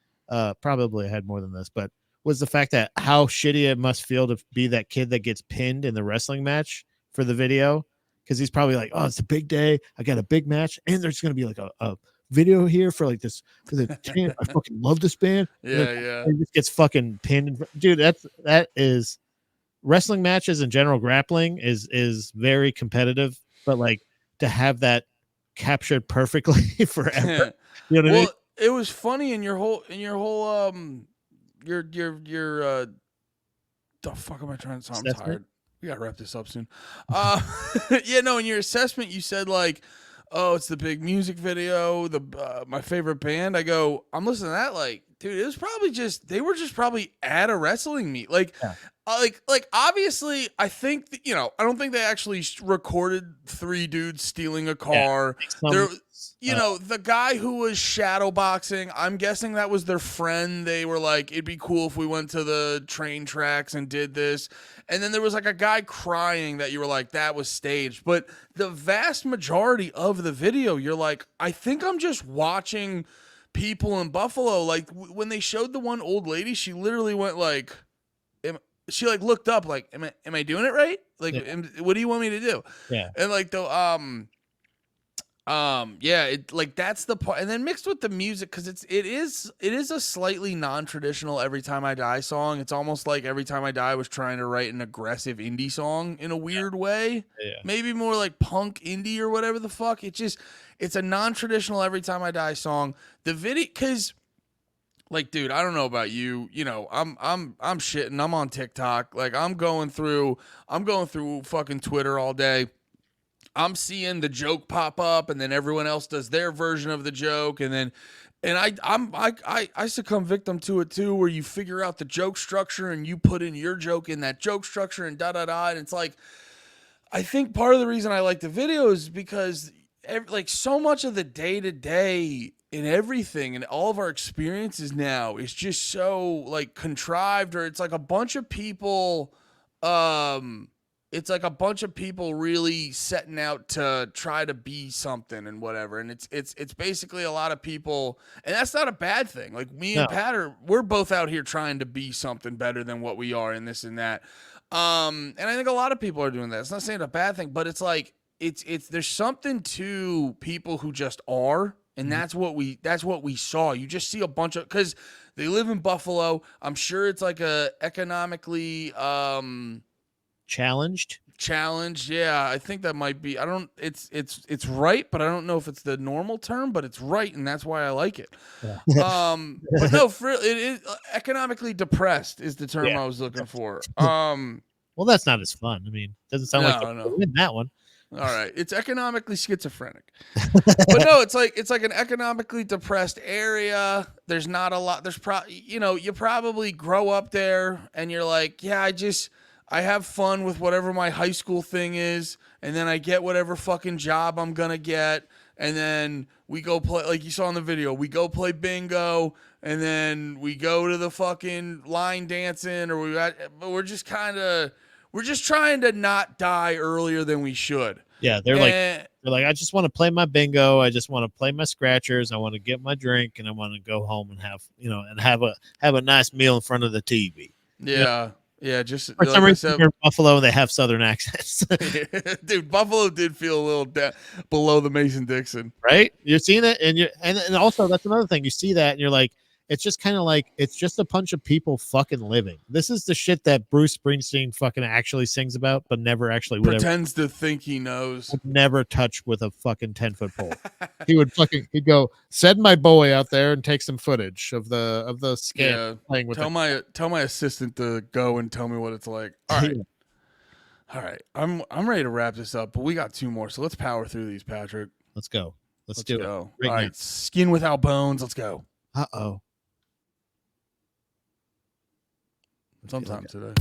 probably I had more than this, but was the fact that how shitty it must feel to be that kid that gets pinned in the wrestling match for the video, because he's probably like, oh, it's a big day, I got a big match, and there's gonna be like a video here for like this for the team. I fucking love this band. Yeah. He just gets fucking pinned. Dude, that is wrestling matches in general. Grappling is very competitive, but like to have that captured perfectly forever. You know what I mean? It was funny in your whole your the fuck am I trying to say? I'm Assessment? tired. We gotta wrap this up soon. Yeah, no, in your assessment you said like, oh, it's the big music video, the my favorite band. I go, I'm listening to that like, dude, it was probably they were just probably at a wrestling meet. Like like obviously I think I don't think they actually recorded 3 dudes stealing a car. The guy who was shadow boxing, I'm guessing that was their friend. They were like, it'd be cool if we went to the train tracks and did this. And then there was like a guy crying that you were like, that was staged. But the vast majority of the video, you're like, I think I'm just watching people in Buffalo. Like when they showed the one old lady, she literally went like, she like looked up like, am I doing it right? Like, what do you want me to do? Yeah. And like it like that's the part, and then mixed with the music, because it is a slightly non-traditional Every Time I Die song. It's almost like Every Time I Die was trying to write an aggressive indie song in a weird way. Maybe more like punk indie or whatever the fuck. It's a non-traditional Every Time I Die song. The video, because like, dude, I don't know about you. I'm shitting. I'm on TikTok. Like, I'm going through fucking Twitter all day. I'm seeing the joke pop up, and then everyone else does their version of the joke, and I succumb victim to it too, where you figure out the joke structure and you put in your joke in that joke structure and da da da, and it's like, I think part of the reason I like the video is because like so much of the day to day in everything and all of our experiences now is just so like contrived, or it's like a bunch of people really setting out to try to be something and whatever, and it's basically a lot of people, and that's not a bad thing. Like me and Pat we're both out here trying to be something better than what we are, and this and that, and I think a lot of people are doing that. It's not saying it's a bad thing, but it's like it's there's something to people who just are. And that's what we saw. You just see a bunch of, because they live in Buffalo. I'm sure it's like a economically challenged. Yeah, I think that might be. I don't. It's right, but I don't know if it's the normal term. But it's right, and that's why I like it. Yeah. But no, it is economically depressed is the term I was looking for. Well, that's not as fun. I mean, doesn't sound like win that one. All right, it's economically schizophrenic, but no, it's like an economically depressed area. There's not a lot. There's you probably grow up there and you're like, yeah, I have fun with whatever my high school thing is, and then I get whatever fucking job I'm gonna get, and then we go play, like you saw in the video, we go play bingo, and then we go to the fucking line dancing, or we're just trying to not die earlier than we should. Yeah, they're like, I just want to play my bingo. I just want to play my scratchers. I want to get my drink, and I want to go home and have a nice meal in front of the TV. Yeah. Yeah, just For some reason, they're in Buffalo and they have Southern accents. Dude, Buffalo did feel a little below the Mason-Dixon, right? You're seeing it, and also that's another thing. You see that, and you're like, it's just kind of like it's just a bunch of people fucking living. This is the shit that Bruce Springsteen fucking actually sings about, but never actually pretends to think he knows. Would never touch with a fucking 10-foot pole. He'd go send my boy out there and take some footage of the scam playing with. Tell my assistant to go and tell me what it's like. All right. All right. I'm ready to wrap this up, but we got 2 more, so let's power through these, Patrick. Let's go. Let's do go. it. All right. Skin Without Bones. Let's go. Uh-oh. Sometime today.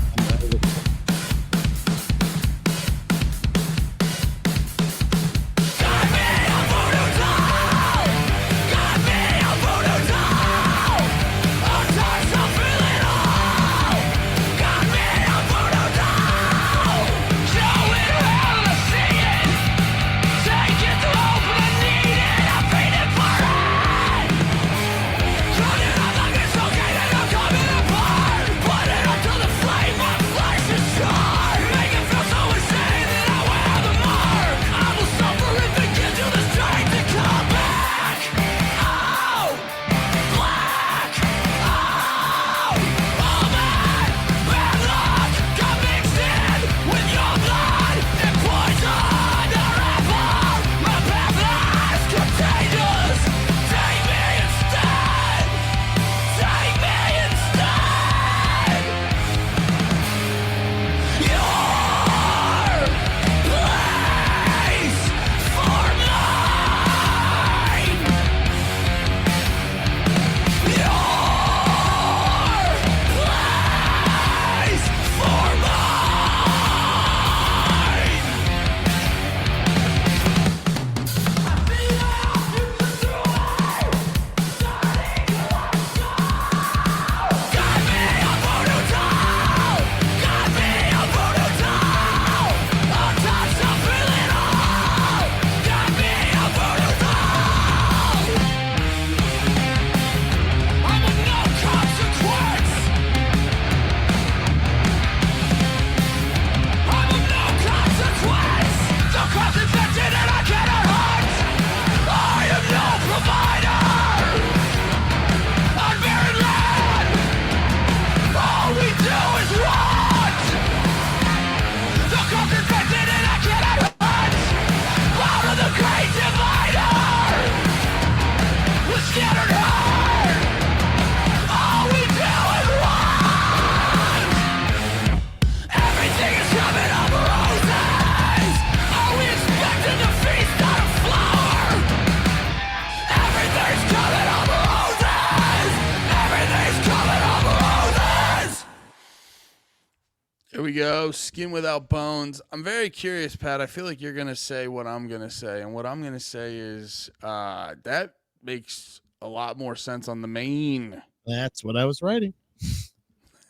Here we go. Skin Without Bones. I'm very curious, Pat. I feel like you're going to say what I'm going to say. And what I'm going to say is that makes a lot more sense on the main. That's what I was writing.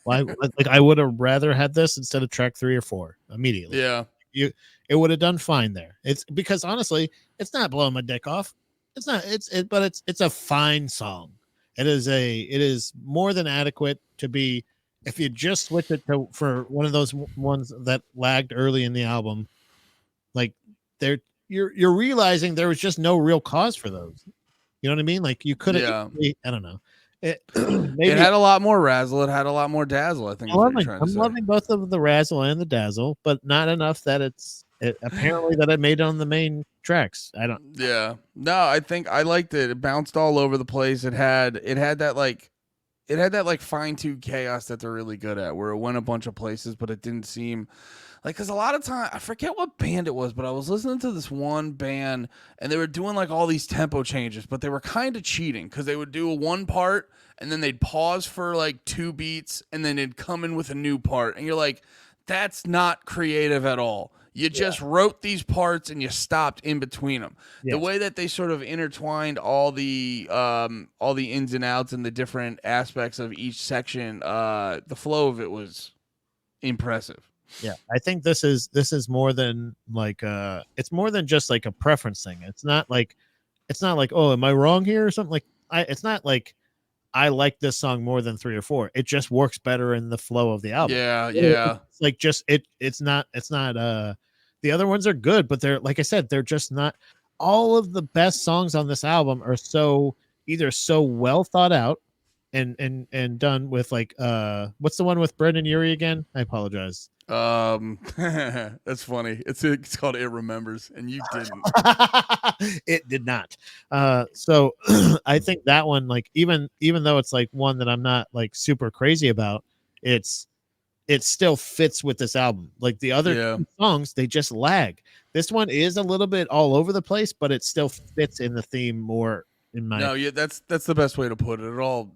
Why? Like I would have rather had this instead of track 3 or 4 immediately. Yeah. It would have done fine there. It's because honestly, it's not blowing my dick off. It's not. But it's a fine song. It is more than adequate to be. If you just switch it for one of those ones that lagged early in the album, like you're realizing there was just no real cause for those. You know what I mean? Like you could have. Yeah. I don't know. It had a lot more razzle. It had a lot more dazzle. I think. I'm loving both of the razzle and the dazzle, but not enough that apparently that it made it on the main tracks. I don't. Yeah. No, I think I liked it. It bounced all over the place. It had that like fine-tuned chaos that they're really good at, where it went a bunch of places, but it didn't seem like, because a lot of time, I forget what band it was, but I was listening to this one band and they were doing like all these tempo changes, but they were kind of cheating because they would do one part and then they'd pause for like 2 beats and then they'd come in with a new part. And you're like, that's not creative at all. You just wrote these parts and you stopped in between them. Yes. The way that they sort of intertwined all the ins and outs and the different aspects of each section, the flow of it was impressive. Yeah, I think this is more than like it's more than just like a preference thing. It's not like oh, am I wrong here or something? Like it's not like I like this song more than 3 or 4. It just works better in the flow of the album. Yeah. It's like just it's not the other ones are good, but they're, like I said, they're just not. All of the best songs on this album are either so well thought out and done with like what's the one with Brendan Urie again? I apologize. That's funny. It's called It Remembers, and you didn't. It did not. So I think that one, like, even though it's like one that I'm not like super crazy about, it still fits with this album. Like the other songs, they just lag. This one is a little bit all over the place, but it still fits in the theme more. That's the best way to put it.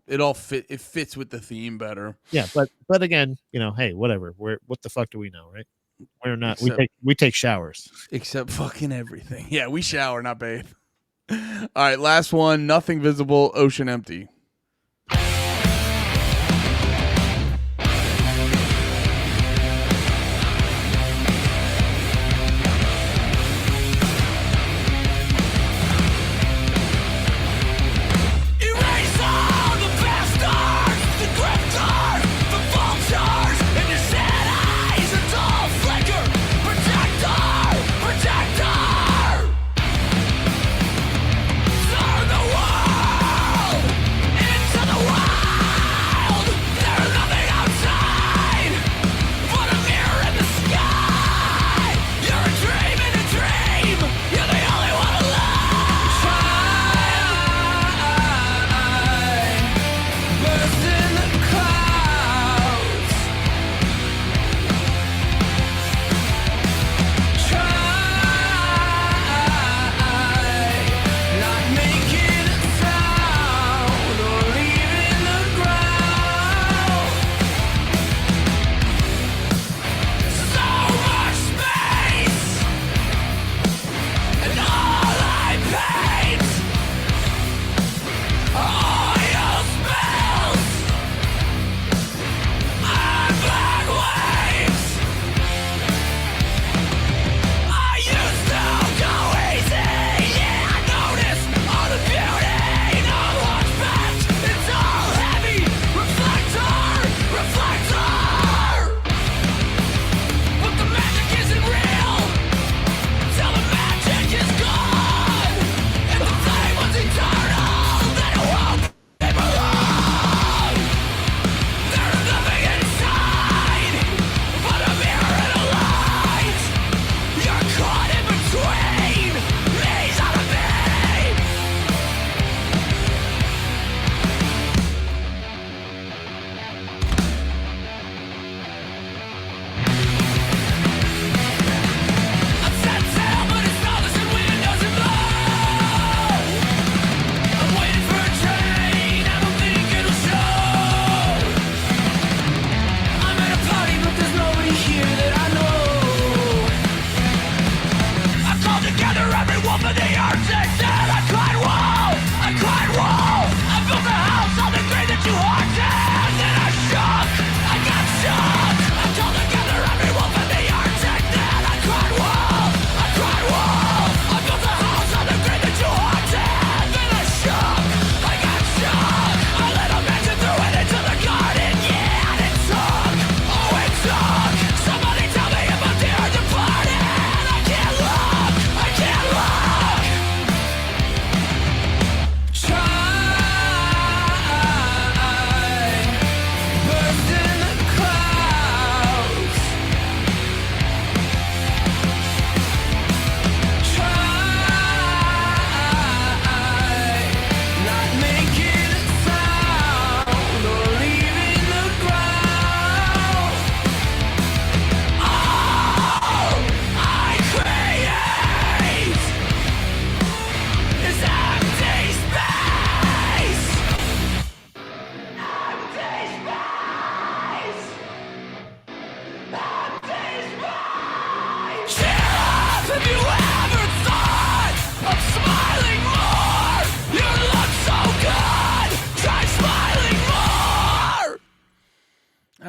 It fits with the theme better. Yeah, but again, hey, whatever. What the fuck do we know, right? We're not. We take showers. Except fucking everything. Yeah, we shower, not bathe. All right, last one. Nothing Visible, Ocean Empty.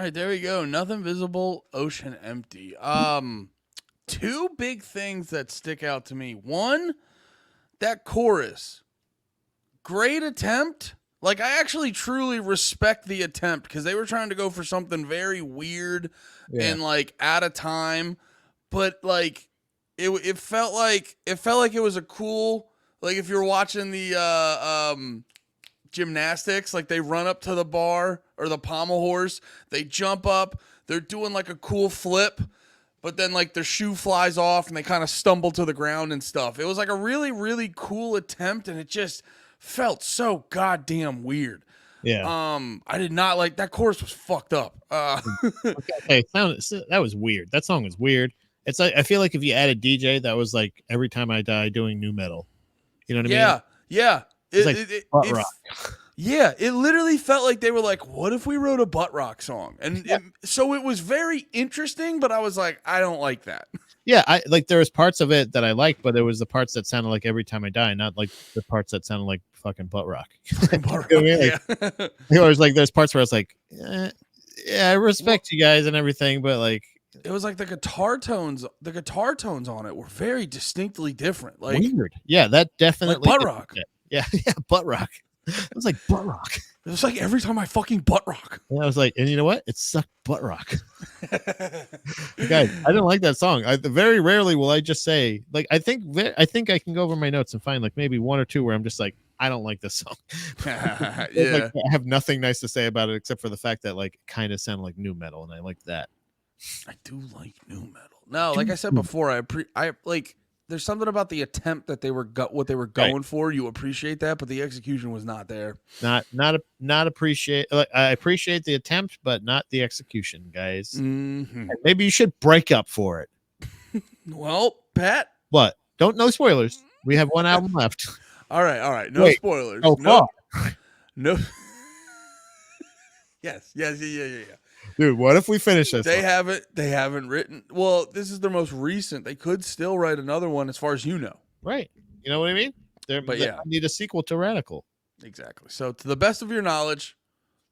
right, there we go. Nothing visible, ocean empty. Two big things that stick out to me. One, that chorus. Great attempt. Like, I actually truly respect the attempt because they were trying to go for something very weird and like out of time, but like it felt like it was a cool, like if you're watching the gymnastics, like they run up to the bar or the pommel horse, they jump up, they're doing like a cool flip, but then like their shoe flies off and they kind of stumble to the ground and stuff. It was like a really, really cool attempt, and it just felt so goddamn weird. Yeah. I did not like that. Chorus was fucked up. Okay, that was weird. That song was weird. It's like, I feel like if you added DJ, that was like Every Time I Die doing new metal. You know what I mean? Yeah. It's like butt rock. Yeah, it literally felt like they were like, what if we wrote a butt rock song? And so it was very interesting, but I was like, I don't like that. Yeah, I like, there was parts of it that I liked, but there was the parts that sounded like Every Time I Die, not like the parts that sounded like fucking butt rock. Butt rock, You know what I mean? yeah. Like, you know, it was like there's parts where I was like, yeah, I respect you guys and everything, but like, It was like the guitar tones on it were very distinctly different. Like weird. Yeah, that definitely butt rock. Yeah, butt rock. It was like butt rock. It was like Every Time I fucking butt rock. And I was like, and you know what? It sucked butt rock. Guys, I didn't like that song. Very rarely will I just say, like, I think I can go over my notes and find like maybe one or two where I'm just like, I don't like this song. Yeah. Like, I have nothing nice to say about it except for the fact that like it kind of sounded like new metal, and I like that. I do like new metal. No, like I said before, I like. There's something about the attempt that they were what they were going for. You appreciate that, but the execution was not there. Not appreciate. Like, I appreciate the attempt, but not the execution, guys. Mm-hmm. Maybe you should break up for it. Well, Pat. What? No spoilers. We have one album left. All right. No Wait. spoilers. Oh, no. fuck. No. Yes. Yeah. Dude, what if we finish this? They haven't written. Well, this is their most recent. They could still write another one, as far as you know. Right. You know what I mean? But yeah. I need a sequel to Radical. Exactly. So, to the best of your knowledge,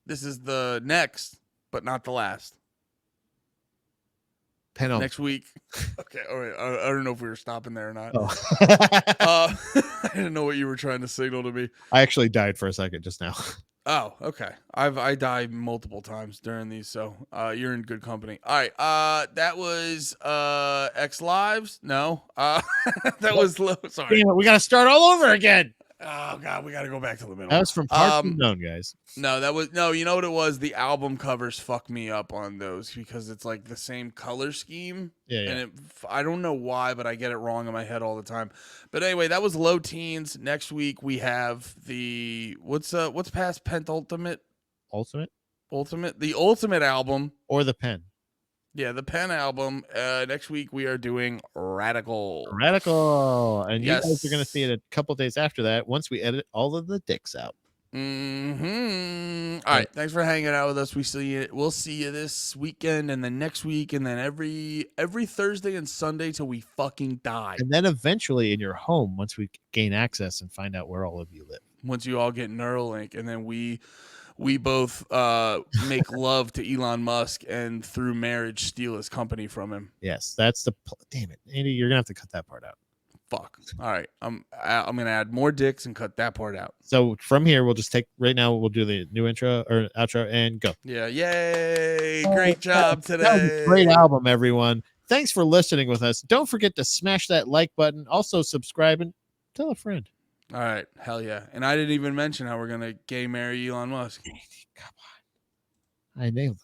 this is the next, but not the last. Penultimate. Next week. Okay. All right. I don't know if we were stopping there or not. Oh. I didn't know what you were trying to signal to me. I actually died for a second just now. Oh, okay. I died multiple times during these, so you're in good company. All right. That was X Lives. No. That was low. Sorry. Damn it, we got to start all over again. Oh God, we got to go back to the middle. That was from Parts Unknown, guys. No, that was no. You know what it was? The album covers fuck me up on those because it's like the same color scheme. Yeah. And I don't know why, but I get it wrong in my head all the time. But anyway, that was Low Teens. Next week we have the what's past Penultimate? Ultimate The Ultimate album. or the Pen? Yeah, the Pen album. Next week we are doing Radical. And Yes. you guys are going to see it a couple days after that once we edit all of the dicks out. Mm-hmm. All right. Thanks for hanging out with us. We'll see you this weekend and then next week and then every Thursday and Sunday till we fucking die. And then eventually in your home once we gain access and find out where all of you live. Once you all get Neuralink, and then we both make love to Elon Musk and through marriage steal his company from him. Yes, that's the damn it, Andy. You're gonna have to cut that part out. Fuck. All right. I'm gonna add more dicks and cut that part out. So from here, we'll just take right now. We'll do the new intro or outro and go. Yeah. Yay! Great job today. That was a great album, everyone. Thanks for listening with us. Don't forget to smash that like button. Also subscribe and tell a friend. All right. Hell yeah. And I didn't even mention how we're gonna gay marry Elon Musk. Come on. I nailed it.